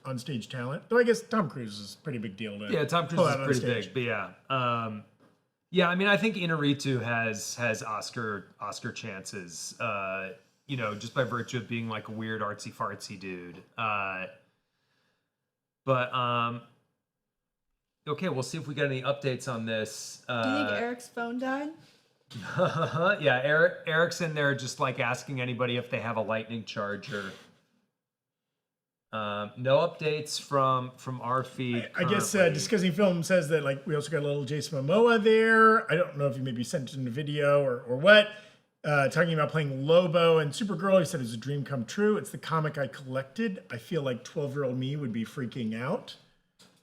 on-stage talent. Though I guess Tom Cruise is a pretty big deal to Tom pull Cruise out on is pretty stage. big, but yeah. I mean, I think Inarritu has Oscar chances. Just by virtue of being like a weird artsy fartsy dude. Okay, we'll see if we get any updates on this. Do you think Eric's phone died? Yeah, Eric's in there just like asking anybody if they have a lightning charger. No updates from our feed. I guess currently. Discussing Film says that, like, we also got a little Jason Momoa there. I don't know if he maybe sent it in a video or what. Talking about playing Lobo and Supergirl. He said it was a dream come true. It's the comic I collected. I feel like 12-year-old me would be freaking out.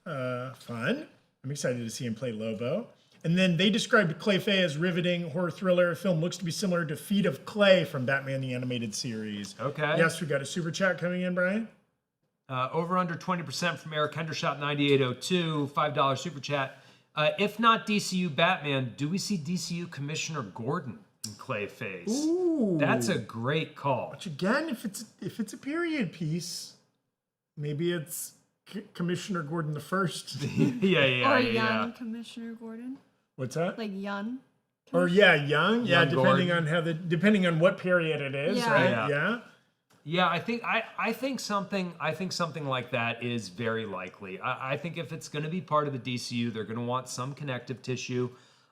Fun. I'm excited to see him play Lobo. And then they described Clayface as riveting horror thriller. Film looks to be similar to Feet of Clay from Batman the Animated Series. Okay. Yes, we got a super chat coming in, Brian. Over under 20% from Eric Hendershot 9802, $5 super chat. If not DCU Batman, do we see DCU Commissioner Gordon and Clayface. Ooh. That's a great call. Which again, if it's a period piece, maybe it's Commissioner Gordon the First. yeah. Or young Commissioner Gordon. What's that? Like young. Or young. Yeah, Young depending on what period it is, Yeah. right? Yeah. Yeah, I think something like that is very likely. I think if it's going to be part of the DCU, they're going to want some connective tissue.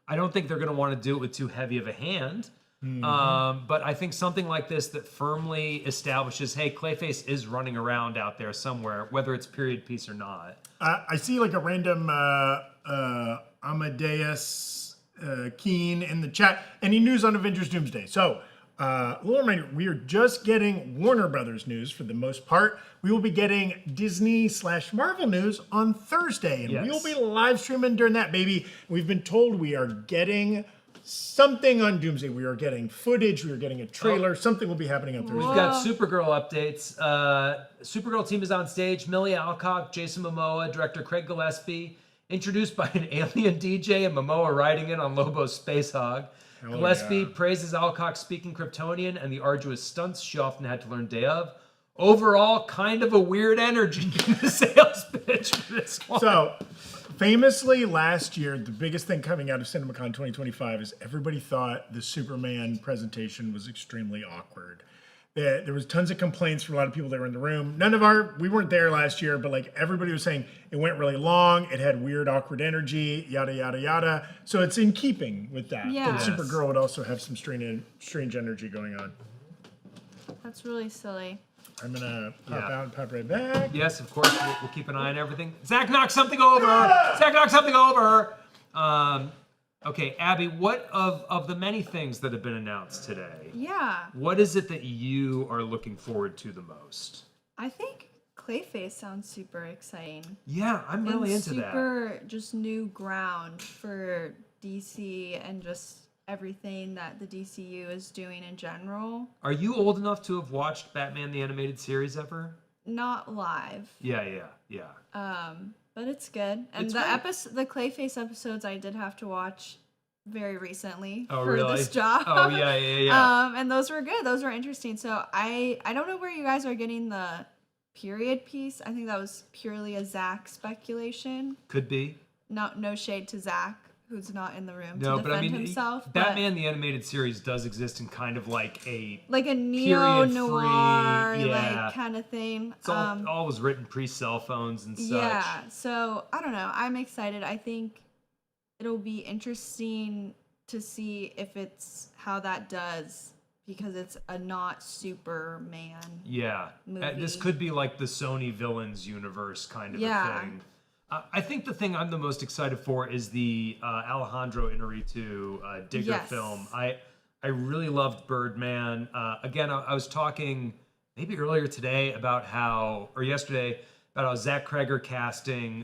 I don't think they're going to want to do it with too heavy of a hand. But I think something like this that firmly establishes, hey, Clayface is running around out there somewhere, whether it's period piece or not. I see like a random Amadeus Keen in the chat. Any news on Avengers Doomsday? So, a little reminder, we are just getting Warner Brothers news for the most part. We will be getting Disney/Marvel news on Thursday, and we will be live streaming during that, baby. We've been told we are getting something on Doomsday. We are getting footage. We are getting a trailer. Something will be happening on Thursday. We've got Supergirl updates. Supergirl team is on stage. Millie Alcock, Jason Momoa, director Craig Gillespie, introduced by an alien DJ and Momoa riding in on Lobo's Space Hog. Gillespie praises Alcock speaking Kryptonian and the arduous stunts she often had to learn day of. Overall, kind of a weird energy in the sales pitch for this one. So, famously, last year, the biggest thing coming out of CinemaCon 2025 is everybody thought the Superman presentation was extremely awkward. There was tons of complaints from a lot of people that were in the room. We weren't there last year, but like everybody was saying it went really long. It had weird, awkward energy, yada, yada, yada. So it's in keeping with that. Yeah. But Supergirl would also have some strange energy going on. That's really silly. I'm going to pop out and pop right back. Yes, of course, we'll keep an eye on everything. Zach knocked something over. Zach knocked something over. Okay, Abby, what of the many things that have been announced today? Yeah. What is it that you are looking forward to the most? I think Clayface sounds super exciting. Yeah, I'm really into that. Super just new ground for DC and just everything that the DCU is doing in general. Are you old enough to have watched Batman the Animated Series ever? Not live. Yeah. But it's good. And It's the great. the Clayface episodes I did have to watch very recently Oh, for really? this job. Oh, yeah. And those were good. Those were interesting. So I don't know where you guys are getting the period piece. I think that was purely a Zach speculation. Could be. No shade to Zach, who's not in the room No, to but I defend mean, himself. Batman the Animated Series does exist in kind of like a neo noir, period-free, yeah. like kind of thing. It's all was written pre-cell phones and such. Yeah, so I don't know. I'm excited. I think it'll be interesting to see if it's how that does because it's a not Superman. Yeah. Movie. This could be like the Sony villains universe kind of a Yeah. thing. I think the thing I'm the most excited for is the Alejandro Inarritu Digger Yes. film. I really loved Birdman. Again, I was talking maybe earlier today or yesterday about how Zach Kreger casting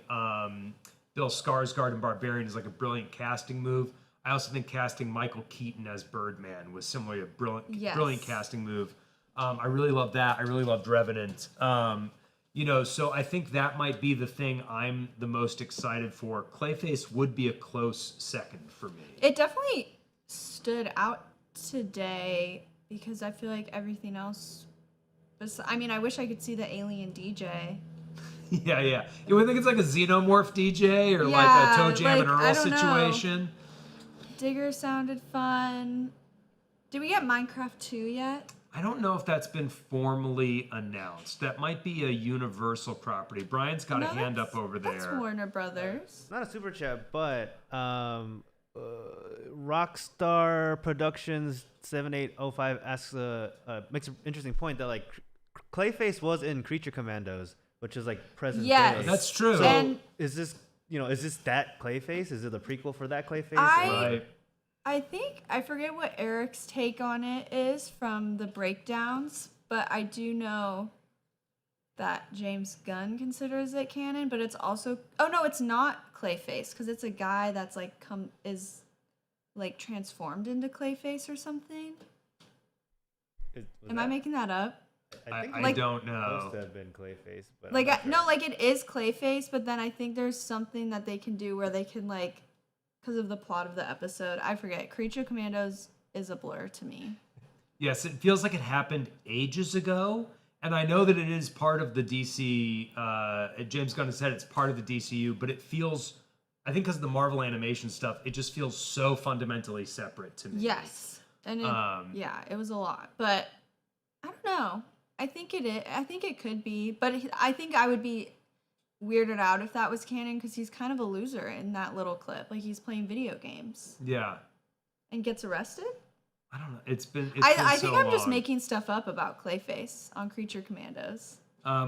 Bill Skarsgård in Barbarian is like a brilliant casting move. I also think casting Michael Keaton as Birdman was similarly a brilliant casting move. I really loved that. I really loved Revenant. So I think that might be the thing I'm the most excited for. Clayface would be a close second for me. It definitely stood out today because I feel like everything else was, I wish I could see the alien DJ. Yeah. You would think it's like a Xenomorph DJ or like Yeah, a Toe Jam and like, I Earl don't know. situation. Digger sounded fun. Did we get Minecraft 2 yet? I don't know if that's been formally announced. That might be a Universal property. Brian's got a hand up over there. That's Warner Brothers. Not a super chat, but Rockstar Productions 7805 asks makes an interesting point that like Clayface was in Creature Commandos, which is like present Yes. day. That's true. So And- is this that Clayface? Is it a prequel for that Clayface? Right. I think I forget what Erik's take on it is from the breakdowns, but I do know that James Gunn considers it canon, but it's also it's not Clayface because it's a guy that's like is transformed into Clayface or something. Am I making that up? I don't know. Supposed to have been Clayface, but It is Clayface, but then I think there's something that they can do where they can because of the plot of the episode, I forget. Creature Commandos is a blur to me. Yes, it feels like it happened ages ago. And I know that it is part of the DC, James Gunn has said it's part of the DCU, but it feels, I think because of the Marvel animation stuff, it just feels so fundamentally separate to me. Yes. And it was a lot. But I don't know. I think it could be. But I think I would be weirded out if that was canon because he's kind of a loser in that little clip. Like he's playing video games. Yeah. And gets arrested? I don't know. It's been I so think I'm just long. making stuff up about Clayface on Creature Commandos.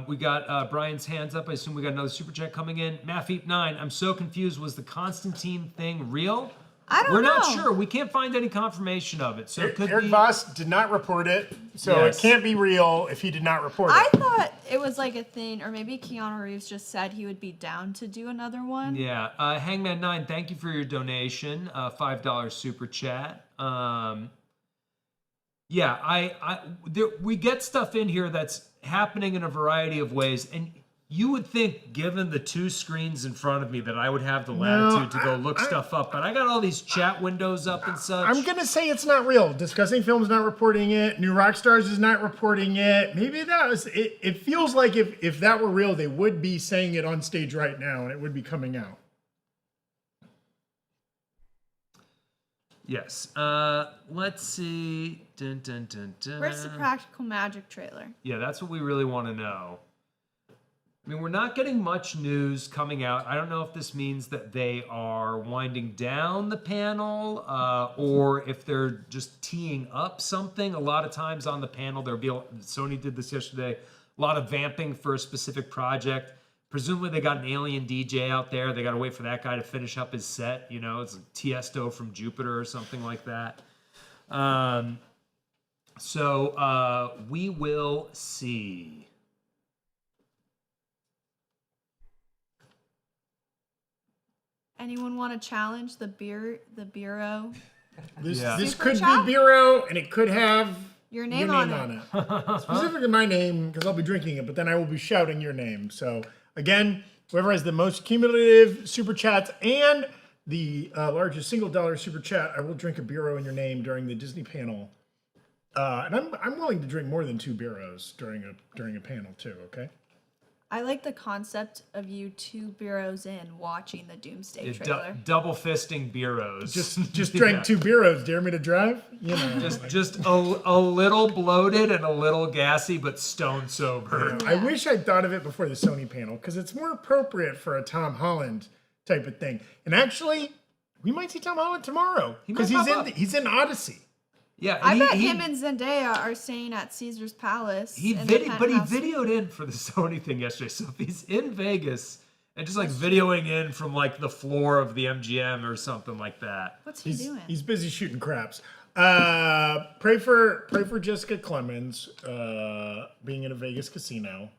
We got Brian's hands up. I assume we got another super chat coming in. Maffeep9, I'm so confused. Was the Constantine thing real? I don't know. We're not sure. We can't find any confirmation of it. So it could Erik be. Voss did not report it, so Yes. it can't be real if he did not report I it. thought it was like a thing, or maybe Keanu Reeves just said he would be down to do another one. Yeah. Hangman9, thank you for your donation. $5 super chat. We get stuff in here that's happening in a variety of ways, and you would think, given the two screens in front of me, that I would have the latitude to go look stuff up, but I got all these chat windows up and such. I'm gonna say it's not real. Discussing Film's not reporting it. New Rockstars is not reporting it. Maybe that was. It feels like if that were real, they would be saying it on stage right now, and it would be coming out. Yes. Let's see. Dun, dun, dun, dun. Where's the Practical Magic trailer? Yeah, that's what we really want to know. I mean, we're not getting much news coming out. I don't know if this means that they are winding down the panel or if they're just teeing up something. A lot of times on the panel, there'll be, Sony did this yesterday, a lot of vamping for a specific project. Presumably they got an alien DJ out there. They got to wait for that guy to finish up his set. You know, it's like Tiesto from Jupiter or something like that. So we will see. Anyone want to challenge the bureau? This Super could chat? be Bureau, and it could have Your name on it. Specifically my name, because I'll be drinking it, but then I will be shouting your name. So again, whoever has the most cumulative super chats and the largest single dollar super chat, I will drink a Bureau in your name during the Disney panel. And I'm willing to drink more than 2 Bureaus during a panel too. Okay. I like the concept of you 2 bureaus in watching the Doomsday trailer. Double fisting bureaus. Just drank 2 Bureaus. Dare me to drive? You know. Just a little bloated and a little gassy, but stone sober. I wish I'd thought of it before the Sony panel because it's more appropriate for a Tom Holland type of thing. And actually, we might see Tom Holland tomorrow because he's in Odyssey. Yeah, I bet him and Zendaya are staying at Caesar's Palace. He videoed in for the Sony thing yesterday. So if he's in Vegas and just like videoing in from like the floor of the MGM or something like that. What's he doing? He's busy shooting craps. Pray for Jessica Clemons being in a Vegas casino.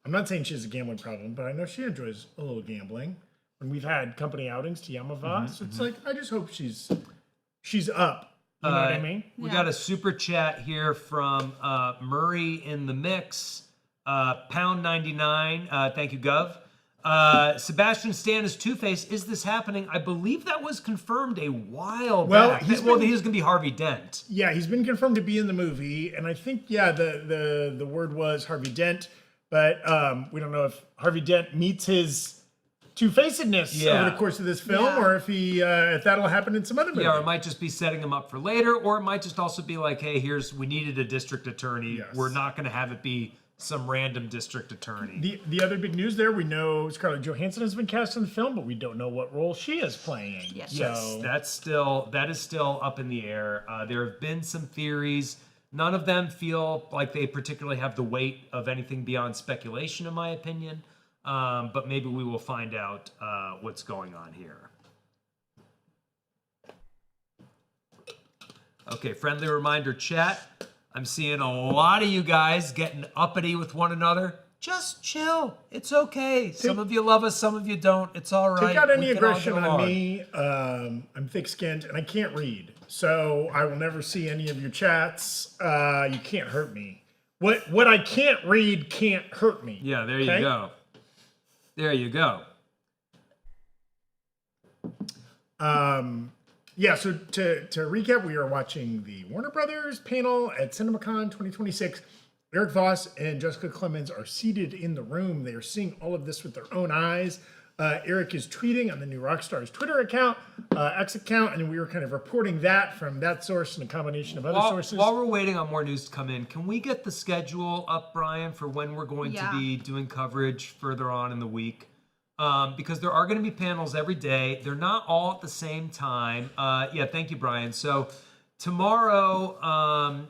I'm not saying she has a gambling problem, but I know she enjoys a little gambling. When we've had company outings to Voss, it's like I just hope she's up. You know what I mean? We got a super chat here from Murray in the Mix, pound 99. Thank you, Gov. Sebastian Stan is Two-Face. Is this happening? I believe that was confirmed a while back. He was going to be Harvey Dent. Yeah, he's been confirmed to be in the movie, and I think the word was Harvey Dent, but we don't know if Harvey Dent meets his two-facedness over the course of this film, or if that'll happen in some other movie. Yeah, or it might just be setting him up for later, or it might just also be like, hey, we needed a district attorney. Yes. We're not going to have it be some random district attorney. The other big news there, we know Scarlett Johansson has been cast in the film, but we don't know what role she is playing. Yes. So, That is still up in the air. There have been some theories. None of them feel like they particularly have the weight of anything beyond speculation, in my opinion. But maybe we will find out what's going on here. Okay, friendly reminder, chat. I'm seeing a lot of you guys getting uppity with one another. Just chill. It's okay. Some of you love us, some of you don't. It's all right. take out any We can all aggression get on along. me. I'm thick-skinned, and I can't read. So I will never see any of your chats. You can't hurt me. What I can't read can't hurt me. Yeah, there you go. There you go. Yeah, so to recap, we are watching the Warner Brothers panel at CinemaCon 2026. Erik Voss and Jessica Clemons are seated in the room. They are seeing all of this with their own eyes. Erik is tweeting on the new Rockstars Twitter account, X account, and we were kind of reporting that from that source and a combination of other sources. While we're waiting on more news to come in, can we get the schedule up, Brian, for when we're going to be doing coverage further on in the week? Because there are going to be panels every day. They're not all at the same time. Yeah, thank you, Brian. So tomorrow,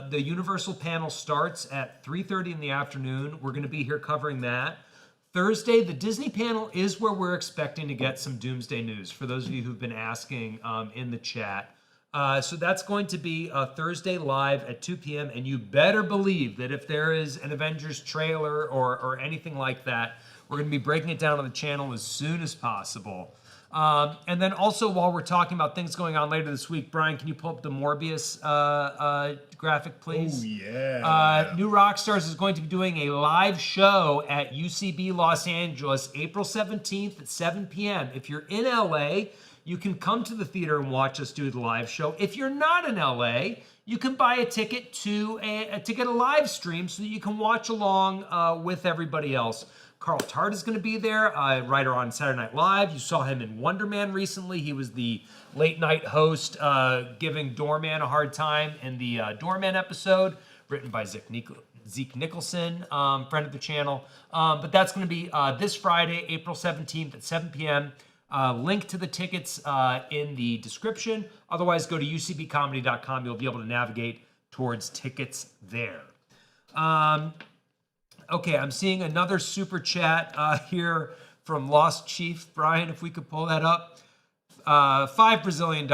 the Universal panel starts at 3:30 in the afternoon. We're going to be here covering that. Thursday, the Disney panel is where we're expecting to get some Doomsday news, for those of you who've been asking in the chat. So that's going to be Thursday live at 2 p.m. And you better believe that if there is an Avengers trailer or anything like that, we're going to be breaking it down on the channel as soon as possible. And then also, while we're talking about things going on later this week, Brian, can you pull up the Morbius graphic, please? Oh, yeah. New Rockstars is going to be doing a live show at UCB Los Angeles, April 17th at 7 p.m. If you're in LA, you can come to the theater and watch us do the live show. If you're not in LA, you can buy a ticket to get a live stream so that you can watch along with everybody else. Carl Tart is going to be there, writer on Saturday Night Live. You saw him in Wonder Man recently. He was the late night host giving Doorman a hard time in the Doorman episode, written by Zeke Nicholson, friend of the channel. But that's going to be this Friday, April 17th at 7 p.m. Link to the tickets in the description. Otherwise, go to ucbcomedy.com. You'll be able to navigate towards tickets there. Okay, I'm seeing another super chat here from Lost Chief. Brian, if we could pull that up. $5 Brazilian.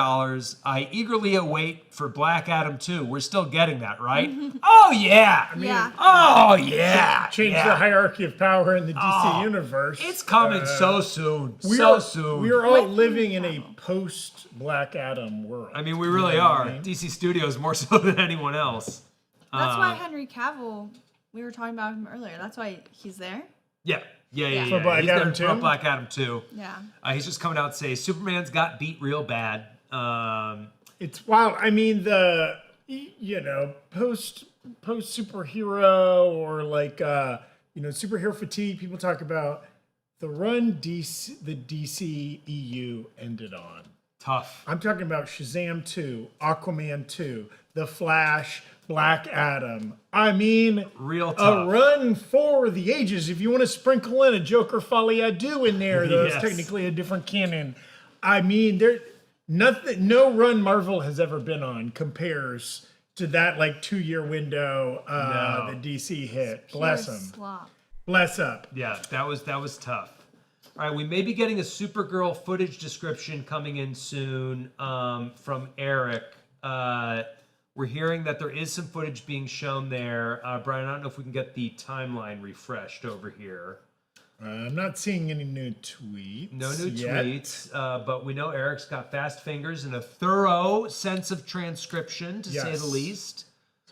I eagerly await for Black Adam 2. We're still getting that, right? Oh, yeah. Oh, yeah. Change the hierarchy of power in the DC universe. It's coming so soon. We are all living in a post-Black Adam world. I mean, we really are. DC Studios more so than anyone else. That's why Henry Cavill, we were talking about him earlier. That's why he's there. Yeah. For Black Adam 2? For Black Adam 2. Yeah. He's just coming out to say Superman's got beat real bad. It's wild. I mean, the post superhero or like superhero fatigue. People talk about the run the DC EU ended on. Tough. I'm talking about Shazam 2, Aquaman 2, The Flash, Black Adam. I mean, real tough. A run for the ages. If you want to sprinkle in a Joker Folie à Deux in there, though it's technically a different canon. I mean, no run Marvel has ever been on compares to that 2-year window that DC hit. Bless them. Bless up. Yeah, that was tough. All right, we may be getting a Supergirl footage description coming in soon from Erik. We're hearing that there is some footage being shown there. Brian, I don't know if we can get the timeline refreshed over here. I'm not seeing any new tweets. No new yet. tweets, but we know Erik's got fast fingers and a thorough sense of transcription, to say the least.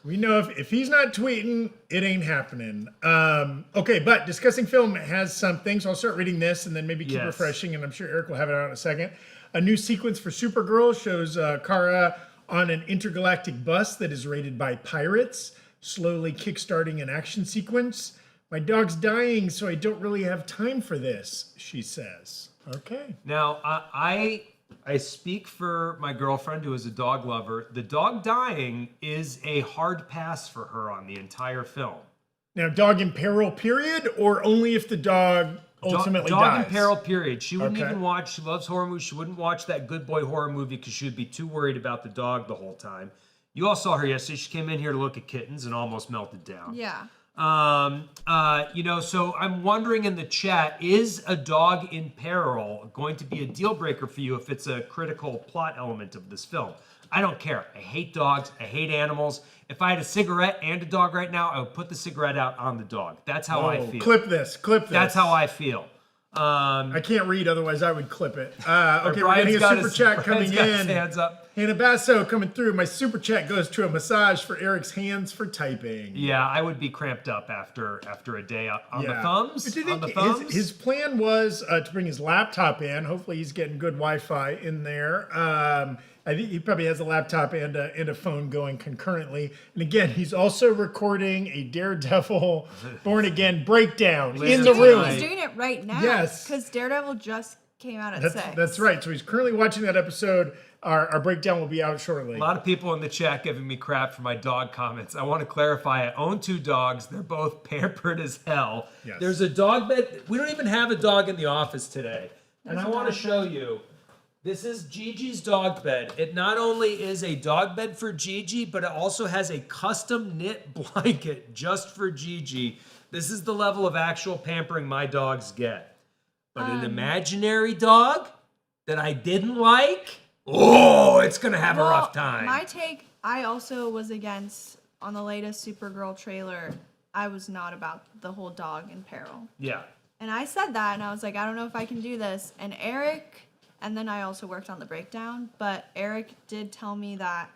We know if he's not tweeting, it ain't happening. Okay, but Discussing Film has something, so I'll start reading this and then maybe keep refreshing, and I'm sure Erik will have it out in a second. A new sequence for Supergirl shows Kara on an intergalactic bus that is raided by pirates, slowly kickstarting an action sequence. My dog's dying, so I don't really have time for this, she says. Okay. Now, I speak for my girlfriend, who is a dog lover. The dog dying is a hard pass for her on the entire film. Now, dog in peril, period, or only if the dog ultimately dies? Dog in peril, period. She wouldn't even watch, she loves horror movies, she wouldn't watch that Good Boy horror movie because she would be too worried about the dog the whole time. You all saw her yesterday. She came in here to look at kittens and almost melted down. Yeah. So I'm wondering in the chat, is a dog in peril going to be a deal breaker for you if it's a critical plot element of this film? I don't care. I hate dogs. I hate animals. If I had a cigarette and a dog right now, I would put the cigarette out on the dog. That's how I feel. Clip this. That's how I feel. I can't read, otherwise I would clip it. Okay, we're Brian's getting a got super his- chat Brian's coming got his in. hands up. Hannah Basso coming through. My super chat goes to a massage for Eric's hands for typing. Yeah, I would be cramped up after a day on the Yeah. thumbs. But do you On the think thumbs. his plan was to bring his laptop in? Hopefully he's getting good Wi-Fi in there. I think he probably has a laptop and a phone going concurrently. And again, he's also recording a Daredevil Born Again breakdown in the He's room. He's doing it right now. Yes. Because Daredevil just came out at 6. That's right. So he's currently watching that episode. Our breakdown will be out shortly. A lot of people in the chat giving me crap for my dog comments. I want to clarify, I own 2 dogs. They're both pampered as hell. Yes. There's a dog bed. We don't even have a dog in the office today. And I want to show you. This is Gigi's dog bed. It not only is a dog bed for Gigi, but it also has a custom knit blanket just for Gigi. This is the level of actual pampering my dogs get. But an imaginary dog that I didn't like, oh, it's going to have a rough time. My take, I also was against, on the latest Supergirl trailer, I was not about the whole dog in peril. Yeah. And I said that, and I was like, I don't know if I can do this. And Erik, and then I also worked on the breakdown, but Erik did tell me that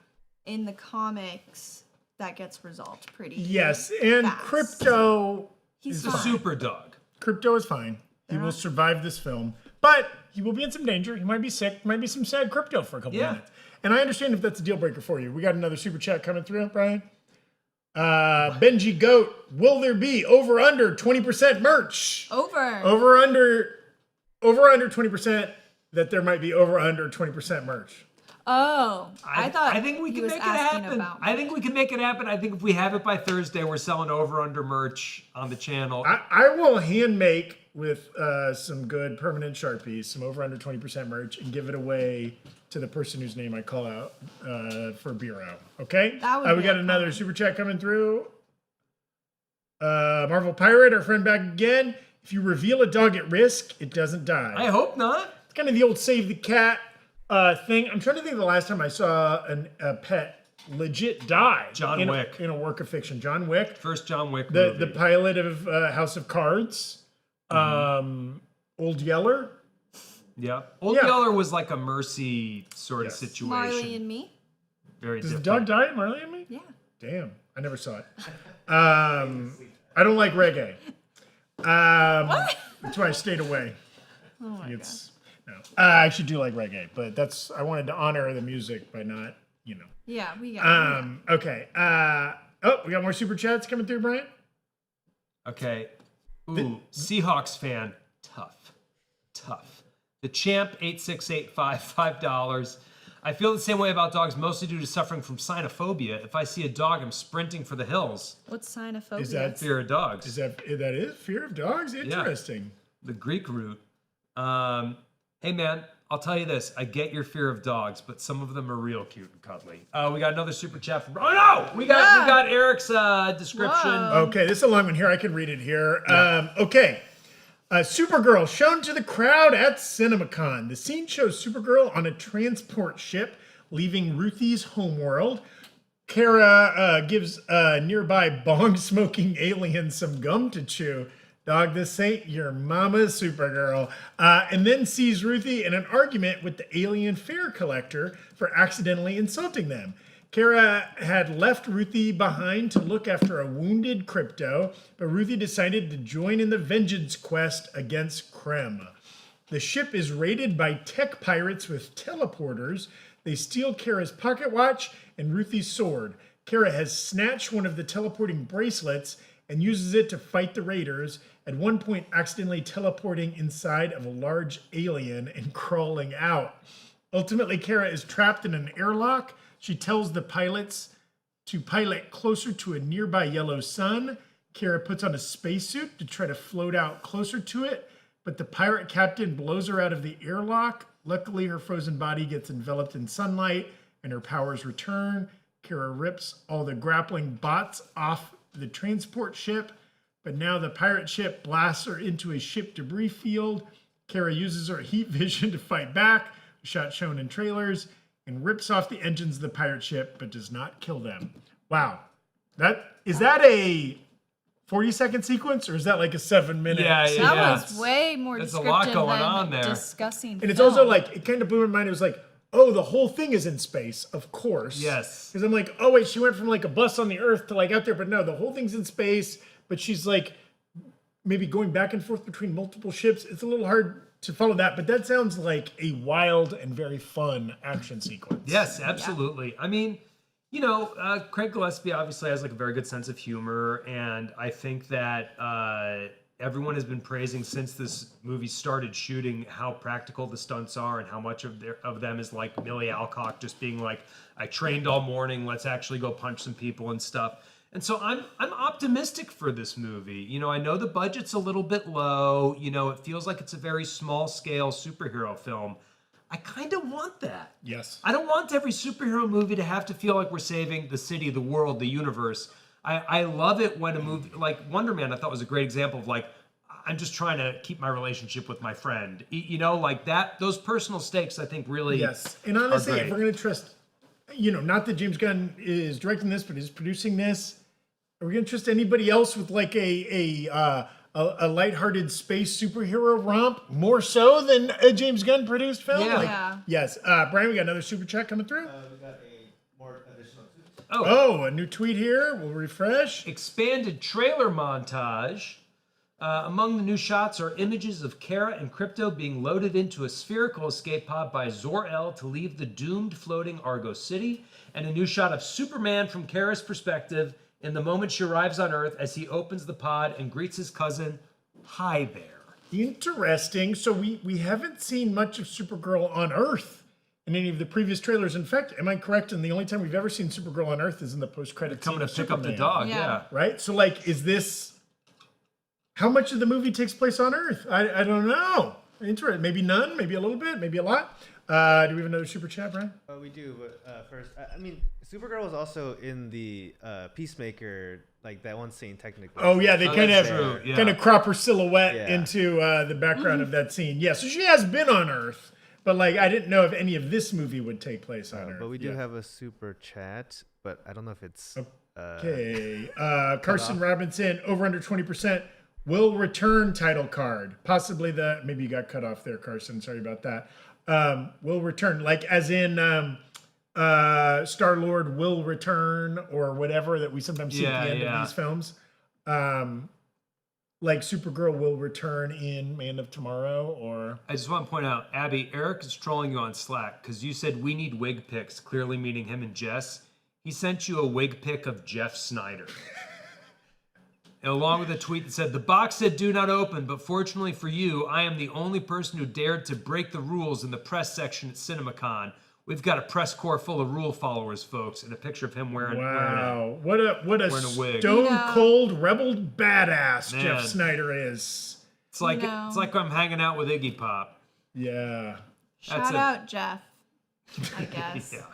in the comics, that gets resolved pretty Yes, and fast. Crypto He's It's a fine. super dog. Crypto is fine. He will survive this film, but he will be in some danger. He might be sick. Might be some sad crypto for a couple minutes. And I understand if that's a deal breaker for you. We got another super chat coming through, Brian. Benji Goat, will there be over under 20% merch? Over. Over under 20%. That there might be over under 20% merch. Oh, I thought I think we he can was make it asking happen. about I think we can make it happen. I think if we have it by Thursday, we're selling over under merch on the channel. I will hand make with some good permanent Sharpies, some over under 20% merch, and give it away to the person whose name I call out for Bureau. Okay? That would We be got a another super chat coming through. Marvel Pirate, our friend back again. If you reveal a dog at risk, it doesn't die. I hope not. It's kind of the old save the cat thing. I'm trying to think of the last time I saw a pet legit die. John Wick. In a work of fiction. John Wick. First John Wick The movie. pilot of House of Cards. Old Yeller. Yeah. Old Yeah. Yeller was like a mercy sort Yes. of situation. Marley and Me. Very Does the different. dog die in Marley and Me? Yeah. Damn, I never saw it. I don't like reggae. That's why I stayed away. Oh my god. It's no. I actually do like reggae, but I wanted to honor the music by not, Yeah, we got. Okay. We got more super chats coming through, Brian. Okay. Ooh, Seahawks fan. Tough. The Champ 8685, $5. I feel the same way about dogs, mostly due to suffering from cynophobia. If I see a dog, I'm sprinting for the hills. What's cynophobia? Is that Fear of dogs. Is that fear of dogs? Interesting. The Greek root. Hey man, I'll tell you this. I get your fear of dogs, but some of them are real cute and cuddly. We got another super chat from. Oh no! We got Erik's description. Whoa. Okay, this is a long one here. I can read it here. Okay. Supergirl shown to the crowd at CinemaCon. The scene shows Supergirl on a transport ship leaving Ruthie's homeworld. Kara gives a nearby bong-smoking alien some gum to chew. Dog, this ain't your mama's Supergirl. And then sees Ruthie in an argument with the alien fare collector for accidentally insulting them. Kara had left Ruthie behind to look after a wounded Crypto, but Ruthie decided to join in the vengeance quest against Krem. The ship is raided by tech pirates with teleporters. They steal Kara's pocket watch and Ruthie's sword. Kara has snatched one of the teleporting bracelets and uses it to fight the raiders, at one point accidentally teleporting inside of a large alien and crawling out. Ultimately, Kara is trapped in an airlock. She tells the pilots to pilot closer to a nearby yellow sun. Kara puts on a spacesuit to try to float out closer to it, but the pirate captain blows her out of the airlock. Luckily, her frozen body gets enveloped in sunlight and her powers return. Kara rips all the grappling bots off the transport ship, but now the pirate ship blasts her into a ship debris field. Kara uses her heat vision to fight back, a shot shown in trailers, and rips off the engines of the pirate ship, but does not kill them. Wow. Is that a 40-second sequence, or is that like a 7-minute? Yeah, sequence? That yeah. was way more There's a descriptive lot going than on there. discussing. And it's film. also like, it kind of blew my mind. It was like, oh, the whole thing is in space, of course. Yes. Because I'm like, oh wait, she went from like a bus on the Earth to like out there, but no, the whole thing's in space. But she's like maybe going back and forth between multiple ships. It's a little hard to follow that, but that sounds like a wild and very fun action sequence. Yes, absolutely. I mean, you know, Craig Gillespie obviously has like a very good sense of humor, and I think that everyone has been praising since this movie started shooting how practical the stunts are and how much of them is like Millie Alcock just being like, I trained all morning, let's actually go punch some people and stuff. And so I'm optimistic for this movie. You know, I know the budget's a little bit low. You know, it feels like it's a very small scale superhero film. I kind of want that. Yes. I don't want every superhero movie to have to feel like we're saving the city, the world, the universe. I love it when a movie like Wonder Man, I thought was a great example of like, I'm just trying to keep my relationship with my friend. You know, like that, those personal stakes, I think really. Yes. And honestly, great. if we're going to trust, you know, not that James Gunn is directing this, but is producing this, are we going to trust anybody else with like a lighthearted space superhero romp more so than a James Gunn produced film? Yeah. Like, Yeah. Yes. Brian, we got another super chat coming through. We got a more additional tweet. Oh, a new tweet here. We'll refresh. Expanded trailer montage. Among the new shots are images of Kara and Crypto being loaded into a spherical escape pod by Zor-El to leave the doomed floating Argo City, and a new shot of Superman from Kara's perspective in the moment she arrives on Earth as he opens the pod and greets his cousin. Hi there. Interesting. So we haven't seen much of Supergirl on Earth in any of the previous trailers. In fact, am I correct? And the only time we've ever seen Supergirl on Earth is in the post-credit scene Coming of to pick up the Superman, dog, Yeah. yeah. right? So like, is this? How much of the movie takes place on Earth? I don't know. Interesting. Maybe none. Maybe a little bit. Maybe a lot. Do we have another super chat, Brian? Oh, we do, but first, I mean, Supergirl was also in the Peacemaker, like that one scene technically. Oh yeah, they Oh, kind that's of true, yeah. kind of crop her silhouette Yeah. into the background of that scene. Yeah, so she has been on Earth, but like I didn't know if any of this movie would take place on Earth. But we do Yeah. have a super chat, but I don't know if it's. Okay. Carson Robinson, over under 20%, will return title card. Possibly maybe you got cut off there, Carson. Sorry about that. Will return, like as in Star-Lord will return or whatever that we sometimes see at the end of these films. Like Supergirl will return in Man of Tomorrow or... I just want to point out, Abby, Erik is trolling you on Slack because you said we need wig pics, clearly meaning him and Jess. He sent you a wig pic of Jeff Snyder. And along with a tweet that said, the box said do not open, but fortunately for you, I am the only person who dared to break the rules in the press section at CinemaCon. We've got a press corps full of rule followers, folks, and a picture of him wearing Wow. What a wearing a wig. stone Yeah. cold rebel badass Man. Jeff Snyder is. It's like No. it's like I'm hanging out with Iggy Pop. Yeah. Shout out Jeff, I guess. Yeah.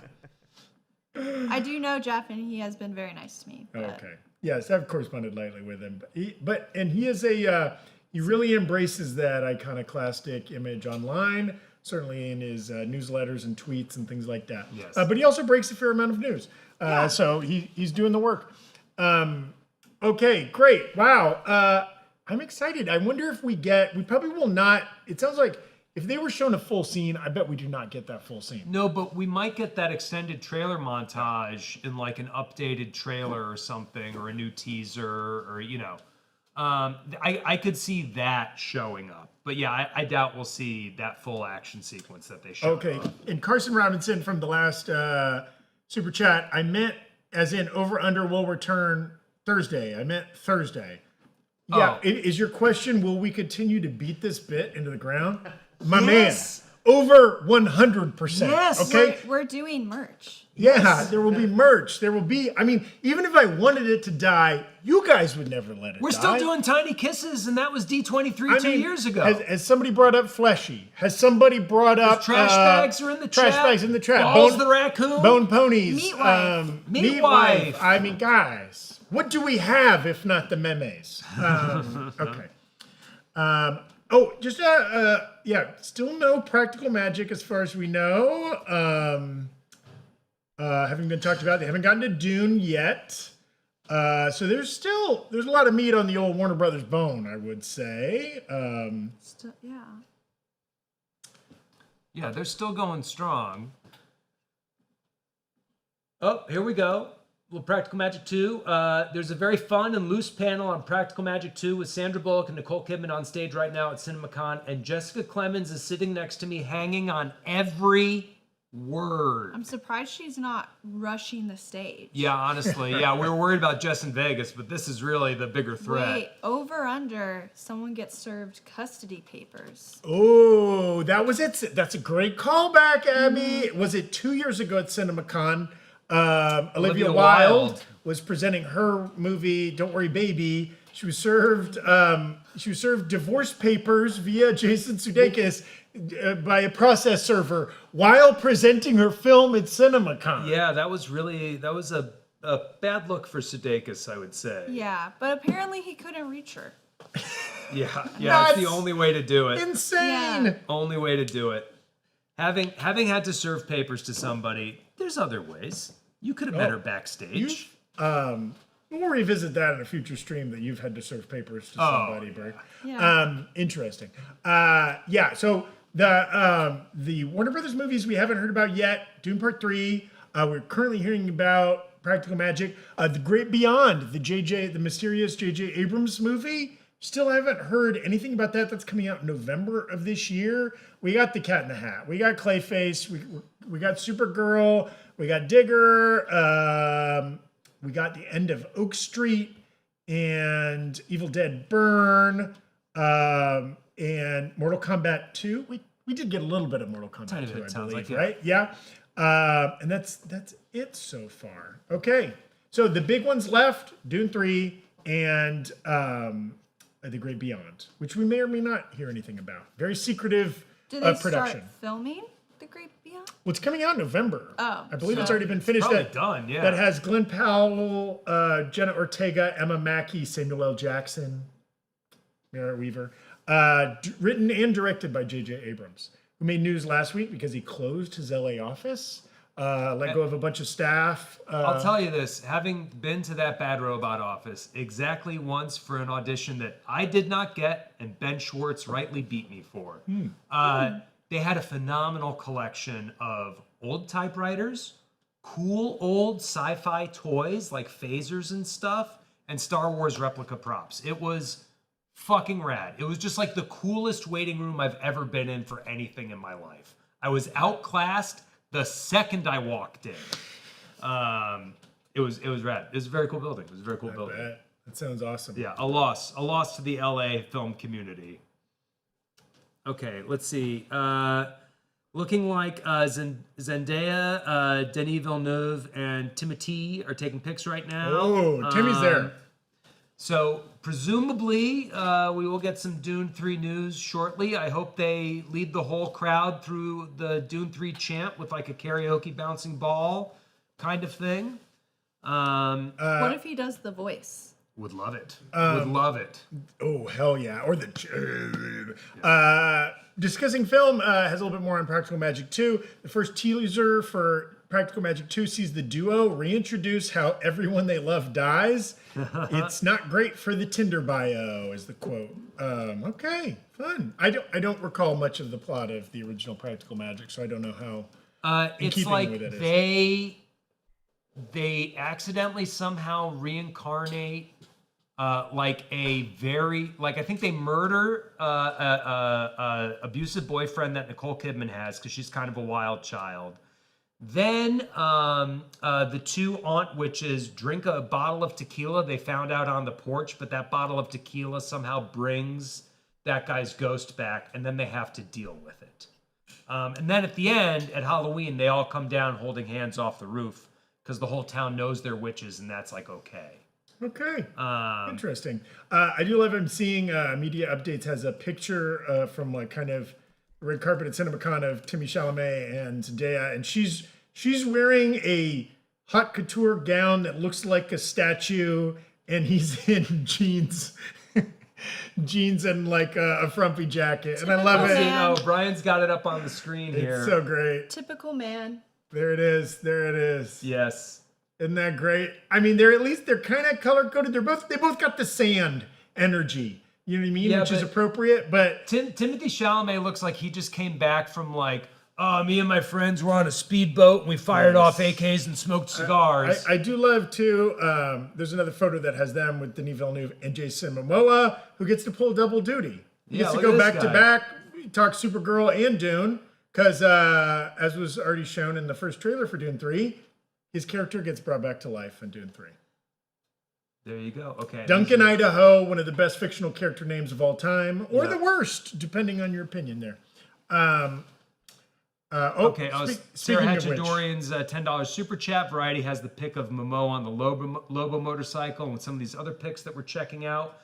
I do know Jeff, and he has been very nice to me. But Okay. Yes, I've corresponded lightly with him. He is he really embraces that iconoclastic image online, certainly in his newsletters and tweets and things like that. Yes. But he also breaks a fair amount of news. So he's doing the work. Okay, great. Wow. I'm excited. I wonder if we probably will not, it sounds like if they were shown a full scene, I bet we do not get that full scene. No, but we might get that extended trailer montage in like an updated trailer or something, or a new teaser, or I could see that showing up. But yeah, I doubt we'll see that full action sequence that they showed. Okay, and Carson Robinson from the last super chat, I meant as in over under will return Thursday. I meant Thursday. Yeah, Oh. is your question, will we continue to beat this bit into the ground? My Yes. man, over 100%. Yes. Okay? we're doing merch. Yeah, there will be merch. There will be, I mean, even if I wanted it to die, you guys would never let it We're die. still doing Tiny Kisses, and that was D23 I 2 mean, years ago. Has somebody brought up Fleshy? Has somebody brought up trash bags are in the trash chat. bags in the chat? Balls the raccoon. Bone ponies. Meat wife. Meat wife. I mean, guys, what do we have if not the memes? Okay. Still no practical magic as far as we know. Having been talked about, they haven't gotten to Dune yet. So there's a lot of meat on the old Warner Brothers bone, I would say. Yeah. Yeah, they're still going strong. Oh, here we go. Little Practical Magic 2. There's a very fun and loose panel on Practical Magic 2 with Sandra Bullock and Nicole Kidman on stage right now at CinemaCon, and Jessica Clemons is sitting next to me, hanging on every word. I'm surprised she's not rushing the stage. Yeah, honestly, yeah, we were worried about Jess in Vegas, but this is really the bigger threat. Wait, over under, someone gets served custody papers. Oh, that was it. That's a great callback, Abby. Was it 2 years ago at CinemaCon? Olivia Wilde was presenting her movie "Don't Worry, Baby." She was served divorce papers via Jason Sudeikis by a process server while presenting her film at CinemaCon. Yeah, that was a bad look for Sudeikis, I would say. Yeah, but apparently he couldn't reach her. Yeah, it's Nuts. the only way to do it. Insane. Yeah. Only way to do it. Having had to serve papers to somebody, there's other ways. You could have met her backstage. We'll revisit that in a future stream that you've had to serve papers to somebody, Berg. Yeah. Interesting. So the Warner Brothers movies we haven't heard about yet. Dune Part 3. We're currently hearing about Practical Magic. The Great Beyond, the mysterious J.J. Abrams movie. Still haven't heard anything about that. That's coming out in November of this year. We got The Cat in the Hat. We got Clayface. We got Supergirl. We got Digger. We got The End of Oak Street and Evil Dead Burn and Mortal Kombat 2. We did get a little bit of Mortal Kombat Tiny 2, bit, I sounds believe, like, right? Yeah. And that's it so far. Okay. So the big ones left, Dune 3 and The Great Beyond, which we may or may not hear anything about. Very secretive Did they production. start filming The Great Beyond? Well, it's coming out in November. Oh, I believe it's so- already been finished. Probably done, yeah. That has Glenn Powell, Jenna Ortega, Emma Mackey, Samuel L. Jackson, Merritt Weaver. Written and directed by J.J. Abrams, who made news last week because he closed his LA office, let go of a bunch of staff. I'll tell you this, having been to that Bad Robot office exactly once for an audition that I did not get and Ben Schwartz rightly beat me for. They had a phenomenal collection of old typewriters, cool old sci-fi toys like phasers and stuff, and Star Wars replica props. It was fucking rad. It was just like the coolest waiting room I've ever been in for anything in my life. I was outclassed the second I walked in. It was rad. It was a very cool building. It was a very cool building. That sounds awesome. Yeah, a loss to the LA film community. Okay, let's see. Looking like Zendaya, Denis Villeneuve, and Timothée are taking pics right now. Oh, Timmy's there. So presumably we will get some Dune 3 news shortly. I hope they lead the whole crowd through the Dune 3 chant with like a karaoke bouncing ball kind of thing. What if he does the voice? Would love it. Would love it. Oh, hell yeah. Or the... Discussing film has a little bit more on Practical Magic 2. The first teaser for Practical Magic 2 sees the duo reintroduce how everyone they love dies. It's not great for the Tinder bio, is the quote. Okay, fun. I don't recall much of the plot of the original Practical Magic, so I don't know how. It's like they accidentally somehow reincarnate like a very I think they murder a abusive boyfriend that Nicole Kidman has because she's kind of a wild child. Then the two aunt witches drink a bottle of tequila they found out on the porch, but that bottle of tequila somehow brings that guy's ghost back, and then they have to deal with it. And then at the end, at Halloween, they all come down holding hands off the roof because the whole town knows they're witches, and that's like okay. Okay, interesting. I do love him seeing Media Updates has a picture from like kind of red carpet at CinemaCon of Timmy Chalamet and Zendaya, and she's wearing a haute couture gown that looks like a statue, and he's in jeans and like a frumpy jacket, and I love it. You know, Brian's got it up on the screen here. It's so great. Typical man. There it is. There it is. Yes. Isn't that great? I mean, they're kind of color coded. They both got the sand energy. You know what I mean? Yeah, Which is but appropriate. But Timothy Chalamet looks like he just came back from like, me and my friends were on a speedboat and we fired off AKs and smoked cigars. I do love too. There's another photo that has them with Denis Villeneuve and Jason Momoa, who gets to pull double duty. He gets to look go at this back to guy. back, talk Supergirl and Dune, because as was already shown in the first trailer for Dune 3, his character gets brought back to life in Dune 3. There you go. Okay. Duncan, Idaho, one of the best fictional character names of all time, or the worst, depending on your opinion there. Okay, Sarah speaking of which, Hatchadorian's $10 super chat. Variety has the pic of Momoa on the Lobo motorcycle and some of these other pics that we're checking out.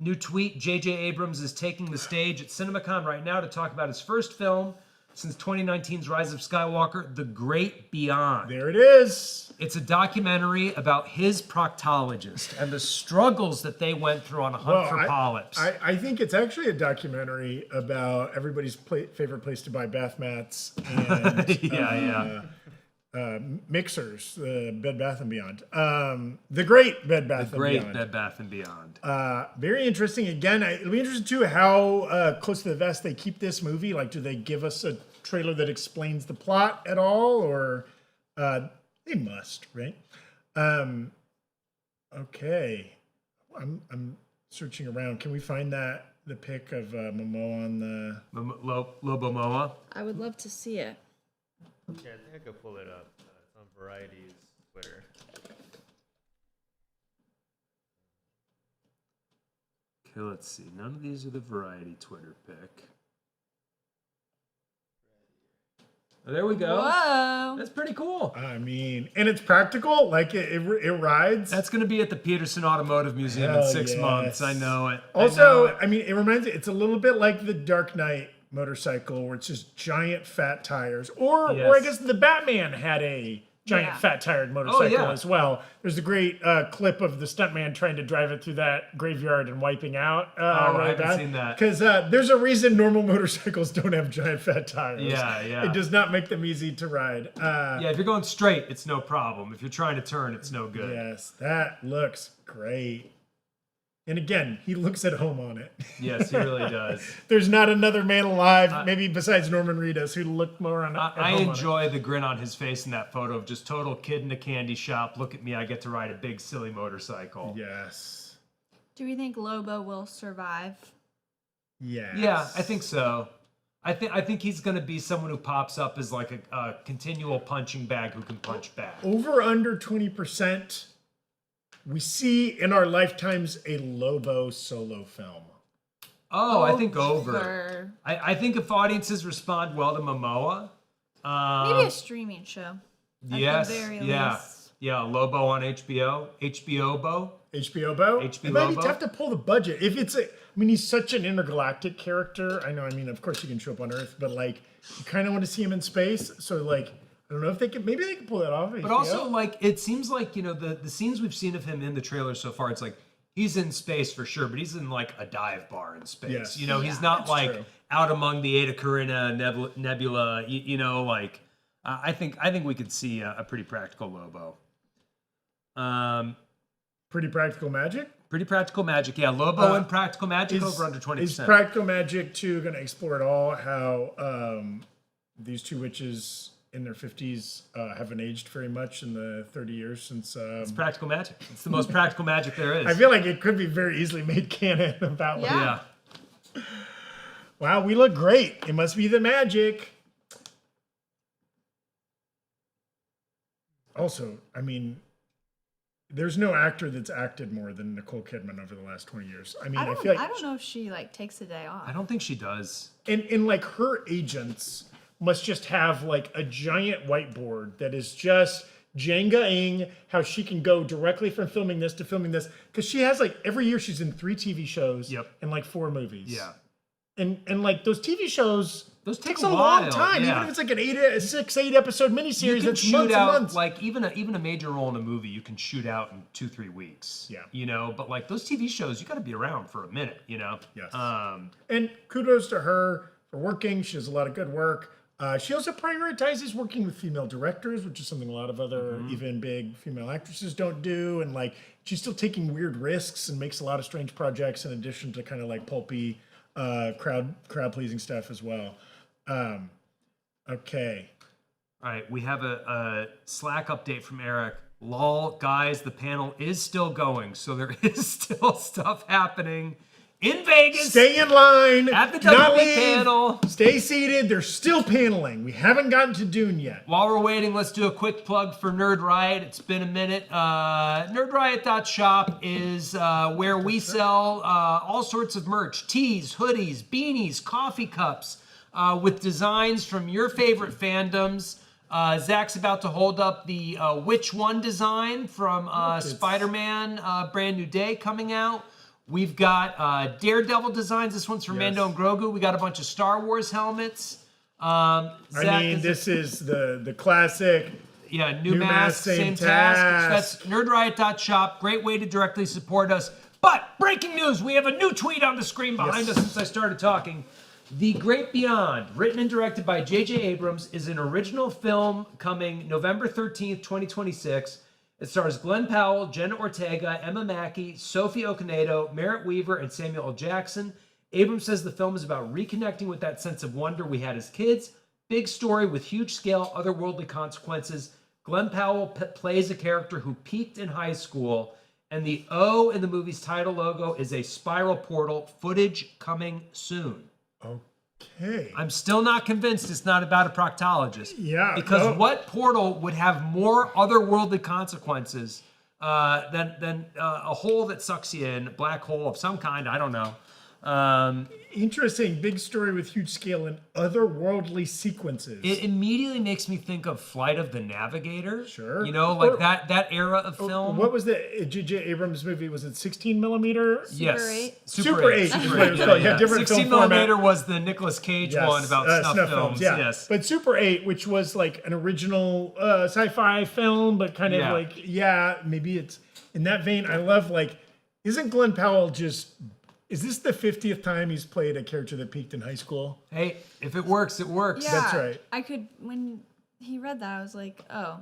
New tweet, J.J. Abrams is taking the stage at CinemaCon right now to talk about his first film since 2019's Rise of Skywalker, The Great Beyond. there it is. It's a documentary about his proctologist and the struggles that they went through on a hunt for polyps. I think it's actually a documentary about everybody's favorite place to buy bath mats and mixers, Bed Bath & Beyond. The great Bed Bath & Beyond. Bed Bath & Beyond. Very interesting. Again, it'll be interesting too how close to the vest they keep this movie. Like, do they give us a trailer that explains the plot at all, or they must, right? Okay, I'm searching around. Can we find the pic of Momoa on the Lobo Moa. I would love to see it. Yeah, I think I could pull it up. It's on Variety's Twitter. Okay, let's see. None of these are the Variety Twitter pic. Oh, there we go. Whoa. That's pretty cool. I mean, and it's practical. Like it rides. That's going to be at the Peterson Automotive Museum in Hell 6 yes. months. I know it. Also, I mean, it reminds me. It's a little bit like the Dark Knight motorcycle, where it's just giant fat tires. Or I guess the Batman had a giant fat tired motorcycle as well. There's a great clip of the stuntman trying to drive it through that graveyard and wiping out. I haven't seen that. Because there's a reason normal motorcycles don't have giant fat tires. Yeah. It does not make them easy to ride. If you're going straight, it's no problem. If you're trying to turn, it's no good. Yes, that looks great. And again, he looks at home on it. Yes, he really does. There's not another man alive, maybe besides Norman Reedus, who looked more on. I enjoy the grin on his face in that photo of just total kid in a candy shop. Look at me, I get to ride a big silly motorcycle. Yes. Do we think Lobo will survive? Yes. Yeah, I think so. I think he's going to be someone who pops up as like a continual punching bag who can punch back. Over under 20%. We see in our lifetimes a Lobo solo film. Oh, I think over. I think if audiences respond well to Momoa, Maybe a streaming show. yes, At the very yeah, least. yeah, Lobo on HBO, HBO Bo. HBO Bo? HBO It might be Bo? tough to pull the budget. If it's he's such an intergalactic character. I know, of course he can show up on Earth, but like, you kind of want to see him in space. So like, I don't know if they can, maybe they can pull that off. But also, like, it seems like, the scenes we've seen of him in the trailer so far, it's like, he's in space for sure, but he's in, like, a dive bar in space. Yes. He's not, that's like, true. out among the Eta Carina nebula, I think we could see a pretty practical Lobo. Pretty Practical Magic? Pretty practical magic, yeah. Lobo and practical magic over under 20%. Is Practical Magic 2 going to explore at all how these two witches in their 50s haven't aged very much in the 30 years since... It's practical magic. It's the most practical magic there is. I feel like it could be very easily made canon about like, Yeah. wow, we look great. It must be the magic. Also, there's no actor that's acted more than Nicole Kidman over the last 20 years. I feel like... I don't know if she takes a day off. I don't think she does. And like her agents must just have like a giant whiteboard that is just Jenga-ing how she can go directly from filming this to filming this. Because she has like every year she's in 3 TV shows and like 4 movies. Yeah. And like those TV shows, Those take takes a a long while, time. yeah. Even if it's like an 6-8 episode You miniseries, can that's shoot months out and months. like even a major role in a movie you can shoot out in 2-3 weeks. Yeah. But like those TV shows, you got to be around for a minute. Yes. Um, And kudos to her for working. She does a lot of good work. She also prioritizes working with female directors, which is something a lot of other even big female actresses don't do. And like, she's still taking weird risks and makes a lot of strange projects in addition to kind of like pulpy, crowd pleasing stuff as well. Okay. All right, we have a Slack update from Erik. Lol, guys, the panel is still going, so there is still stuff happening in Vegas. Stay in line. At the not WWE leave, panel. Stay seated. They're still paneling. We haven't gotten to Dune yet. While we're waiting, let's do a quick plug for Nerd Riot. It's been a minute. NerdRiot.shop is where we sell all sorts of merch. Tees, hoodies, beanies, coffee cups with designs from your favorite fandoms. Zach's about to hold up the Which One design from Spider-Man Brand New Day coming out. We've got Daredevil designs. This one's from Mando and Grogu. We got a bunch of Star Wars helmets. Zach, this is the classic. Yeah, new mask, same task. That's nerdriot.shop. Great way to directly support us. But breaking news, we have a new tweet on the screen behind us since I started talking. The Great Beyond, written and directed by J.J. Abrams, is an original film coming November 13th, 2026. It stars Glenn Powell, Jenna Ortega, Emma Mackey, Sophie Okonedo, Merritt Weaver, and Samuel L. Jackson. Abrams says the film is about reconnecting with that sense of wonder we had as kids. Big story with huge scale, otherworldly consequences. Glenn Powell plays a character who peaked in high school, and the O in the movie's title logo is a spiral portal. Footage coming soon. Okay. I'm still not convinced it's not about a proctologist. Yeah. Because what portal would have more otherworldly consequences than a hole that sucks you in, a black hole of some kind? I don't know. Interesting. Big story with huge scale and otherworldly sequences. It immediately makes me think of Flight of the Navigator. Sure. You know, like that era of film. What was the J.J. Abrams movie? Was it 16 millimeter? Yes. Super 8 is what it was called. Yeah, different 16 film format. millimeter was the Nicolas Cage one about snuff films. Yeah. Yes. But Super 8, which was like an original sci-fi film, but kind of maybe it's in that vein. I love isn't Glenn Powell is this the 50th time he's played a character that peaked in high school? Hey, if it works, it works. Yeah, That's right. When he read that, I was like, oh.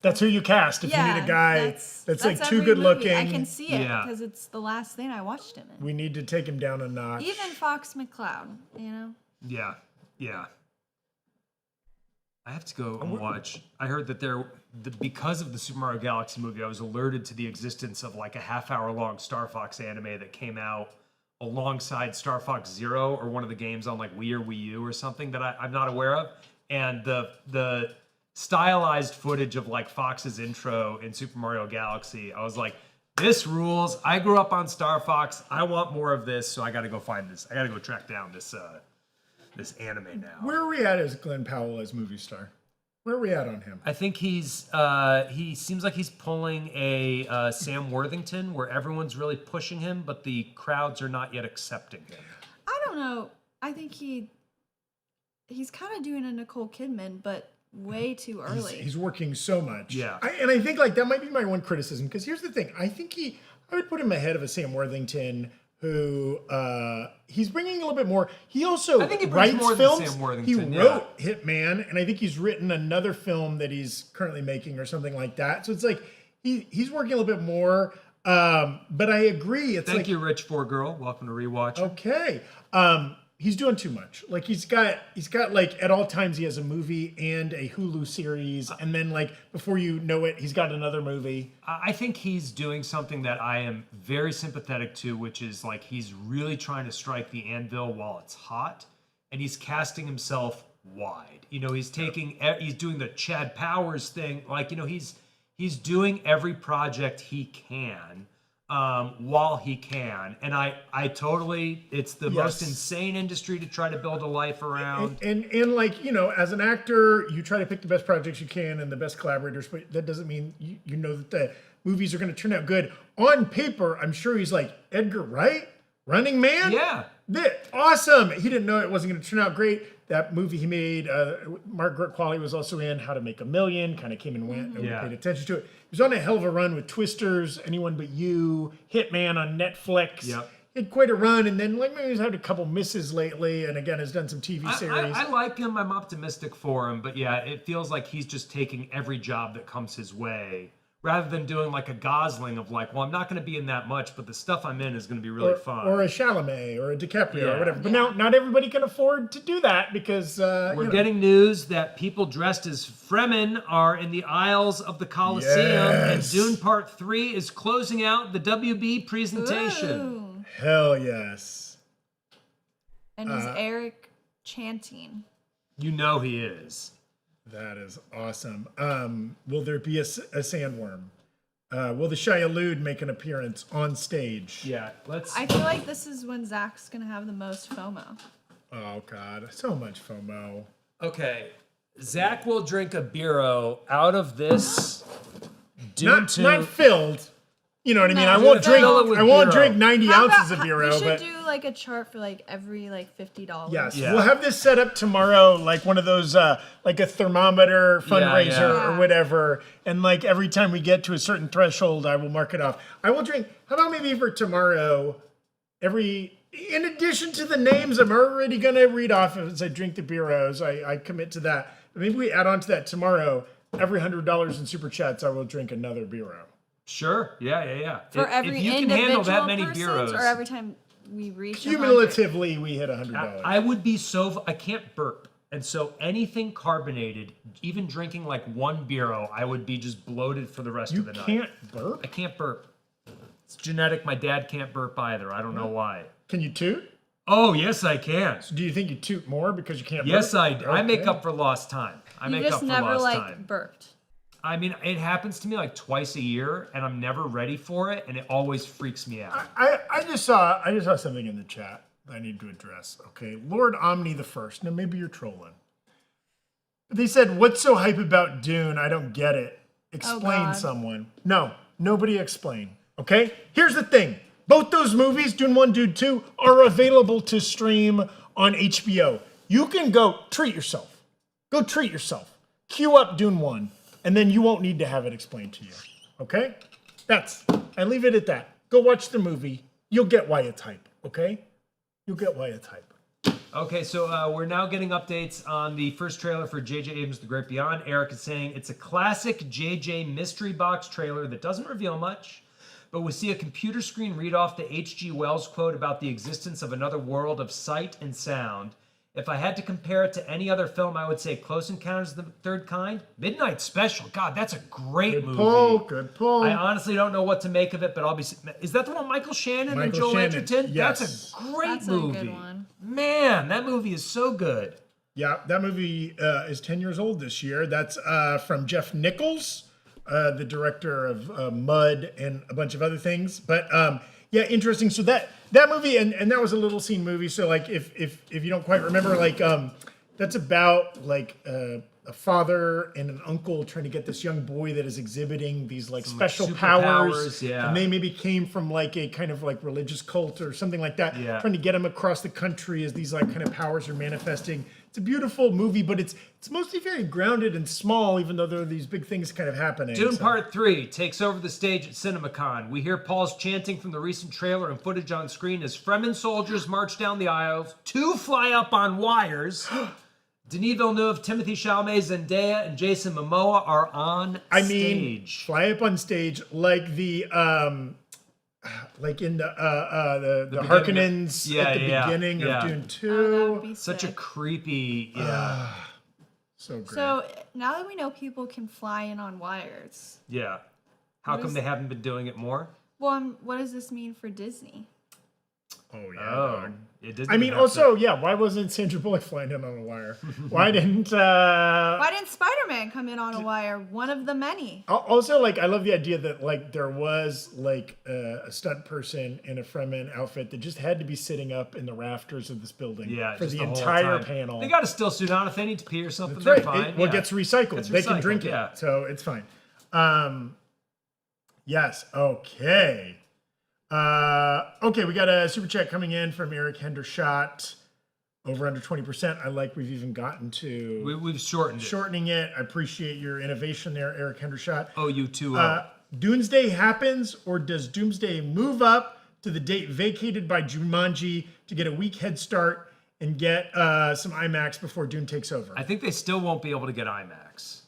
That's who you cast if you need a guy that's like too every good movie. looking. I can see it because it's the last thing I watched him in. We need to take him down a notch. Even Fox McCloud, you know? Yeah. I have to go and watch. I heard that because of the Super Mario Galaxy movie, I was alerted to the existence of like a half-hour-long Star Fox anime that came out alongside Star Fox Zero or one of the games on like Wii or Wii U or something that I'm not aware of. And the stylized footage of like Fox's intro in Super Mario Galaxy, I was like, this rules. I grew up on Star Fox. I want more of this, so I got to go find this. I got to go track down this anime now. Where are we at as Glenn Powell as movie star? Where are we at on him? I think he seems like he's pulling a Sam Worthington where everyone's really pushing him, but the crowds are not yet accepting him. I don't know. I think he's kind of doing a Nicole Kidman, but way too early. He's working so much. Yeah. And I think that might be my one criticism, because here's the thing. I think I would put him ahead of a Sam Worthington who he's bringing a little bit more. He also I think he brings writes more films. than Sam Worthington. He wrote Hitman, and I think he's written another film that he's currently making or something like that. So it's like he's working a little bit more. But I agree. It's Thank you, Rich For Girl. Welcome to Rewatch. Okay. He's doing too much. Like he's got like at all times he has a movie and a Hulu series, and then like before you know it, he's got another movie. I think he's doing something that I am very sympathetic to, which is like he's really trying to strike the anvil while it's hot, and he's casting himself wide. You know, he's doing the Chad Powers thing. Like, you know, he's doing every project he can. While he can, and I totally, it's the most insane industry to try to build a life around. And like, you know, as an actor, you try to pick the best projects you can and the best collaborators, but that doesn't mean you know that the movies are going to turn out good. On paper, I'm sure he's like Edgar Wright, Running Man. Yeah, awesome. He didn't know it wasn't going to turn out great. That movie he made, Margaret Qualley was also in. How to Make a Million, kind of came and went. Nobody paid attention to it. He was on a hell of a run with Twisters, Anyone But You, Hitman on Netflix. Yep. he had quite a run, and then like maybe he's had a couple misses lately, and again has done some TV series. I like him. I'm optimistic for him, but yeah, it feels like he's just taking every job that comes his way, rather than doing like a Gosling of like, well, I'm not going to be in that much, but the stuff I'm in is going to be really fun. Or a Chalamet or a DiCaprio Yeah. or whatever. But now, not everybody can afford to do that because We're getting news that people dressed as Fremen are in the aisles of the Coliseum, and Yes. Dune Part 3 is closing out the WB presentation. Ooh. hell yes. And is Erik chanting? You know he is. That is awesome. Will there be a sandworm? Will the Shia make an appearance on stage? Yeah, let's. I feel like this is when Zach's gonna have the most FOMO. Oh God, so much FOMO. Okay, Zach will drink a beero out of this Dune 2. Not filled. You know what I mean? No, I won't fill drink. it with I won't Bureau. drink 90 How ounces about- of Bureau, we should but do like a chart for like every like $50. yes, Yeah. we'll have this set up tomorrow, like one of those, like a thermometer fundraiser yeah. or whatever. And like every time we get to a certain threshold, I will mark it off. I will drink. How about maybe for tomorrow? In addition to the names, I'm already gonna read off as I drink the Bureaus. I commit to that. But maybe we add on to that tomorrow. Every $100 in super chats, I will drink another Bureau. Sure. Yeah. For If every you can individual handle that many person's, bureaus, or every time we reach 100? Cumulatively, we hit $100. I would be so. I can't burp, and so anything carbonated, even drinking like one bureau, I would be just bloated for the rest You of the night. can't burp? I can't burp. It's genetic. My dad can't burp either. I don't know why. Can you toot? Oh yes, I can. Do you think you toot more because you can't Yes, burp? I do. I make Okay. up for lost time. I You make just up for never lost like time. burped. I mean, it happens to me like twice a year, and I'm never ready for it, and it always freaks me out. I just saw something in the chat that I need to address. Okay, Lord Omni the First. Now maybe you're trolling. They said, "What's so hype about Dune? I don't get it. Explain, God. someone." No, nobody explain. Okay, here's the thing. Both those movies, Dune 1, Dune 2, are available to stream on HBO. You can go treat yourself. Go treat yourself. Queue up Dune 1, and then you won't need to have it explained to you. Okay? I leave it at that. Go watch the movie. You'll get why it's hype. Okay? You'll get why it's hype. Okay, so we're now getting updates on the first trailer for J.J. Abrams' The Great Beyond. Erik is saying it's a classic J.J. mystery box trailer that doesn't reveal much, but we see a computer screen read off the H.G. Wells quote about the existence of another world of sight and sound. If I had to compare it to any other film, I would say Close Encounters of the Third Kind. Midnight Special. God, that's a great movie. Good pull. I honestly don't know what to make of it, but I'll be... Is that the one with Michael Shannon and Michael Joel Shannon, Edgerton? yes. That's a great That's a movie. good one. Man, that movie is so good. Yeah, that movie is 10 years old this year. That's from Jeff Nichols, the director of Mud and a bunch of other things. But yeah, interesting. So that movie, and that was a little scene movie. So like, if you don't quite remember, like that's about like a father and an uncle trying to get this young boy that is exhibiting these like special powers. yeah. And they maybe came from like a kind of like religious cult or something like that. Yeah. Trying to get him across the country as these like kind of powers are manifesting. It's a beautiful movie, but it's mostly very grounded and small, even though there are these big things kind of happening. Dune So- Part 3 takes over the stage at CinemaCon. We hear Paul's chanting from the recent trailer and footage on screen as Fremen soldiers march down the aisles. 2 fly up on wires. Denis Villeneuve, Timothée Chalamet, Zendaya, and Jason Momoa are on I mean, stage. fly up on stage like the like in the beginning Harkonnens of- yeah, at the yeah, beginning yeah. of Dune Oh, 2. that would be Such a sick. creepy, yeah, So great. So now that we know people can fly in on wires, yeah. How What come is- they haven't been doing it more? well, what does this mean for Disney? oh yeah. Oh, dog. it didn't I mean, even have also, yeah. Why wasn't Sandra Bullock flying in on a wire? Why didn't? Why didn't Spider-Man come in on a wire? One of the many. Also, like, I love the idea that like there was like a stunt person in a Fremen outfit that just had to be sitting up in the rafters of this building Yeah, for just the whole entire time. panel. They got a still suit on if they need to pee or something. That's They're right. fine. Well, yeah. it gets recycled. Gets They can recycled, drink yeah. it, so it's fine. Yes. Okay. Okay, we got a super chat coming in from Erik Hendershot. Over under 20%. I like we've even gotten to We've shortened it. shortening it. I appreciate your innovation there, Erik Hendershot. Oh, you too. Doomsday happens, or does Doomsday move up to the date vacated by Jumanji to get a week head start and get some IMAX before Dune takes over. I think they still won't be able to get IMAX.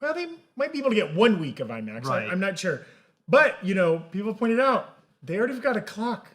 Well, they might be able to get 1 week of IMAX. Right. I'm not sure. But, people pointed out, they already got a clock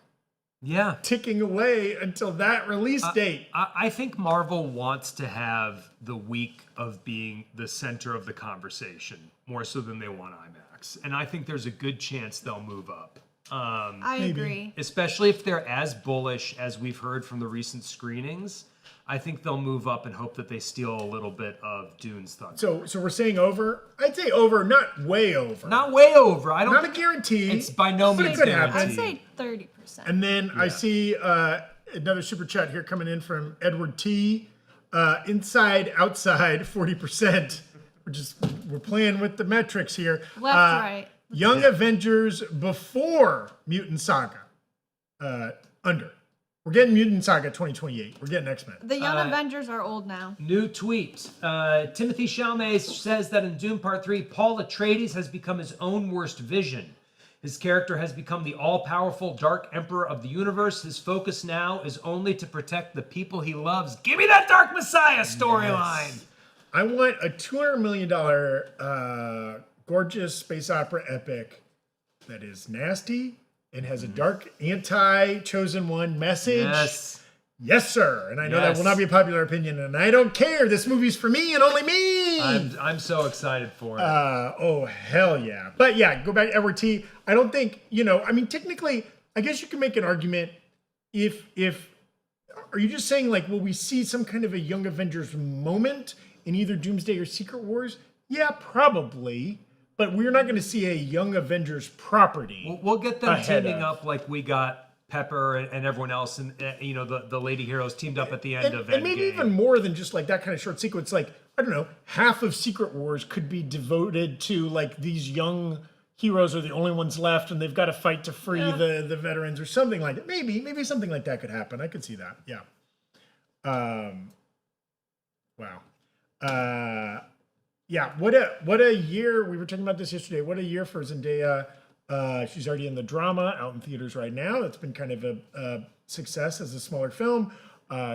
Yeah. ticking away until that release date. I think Marvel wants to have the week of being the center of the conversation more so than they want IMAX. And I think there's a good chance they'll move up. I agree. Especially if they're as bullish as we've heard from the recent screenings. I think they'll move up and hope that they steal a little bit of Dune's thunder. So we're saying over? I'd say over, not way over. Not way over. I don't. Not a guarantee. It's by no but it means could happen. I'd guaranteed. say 30%. And then I see another super chat here coming in from Edward T. Inside, outside, 40%. We're playing with the metrics here. Left, right. Young Avengers before Mutant Saga. Under. We're getting Mutant Saga 2028. We're getting X-Men. The Young Avengers are old now. New tweet. Timothy Chalamet says that in Dune Part 3, Paul Atreides has become his own worst vision. His character has become the all-powerful Dark Emperor of the universe. His focus now is only to protect the people he loves. Give me that Dark Messiah storyline. Yes. I want a $200 million gorgeous space opera epic that is nasty and has a dark anti-chosen one message. Yes. Yes, sir. And I know that Yes. will not be a popular opinion, and I don't care. This movie's for me and only me. I'm so excited for it. Oh, hell yeah. But yeah, go back to Edward T. I don't think, technically, I guess you can make an argument if are you just saying will we see some kind of a Young Avengers moment in either Doomsday or Secret Wars? Yeah, probably. But we're not going to see a Young Avengers property. We'll get them ahead teaming of. up like we got Pepper and everyone else, and the lady heroes teamed up at the end of Endgame. And maybe even more than just that kind of short sequence. I don't know, half of Secret Wars could be devoted to these young heroes are the only ones left, and they've got to fight to free the veterans or something like that. Maybe something like that could happen. I could see that. Yeah. Wow. Yeah. What a year. We were talking about this yesterday. What a year for Zendaya. She's already in the drama, out in theaters right now. That's been kind of a success as a smaller film.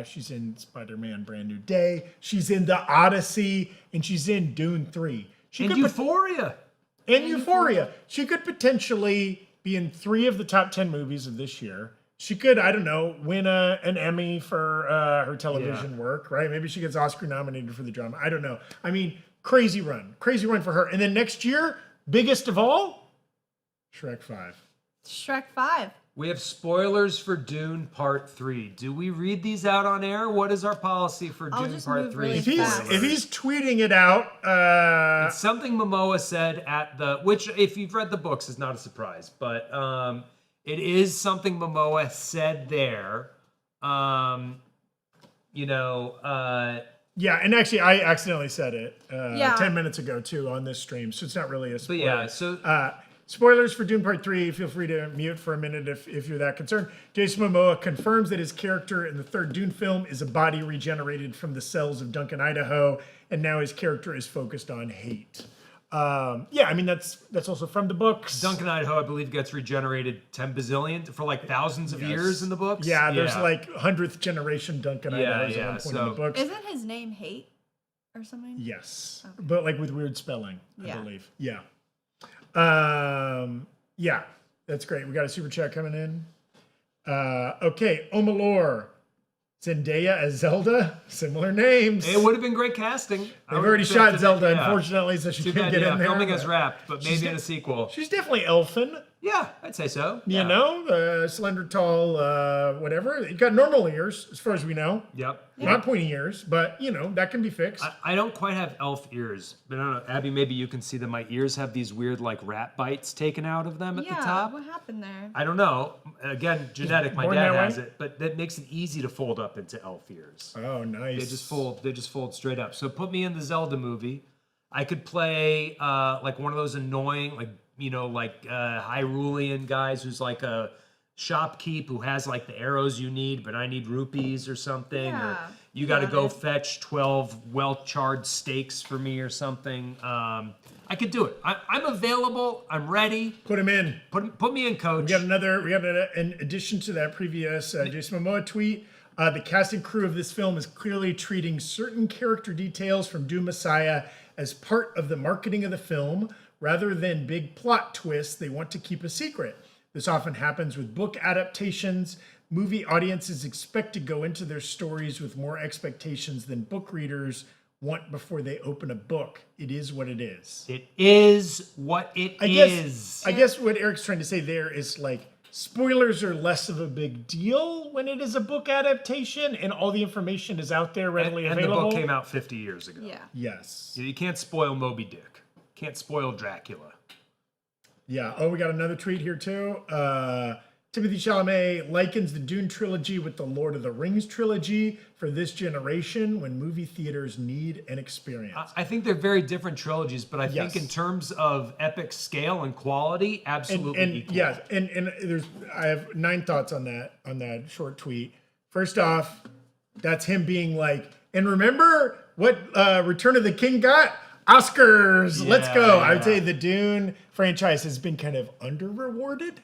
She's in Spider-Man Brand New Day. She's in The Odyssey, and she's in Dune 3. And Euphoria. Euphoria. She could potentially be in 3 of the top 10 movies of this year. She could, I don't know, win an Emmy for her television work, right? Maybe she gets Oscar nominated for the drama. I don't know. I mean, crazy run for her. And then next year, biggest of all, Shrek 5. Shrek 5. We have spoilers for Dune Part 3. Do we read these out on air? What is our policy for I'll Dune just Part move 3? really If fast. he's tweeting it out, It's something Momoa said which if you've read the books is not a surprise, but it is something Momoa said there. yeah, and actually I accidentally said it 10 10 minutes ago too on this stream, so it's not really a spoiler. But yeah, so Spoilers for Dune Part 3. Feel free to mute for a minute if you're that concerned. Jason Momoa confirms that his character in the third Dune film is a body regenerated from the cells of Duncan, Idaho, and now his character is focused on hate. Yeah, I mean, that's also from the books. Duncan, Idaho, I believe, gets regenerated 10 bazillion for thousands of years in the books. Yeah, there's 100th generation Duncan Idaho at one point in the books. Isn't his name Hate or something? Yes, but with weird spelling, I believe. Yeah. Yeah, that's great. We got a super chat coming in. Okay, Omalore. Zendaya as Zelda, similar names. It would have been great casting. They've already shot Zelda, unfortunately, so she Too can't bad, get in there. filming is wrapped, but maybe in a sequel. She's definitely elfin. Yeah, I'd say so. You know, slender, tall, whatever. You got normal ears, as far as we know. Yep. Not pointy ears, but, that can be fixed. I don't quite have elf ears, but I don't know. Abby, maybe you can see that my ears have these weird, rat bites taken out of them at the top. What happened there? I don't know. Again, genetic. My born dad that has way? it, but that makes it easy to fold up into elf ears. Oh, nice. They just fold straight up. So put me in the Zelda movie. I could play one of those annoying Hyrulean guys who's like a shopkeep who has the arrows you need, but I need rupees or something. Yeah. Or You got to Got go it. fetch 12 well-charred steaks for me or something. I could do it. I'm available. I'm ready. Put him in. Put me in, coach. We got an addition to that previous Jason Momoa tweet. The cast and crew of this film is clearly treating certain character details from Dune Messiah as part of the marketing of the film, rather than big plot twists they want to keep a secret. This often happens with book adaptations. Movie audiences expect to go into their stories with more expectations than book readers want before they open a book. It is what it is. It is what it is. I guess what Eric's trying to say there is like spoilers are less of a big deal when it is a book adaptation and all the information is out there readily and the available. book came out 50 years ago. Yeah. Yes. You can't spoil Moby Dick. Can't spoil Dracula. Yeah. Oh, we got another tweet here too. Timothy Chalamet likens the Dune trilogy with the Lord of the Rings trilogy for this generation when movie theaters need an experience. I think they're very different trilogies, but I Yes. think in terms of epic scale and quality, absolutely and equal. yes, and I have 9 thoughts on that short tweet. First off, that's him being like, and remember what Return of the King got? Oscars. Let's go. I would say the Dune franchise has been kind of under-rewarded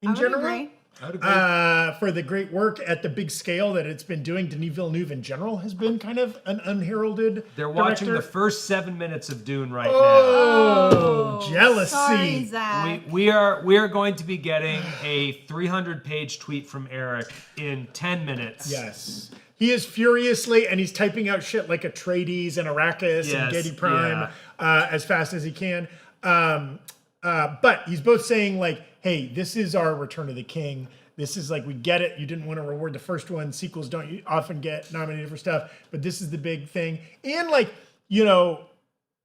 in I would general. agree. I would agree. For the great work at the big scale that it's been doing. Denis Villeneuve in general has been kind of an unheralded They're watching director. the first 7 minutes of Dune right now. Oh, jealousy. Sorry, Zach. We are going to be getting a 300-page tweet from Erik in 10 minutes. Yes. He is furiously, and he's typing out shit like Atreides and Arrakis and Yes, Getty Prime as fast as he can. But he's both saying like, hey, this is our Return of the King. This is like, we get it. You didn't want to reward the first one. Sequels don't often get nominated for stuff, but this is the big thing. And like, you know,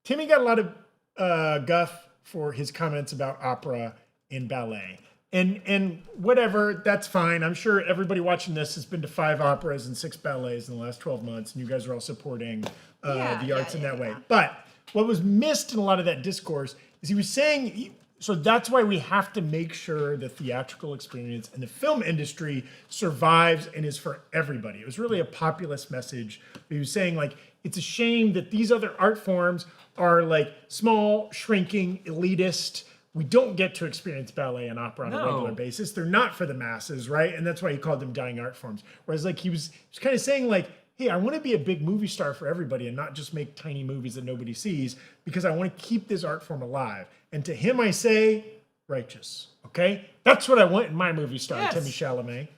Timmy got a lot of guff for his comments about opera and ballet. And whatever, that's fine. I'm sure everybody watching this has been to 5 operas and 6 ballets in the last 12 months, and you guys are all supporting the arts in that way. But what was missed in a lot of that discourse is he was saying, so that's why we have to make sure the theatrical experience and the film industry survives and is for everybody. It was really a populist message. He was saying like, it's a shame that these other art forms are like small, shrinking, elitist. We don't get to experience ballet and opera on a regular basis. They're not for the masses, right? And that's why he called them dying art forms. Whereas like he was kind of saying like, hey, I want to be a big movie star for everybody and not just make tiny movies that nobody sees because I want to keep this art form alive. And to him, I say, righteous, okay? That's what I want in my movie star, Yes. Timmy Chalamet.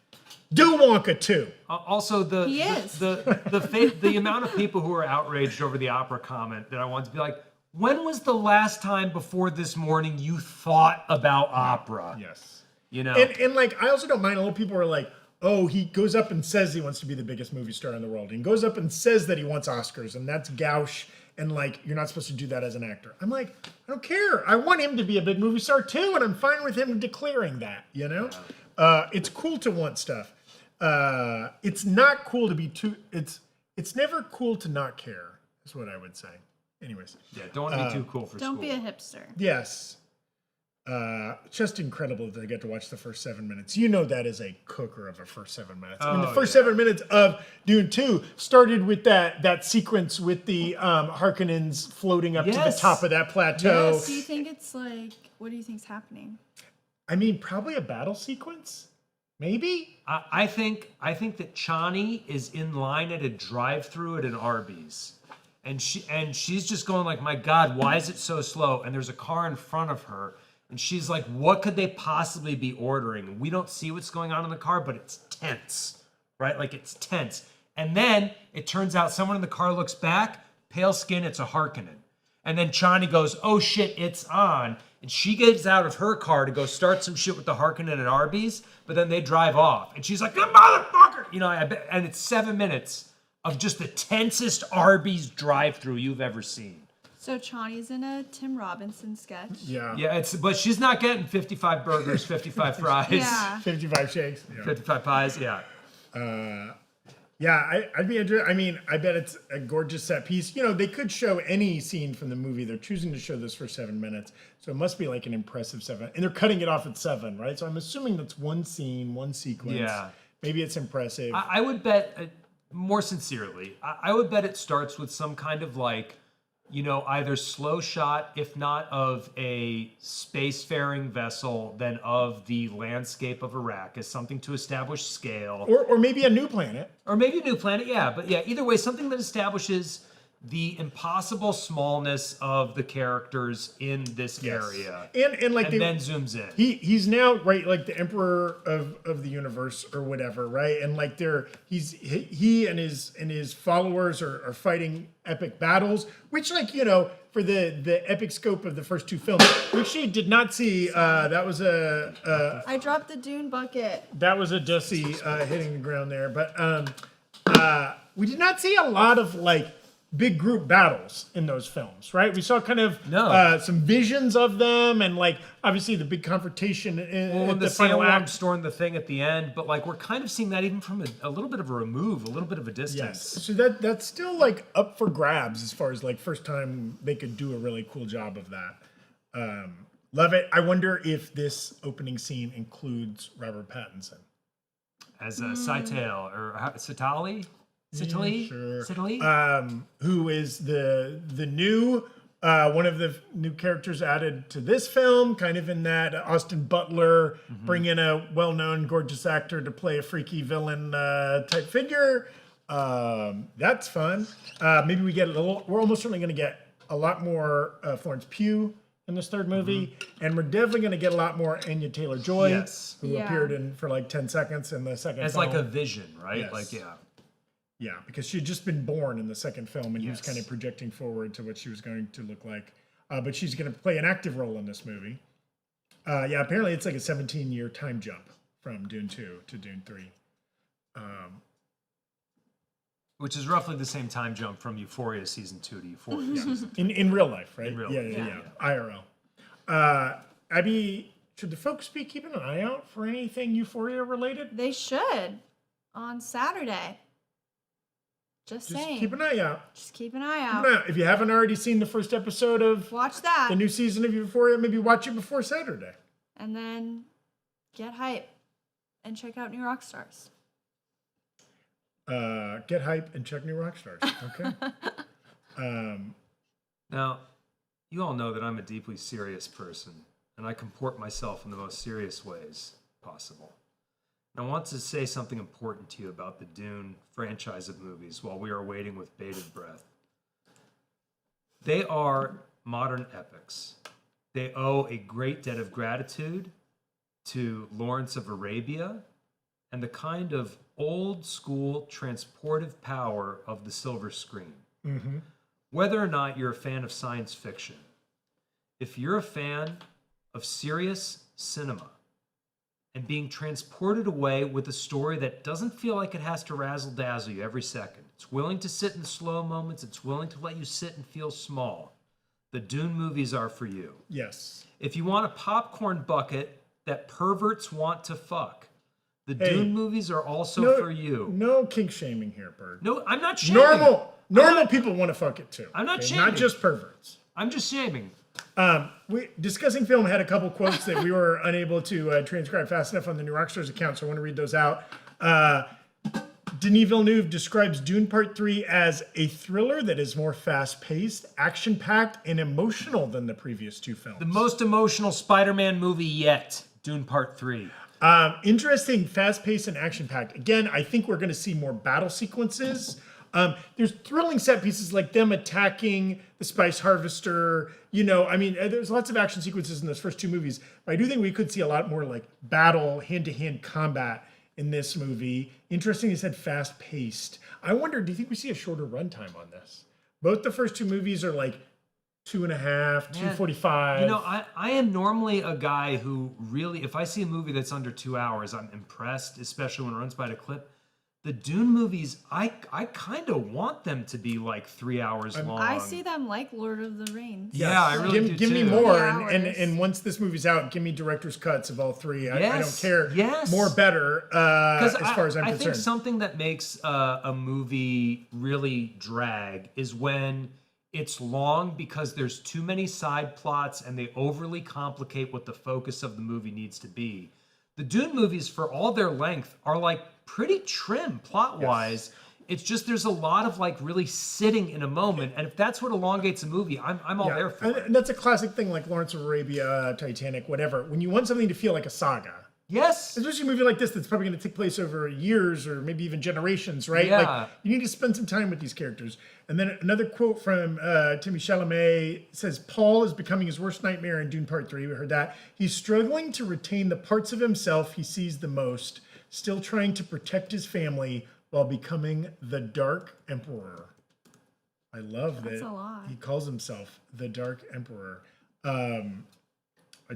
Do Wonka too. Also, He is. the amount of people who are outraged over the opera comment that I want to be like, when was the last time before this morning you thought about opera? Yes. You know? And like, I also don't mind, a lot of people are like, oh, he goes up and says he wants to be the biggest movie star in the world. And goes up and says that he wants Oscars, and that's gauche. And like, you're not supposed to do that as an actor. I'm like, I don't care. I want him to be a big movie star too, and I'm fine with him declaring that, you know? It's cool to want stuff. It's not cool to be too, it's never cool to not care, is what I would say. Anyways. Yeah, don't want to be too cool for school. Don't be a hipster. Yes. Just incredible that they get to watch the first 7 minutes. You know that is a cooker of a first 7 minutes. I mean, the first 7 minutes of Dune 2 started with that sequence with the Harkonnens floating up to the Yes. top of that plateau. Yes. Do you think it's like, what do you think's happening? I mean, probably a battle sequence. Maybe? I think that Chani is in line at a drive-through at an Arby's. And she's just going like, my God, why is it so slow? And there's a car in front of her. And she's like, what could they possibly be ordering? We don't see what's going on in the car, but it's tense, right? Like it's tense. And then it turns out someone in the car looks back, pale skin, it's a Harkonnen. And then Chani goes, oh shit, it's on. And she gets out of her car to go start some shit with the Harkonnen at Arby's, but then they drive off. And she's like, you motherfucker! You know, and it's 7 minutes of just the tensest Arby's drive-through you've ever seen. So Chani's in a Tim Robinson sketch. Yeah. Yeah, but she's not getting 55 burgers, 55 fries, Yeah. 55 shakes. Yeah. 55 pies. Yeah. Yeah, I'd be interested. I mean, I bet it's a gorgeous set piece. You know, they could show any scene from the movie. They're choosing to show this for 7 minutes. So it must be like an impressive 7. And they're cutting it off at 7, right? So I'm assuming that's one scene, one sequence. Yeah. Maybe it's impressive. I would bet more sincerely, I would bet it starts with some kind of like, either slow shot, if not of a spacefaring vessel, then of the landscape of Iraq as something to establish scale. Or maybe a new planet. Or maybe a new planet, yeah. But yeah, either way, something that establishes the impossible smallness of the characters in this area. And like then zooms in. He's now right, like the emperor of the universe or whatever, right? And like he and his followers are fighting epic battles, which like for the epic scope of the first two films, we actually did not see. That was I dropped the Dune bucket. that was a Dusty hitting the ground there, but we did not see a lot of like big group battles in those films, right? We saw kind of some visions of them, and like obviously the big confrontation in the the final sandworm act. stormed the thing at the end, but like we're kind of seeing that even from a little bit of a remove, a little bit of a Yes, distance. so that's still like up for grabs as far as like first time they could do a really cool job of that. Love it. I wonder if this opening scene includes Robert Pattinson. As a Scytale or Sitali? Sitali? Sure. Sitali? Who is the new one of the new characters added to this film, kind of in that Austin Butler bring in a well-known gorgeous actor to play a freaky villain type figure. That's fun. Maybe we get a little. We're almost certainly going to get a lot more Florence Pugh in this third movie, and we're definitely going to get a lot more Anya Taylor-Joy, Yes. who Yeah. appeared in for like 10 seconds in the second As film. like a vision, right? Yes. Like, yeah. Yeah, because she had just been born in the second film, and he was Yes. kind of projecting forward to what she was going to look like. But she's going to play an active role in this movie. Yeah, apparently it's like a 17-year time jump from Dune 2 to Dune 3. Which is roughly the same time jump from Euphoria season 2 to Euphoria season 3. In real life, right? In real yeah, life, yeah, IRL. Abby, should the folks be keeping an eye out for anything Euphoria related? They should on Saturday. Just Just saying. keep an eye out. Just keep an eye out. Now, if you haven't already seen the first episode of Watch that. the new season of Euphoria, maybe watch it before Saturday. And then get hype and check out New Rockstars. Get hype and check New Rockstars. Okay. Now, you all know that I'm a deeply serious person, and I comport myself in the most serious ways possible. And I want to say something important to you about the Dune franchise of movies while we are waiting with bated breath. They are modern epics. They owe a great debt of gratitude to Lawrence of Arabia and the kind of old school transportive power of the silver screen. Whether or not you're a fan of science fiction, if you're a fan of serious cinema and being transported away with a story that doesn't feel like it has to razzle dazzle you every second, it's willing to sit in the slow moments, it's willing to let you sit and feel small, the Dune movies are for you. Yes. If you want a popcorn bucket that perverts want to fuck, the Hey, Dune movies are also for you. No kink shaming here, Berg. No, I'm not shaming. Normal people want to fuck it too. I'm not okay? shaming. Not just perverts. I'm just shaming. We Discussing Film had a couple quotes that we were unable to transcribe fast enough on the New Rockstars account, so I want to read those out. Denis Villeneuve describes Dune Part 3 as a thriller that is more fast-paced, action-packed, and emotional than the previous two films. The most emotional Spider-Man movie yet, Dune Part 3. Interesting, fast-paced and action-packed. Again, I think we're going to see more battle sequences. There's thrilling set pieces like them attacking the spice harvester. There's lots of action sequences in those first two movies. But I do think we could see a lot more like battle, hand-to-hand combat in this movie. Interesting, you said fast-paced. I wonder, do you think we see a shorter runtime on this? Both the first two movies are like 2.5, 2:45. I am normally a guy who really, if I see a movie that's under 2 hours, I'm impressed, especially when it runs by the clip. The Dune movies, I kind of want them to be like 3 hours long. I see them like Lord of the Rings. Yeah, I really do give me too. more, 3 and hours. once this movie's out, give me director's cuts of all three. I don't Yes, care. yes. More better, as far as I'm I concerned. think something that makes a movie really drag is when it's long because there's too many side plots and they overly complicate what the focus of the movie needs to be. The Dune movies, for all their length, are like pretty trim plot-wise. It's just there's a lot of like really sitting in a moment, and if that's what elongates a movie, I'm all there for it. And that's a classic thing like Lawrence of Arabia, Titanic, whatever. When you want something to feel like a saga, Yes. especially a movie like this that's probably going to take place over years or maybe even generations, right? Yeah. Like you need to spend some time with these characters. And then another quote from Timmy Chalamet says, Paul is becoming his worst nightmare in Dune Part 3. We heard that. He's struggling to retain the parts of himself he sees the most, still trying to protect his family while becoming the Dark Emperor. I love That's that a lot. he calls himself the Dark Emperor. I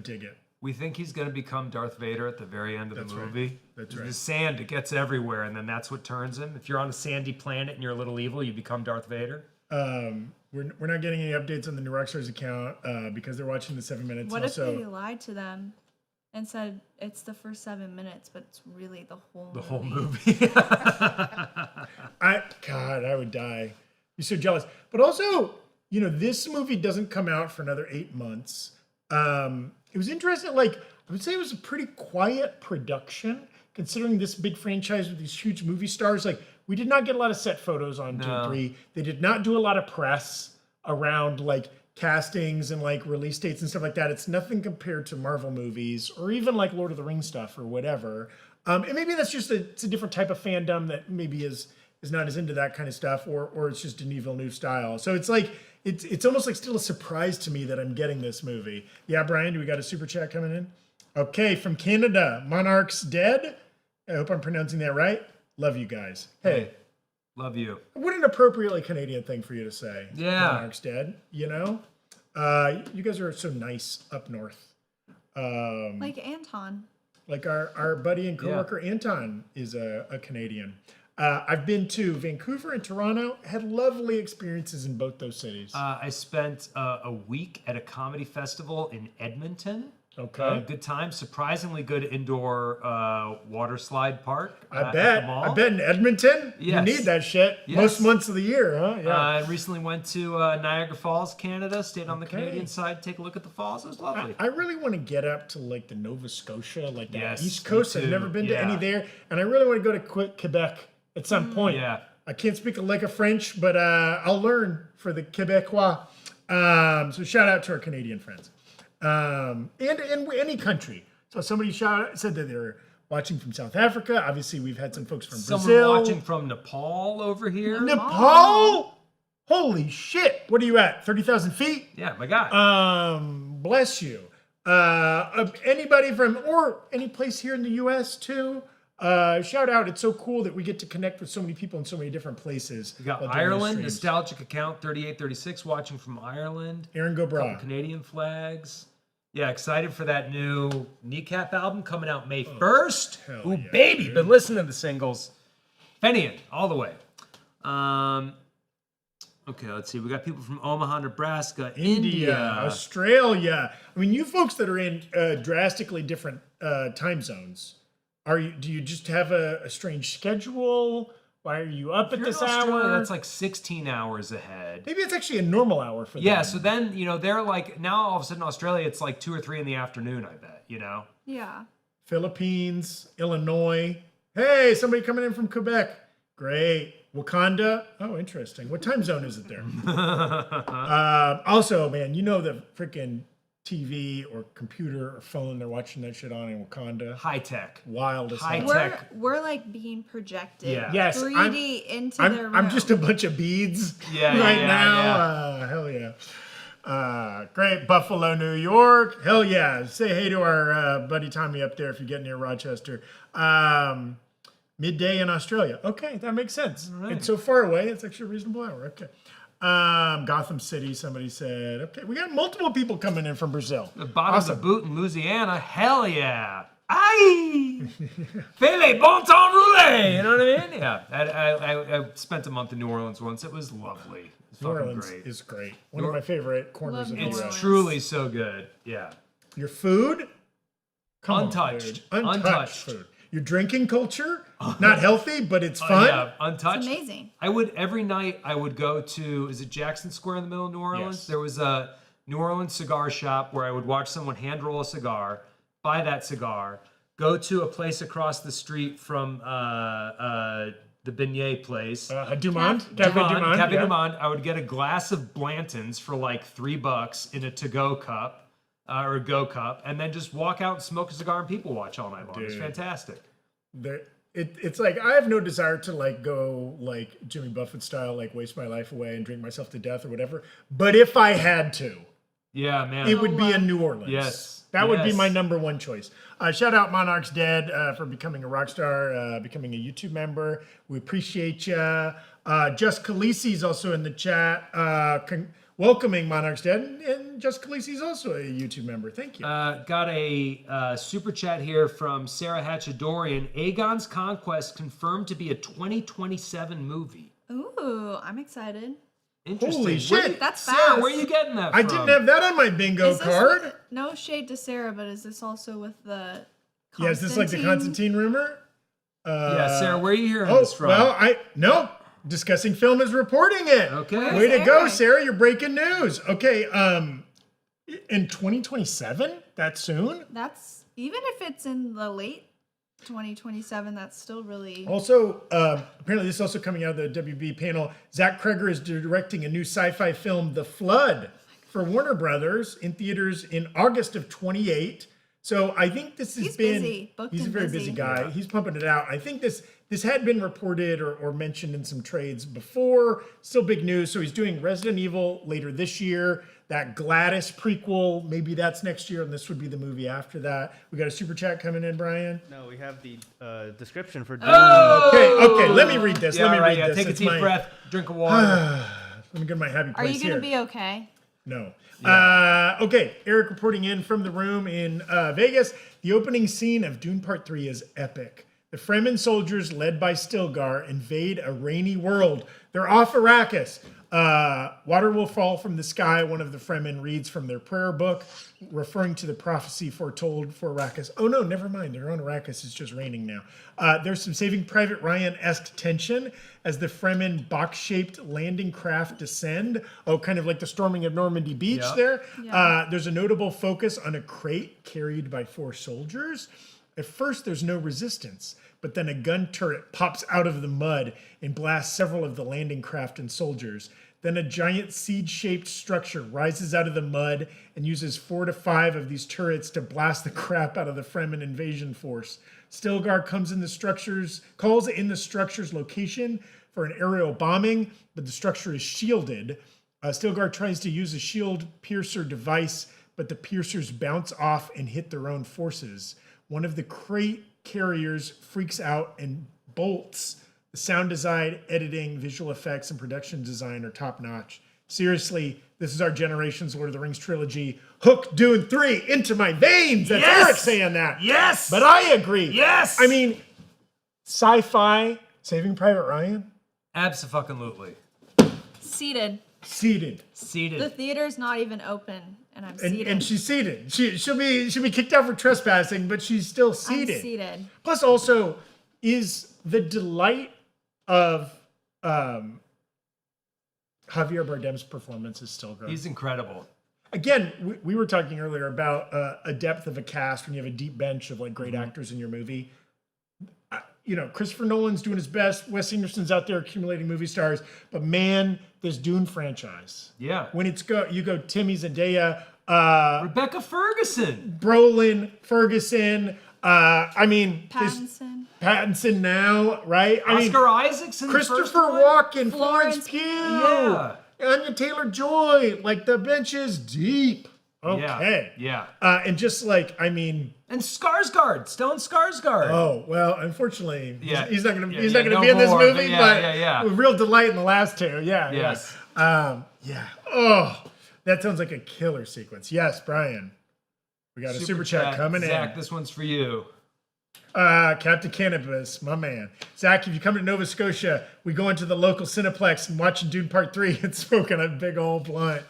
dig it. We think he's going to become Darth Vader at the very end of the movie. That's The right. sand, it gets everywhere, and then that's what turns him. If you're on a sandy planet and you're a little evil, you become Darth Vader. We're not getting any updates on the new Rockstars account because they're watching the 7 minutes. What also, if they lied to them and said it's the first 7 minutes, but it's really the whole movie? I would die. Be so jealous. But also, this movie doesn't come out for another 8 months. It was interesting. Like, I would say it was a pretty quiet production, considering this big franchise with these huge movie stars. Like, we did not get a lot of set photos on Dune 3. They did not do a lot of press around, like, castings and, like, release dates and stuff like that. It's nothing compared to Marvel movies or even, like, Lord of the Rings stuff or whatever. And maybe that's just it's a different type of fandom that maybe is not as into that kind of stuff, or it's just Denis Villeneuve style. So it's like, it's almost like still a surprise to me that I'm getting this movie. Yeah, Brian, do we got a super chat coming in? Okay, from Canada, Monarch's Dead. I hope I'm pronouncing that right. Love you guys. Hey, Love you. what an appropriately Canadian thing for you to say. Yeah. Monarch's Dead, You guys are so nice up north. Like Anton. Like our buddy and coworker Anton is a Canadian. I've been to Vancouver and Toronto, had lovely experiences in both those cities. I spent a week at a comedy festival in Edmonton. Okay. Good time. Surprisingly good indoor water slide park. I at bet. the mall. I bet in Edmonton, Yes. you need that shit Yes. most months of the year, huh? Yeah. I recently went to Niagara Falls, Canada. Stayed on the Okay. Canadian side, take a look at the falls. It was lovely. I really want to get up to like the Nova Scotia, like the Yes, East me Coast. I've too. never been to Yeah. any there, and I really want to go to Quebec at some point. Yeah. I can't speak a lick of French, but I'll learn for the Quebecois. So shout out to our Canadian friends, and any country. So somebody said that they were watching from South Africa. Obviously, we've had some folks from Someone Brazil. watching from Nepal over here. Nepal. Holy shit! What are you at? 30,000 feet? Yeah, my God. Bless you. Anybody from or any place here in the U.S. too? Shout out! It's so cool that we get to connect with so many people in so many different places. We got while doing these Ireland, streams. nostalgic account 3836, watching from Ireland. Aaron Gobra. Canadian flags. Yeah, excited for that new Kneecap album coming out May 1st. hell Ooh, yeah, baby, dude. been listening to the singles. Fenian, all the way. Okay, let's see. We got people from Omaha, Nebraska, India. Australia. I mean, you folks that are in drastically different time zones. Do you just have a strange schedule? Why are you up at If you're in this Australia, hour? that's like 16 hours ahead. Maybe it's actually a normal hour for them. Yeah, so then, they're like, now all of a sudden Australia, it's like 2 or 3 in the afternoon, I bet, Yeah. Philippines, Illinois. Hey, somebody coming in from Quebec. Great. Wakanda. Oh, interesting. What time zone is it there? Also, man, the freaking TV or computer or phone they're watching that shit on in Wakanda. High tech. Wild as High hell. tech. We're like being projected Yeah. Yes, 3D into their room. I'm just a bunch of beads Yeah, right yeah, now. Hell yeah. Great. Buffalo, New York. Hell yeah. Say hey to our buddy Tommy up there if you get near Rochester. Midday in Australia. Okay, that makes sense. It's so far away. It's actually a reasonable hour. Okay. Gotham City, somebody said. Okay, we got multiple people coming in from Brazil. The bottom of the boot in Louisiana. Hell yeah. Aye! Fele, bon temps roulé! You know what I mean? Yeah. I spent a month in New Orleans once. It was lovely. It was New fucking Orleans great. is great. One of my favorite corners Love of the New It's US. Orleans. truly so good. Yeah. Your food? Come on, Untouched. dude. Untouched. food. Your drinking culture? Not healthy, but it's fun. Yeah, untouched. It's amazing. Every night I would go to, is it Jackson Square in the middle of New Orleans? Yes. There was a New Orleans cigar shop where I would watch someone hand roll a cigar, buy that cigar, go to a place across the street from the beignet place. Dumont? Cafe Dumont. Cafe yeah. Dumont. I would get a glass of Blanton's for like $3 in a to-go cup or a go cup, and then just walk out and smoke a cigar and people watch all night long. It's Dude. fantastic. It's like I have no desire to like go like Jimmy Buffett style, like waste my life away and drink myself to death or whatever. But if I had to, Yeah, man. it would be in New Orleans. Yes. That would be Yes. my number one choice. Shout out Monarch's Dead for becoming a rock star, becoming a YouTube member. We appreciate you. Just Khaleesi's also in the chat, welcoming Monarch's Dead. And Just Khaleesi's also a YouTube member. Thank you. Got a super chat here from Sarah Hatchadorian. Aegon's Conquest confirmed to be a 2027 movie. Ooh, I'm excited. Interesting. Holy shit. That's Sarah, fast. where are you getting that I from? didn't have that on my bingo Is this card. with- no shade to Sarah, but is this also with the Yeah, is this like the Constantine rumor? Yeah, Sarah, where are you hearing Oh, this from? well, no. Discussing Film is reporting it. Okay. Way to go, Erik? Sarah. You're breaking news. Okay, in 2027? That soon? That's even if it's in the late 2027, that's still really Also, apparently this is also coming out of the WB panel. Zach Kreger is directing a new sci-fi film, The Flood, for Warner Brothers in theaters in August of 28. So I think this has He's been... busy, booked He's a and very busy. busy guy. He's pumping it out. I think this had been reported or mentioned in some trades before. Still big news. So he's doing Resident Evil later this year. That Gladys prequel, maybe that's next year, and this would be the movie after that. We got a super chat coming in, Brian. No, we have the description for Dune. Okay, let me read this. Yeah, Let me all right, read this. Take a It's deep my- breath, drink of water. Let me go to my happy Are place you going to here. be okay? No. Okay, Erik reporting in from the room in Vegas. The opening scene of Dune Part 3 is epic. The Fremen soldiers, led by Stilgar, invade a rainy world. They're off Arrakis. Water will fall from the sky, one of the Fremen reads from their prayer book, referring to the prophecy foretold for Arrakis. Oh no, never mind. They're on Arrakis. It's just raining now. There's some Saving Private Ryan-esque tension as the Fremen box-shaped landing craft descend. Oh, kind of like the storming of Normandy Beach Yep. there. Yeah. There's a notable focus on a crate carried by 4 soldiers. At first, there's no resistance, but then a gun turret pops out of the mud and blasts several of the landing craft and soldiers. Then a giant seed-shaped structure rises out of the mud and uses 4 to 5 of these turrets to blast the crap out of the Fremen invasion force. Stilgar calls in the structure's location for an aerial bombing, but the structure is shielded. Stilgar tries to use a shield piercer device, but the piercers bounce off and hit their own forces. One of the crate carriers freaks out and bolts. The sound design, editing, visual effects, and production design are top notch. Seriously, this is our generation's Lord of the Rings trilogy. Hook Dune 3 into my veins. That's Yes! Erik saying that. Yes! But I agree. Yes! I mean, sci-fi, Saving Private Ryan, Abso-fucking-lutely. Seated. seated. The Seated. theater's not even open, and I'm seated. And she's seated. She'll be kicked out for trespassing, but she's still I'm seated. seated. Plus, also, is the delight of Javier Bardem's performance is still good. He's incredible. Again, we were talking earlier about a depth of a cast when you have a deep bench of like great actors in your movie. Christopher Nolan's doing his best. Wes Anderson's out there accumulating movie stars. But man, this Dune franchise. Yeah. When you go Timmy Zendaya, Rebecca Ferguson. Brolin, Ferguson. This Pattinson. now, right? Oscar Isaac's in the Christopher first one. Walken, Florence Florence Pugh, Yeah. Anya Taylor-Joy. Like the bench is deep. Okay. Yeah. And just like, And Skarsgård. Stellan Skarsgård. oh well, unfortunately, Yeah. he's not gonna Yeah, he's yeah, not gonna no be in this more, movie, but but yeah. with real delight in the last two. Yeah. Yes. Yeah. Oh, that sounds like a killer sequence. Yes, Brian. We got a super chat coming Zach, in. this one's for you. Captain Cannabis, my man. Zach, if you come to Nova Scotia, we go into the local Cineplex and watching Dune Part 3 and smoking a big old blunt.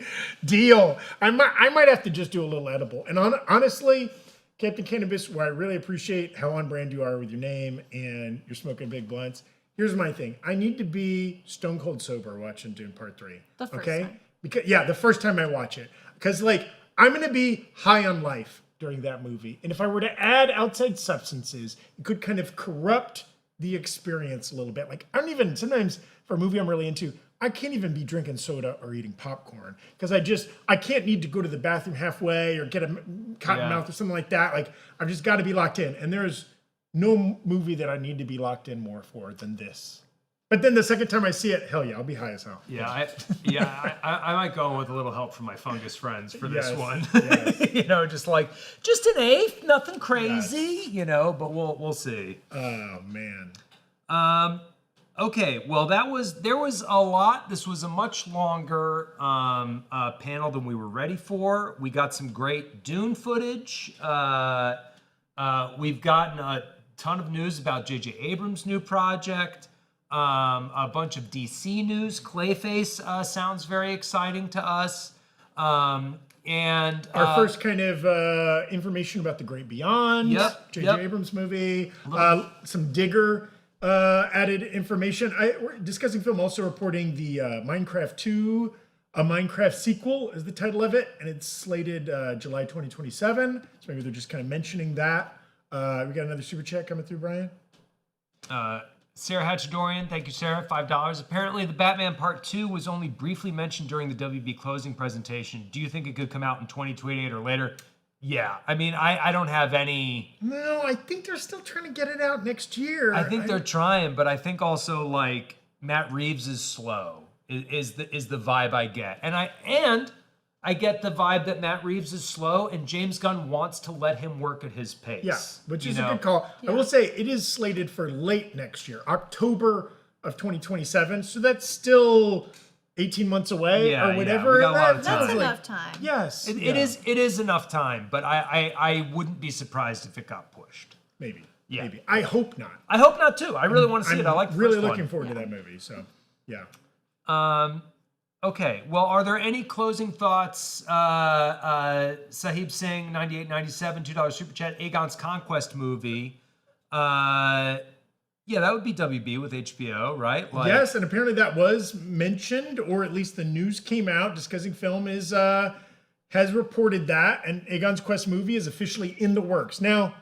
Deal. I might have to just do a little edible. And honestly, Captain Cannabis, where I really appreciate how on brand you are with your name and you're smoking big blunts. Here's my thing. I need to be stone cold sober watching Dune Part 3. The first okay? time. Because the first time I watch it. Because I'm gonna be high on life during that movie. And if I were to add outside substances, it could kind of corrupt the experience a little bit. Like I don't even, sometimes for a movie I'm really into, I can't even be drinking soda or eating popcorn because I can't need to go to the bathroom halfway or get a cotton mouth or something like that. Like I've just got to be locked in. And there's no movie that I need to be locked in more for than this. But then the second time I see it, hell yeah, I'll be high as hell. Yeah, I might go in with a little help from my fungus friends for this one. Yes. You know, just an eighth, nothing crazy, you know, but we'll see. Oh man. Okay, well there was a lot. This was a much longer panel than we were ready for. We got some great Dune footage. We've gotten a ton of news about J.J. Abrams' new project. A bunch of DC news. Clayface sounds very exciting to us. And our first kind of information about The Great Beyond. J.J. Abrams movie. Some Digger added information. We're discussing film, also reporting the Minecraft 2, a Minecraft sequel is the title of it, and it's slated July 2027. So maybe they're just kind of mentioning that. We got another super chat coming through, Brian. Sarah Hatchadorian, thank you, Sarah, $5. Apparently, the Batman Part 2 was only briefly mentioned during the WB closing presentation. Do you think it could come out in 2028 or later? Yeah, I mean, I don't have any... No, I think they're still trying to get it out next year. I think they're trying, but I think also, like, Matt Reeves is slow, is the vibe I get. And I get the vibe that Matt Reeves is slow, and James Gunn wants to let him work at his pace. Yeah, which is a good call. Yeah. I will say it is slated for late next year, October of 2027. So that's still 18 months away or whatever. We got a lot of time. That's enough time. Yes. It is enough time, but I wouldn't be surprised if it got pushed. Maybe. Yeah. Maybe. I hope not. I hope not, too. I really want to see it. I like the really first one. looking forward to that movie. So, yeah. Okay, well, are there any closing thoughts? Sahib Singh, 98.97, $2 super chat. Aegon's Conquest movie. Yeah, that would be WB with HBO, right? Like, yes, and apparently that was mentioned, or at least the news came out. Discussing Film has reported that, and Aegon's Quest movie is officially in the works. Now,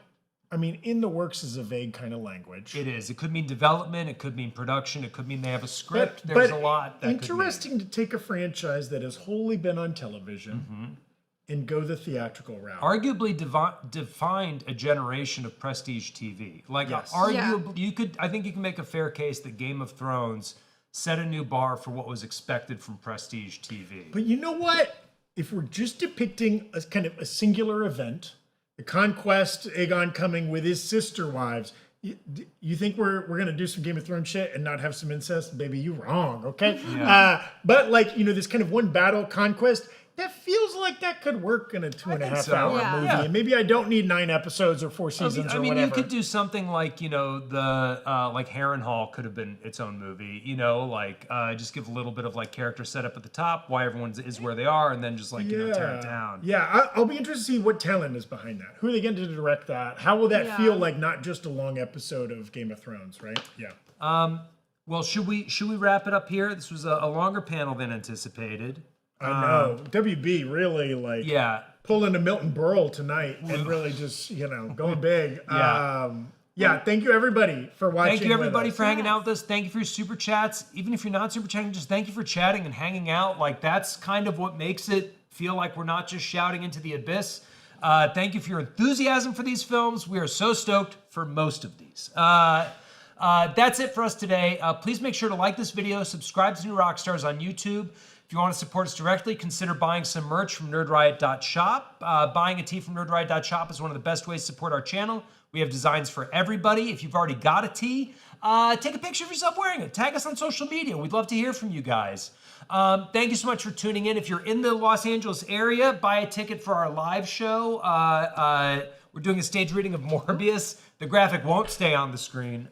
I mean, in the works is a vague kind of language. It is. It could mean development. It could mean production. It could mean they have a script. There's a lot that interesting to take a franchise that has wholly been on television and go the theatrical route. Arguably defined a generation of prestige TV. Like, arguably, you could. I think you can make a fair case that Game of Thrones set a new bar for what was expected from prestige TV. But you know what? If we're just depicting a kind of a singular event, the conquest, Aegon coming with his sister wives, you think we're going to do some Game of Thrones shit and not have some incest? Baby, you wrong, okay? Yeah. But like, you know, this kind of one battle conquest, that feels like that could work in a 2.5 hour movie. Yeah. And maybe I don't need 9 episodes or 4 seasons I mean, whatever. you could do something like, you know, the like Harrenhal could have been its own movie, you know, like just give a little bit of like character setup at the top, why everyone is where they are, and then just like, you know, tear it down. Yeah, I'll be interested to see what talent is behind that. Who are they getting to direct that? How will that feel like not just a long episode of Game of Thrones, right? Yeah. Well, should we wrap it up here? This was a longer panel than anticipated. I know. WB really pulling a Milton Berle tonight and really just, you know, going big. Thank you everybody for watching. Thank you everybody for hanging out with us. Thank you for your super chats. Even if you're not super chatting, just thank you for chatting and hanging out. Like, that's kind of what makes it feel like we're not just shouting into the abyss. Thank you for your enthusiasm for these films. We are so stoked for most of these. That's it for us today. Please make sure to like this video, subscribe to New Rockstars on YouTube. If you want to support us directly, consider buying some merch from nerdriot.shop. Buying a tee from nerdriot.shop is one of the best ways to support our channel. We have designs for everybody. If you've already got a tee, take a picture of yourself wearing it. Tag us on social media. We'd love to hear from you guys. Thank you so much for tuning in. If you're in the Los Angeles area, buy a ticket for our live show. We're doing a stage reading of Morbius. The graphic won't stay on the screen.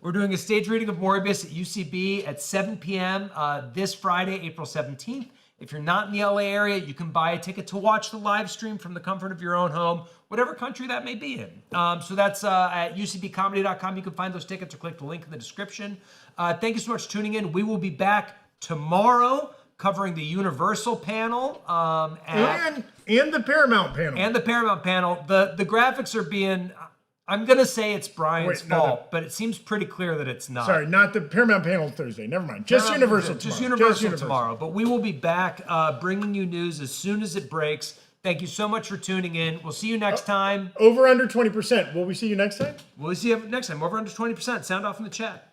We're doing a stage reading of Morbius at UCB at 7 p.m. This Friday, April 17th. If you're not in the LA area, you can buy a ticket to watch the live stream from the comfort of your own home, whatever country that may be in. So that's at ucbcomedy.com. You can find those tickets or click the link in the description. Thank you so much for tuning in. We will be back tomorrow covering the Universal panel. And the Paramount panel. And the Paramount panel. The graphics are being... I'm gonna say it's Brian's Wait, no, fault, but it seems pretty clear that it's not. Sorry, not the Paramount panel Thursday. Never mind. Just Paramount- Universal Just tomorrow. Universal tomorrow. But we will be back bringing you news as soon as it breaks. Thank you so much for tuning in. We'll see you next time. Over under 20%. Will we see you next time? We'll see you next time. Over under 20%. Sound off in the chat.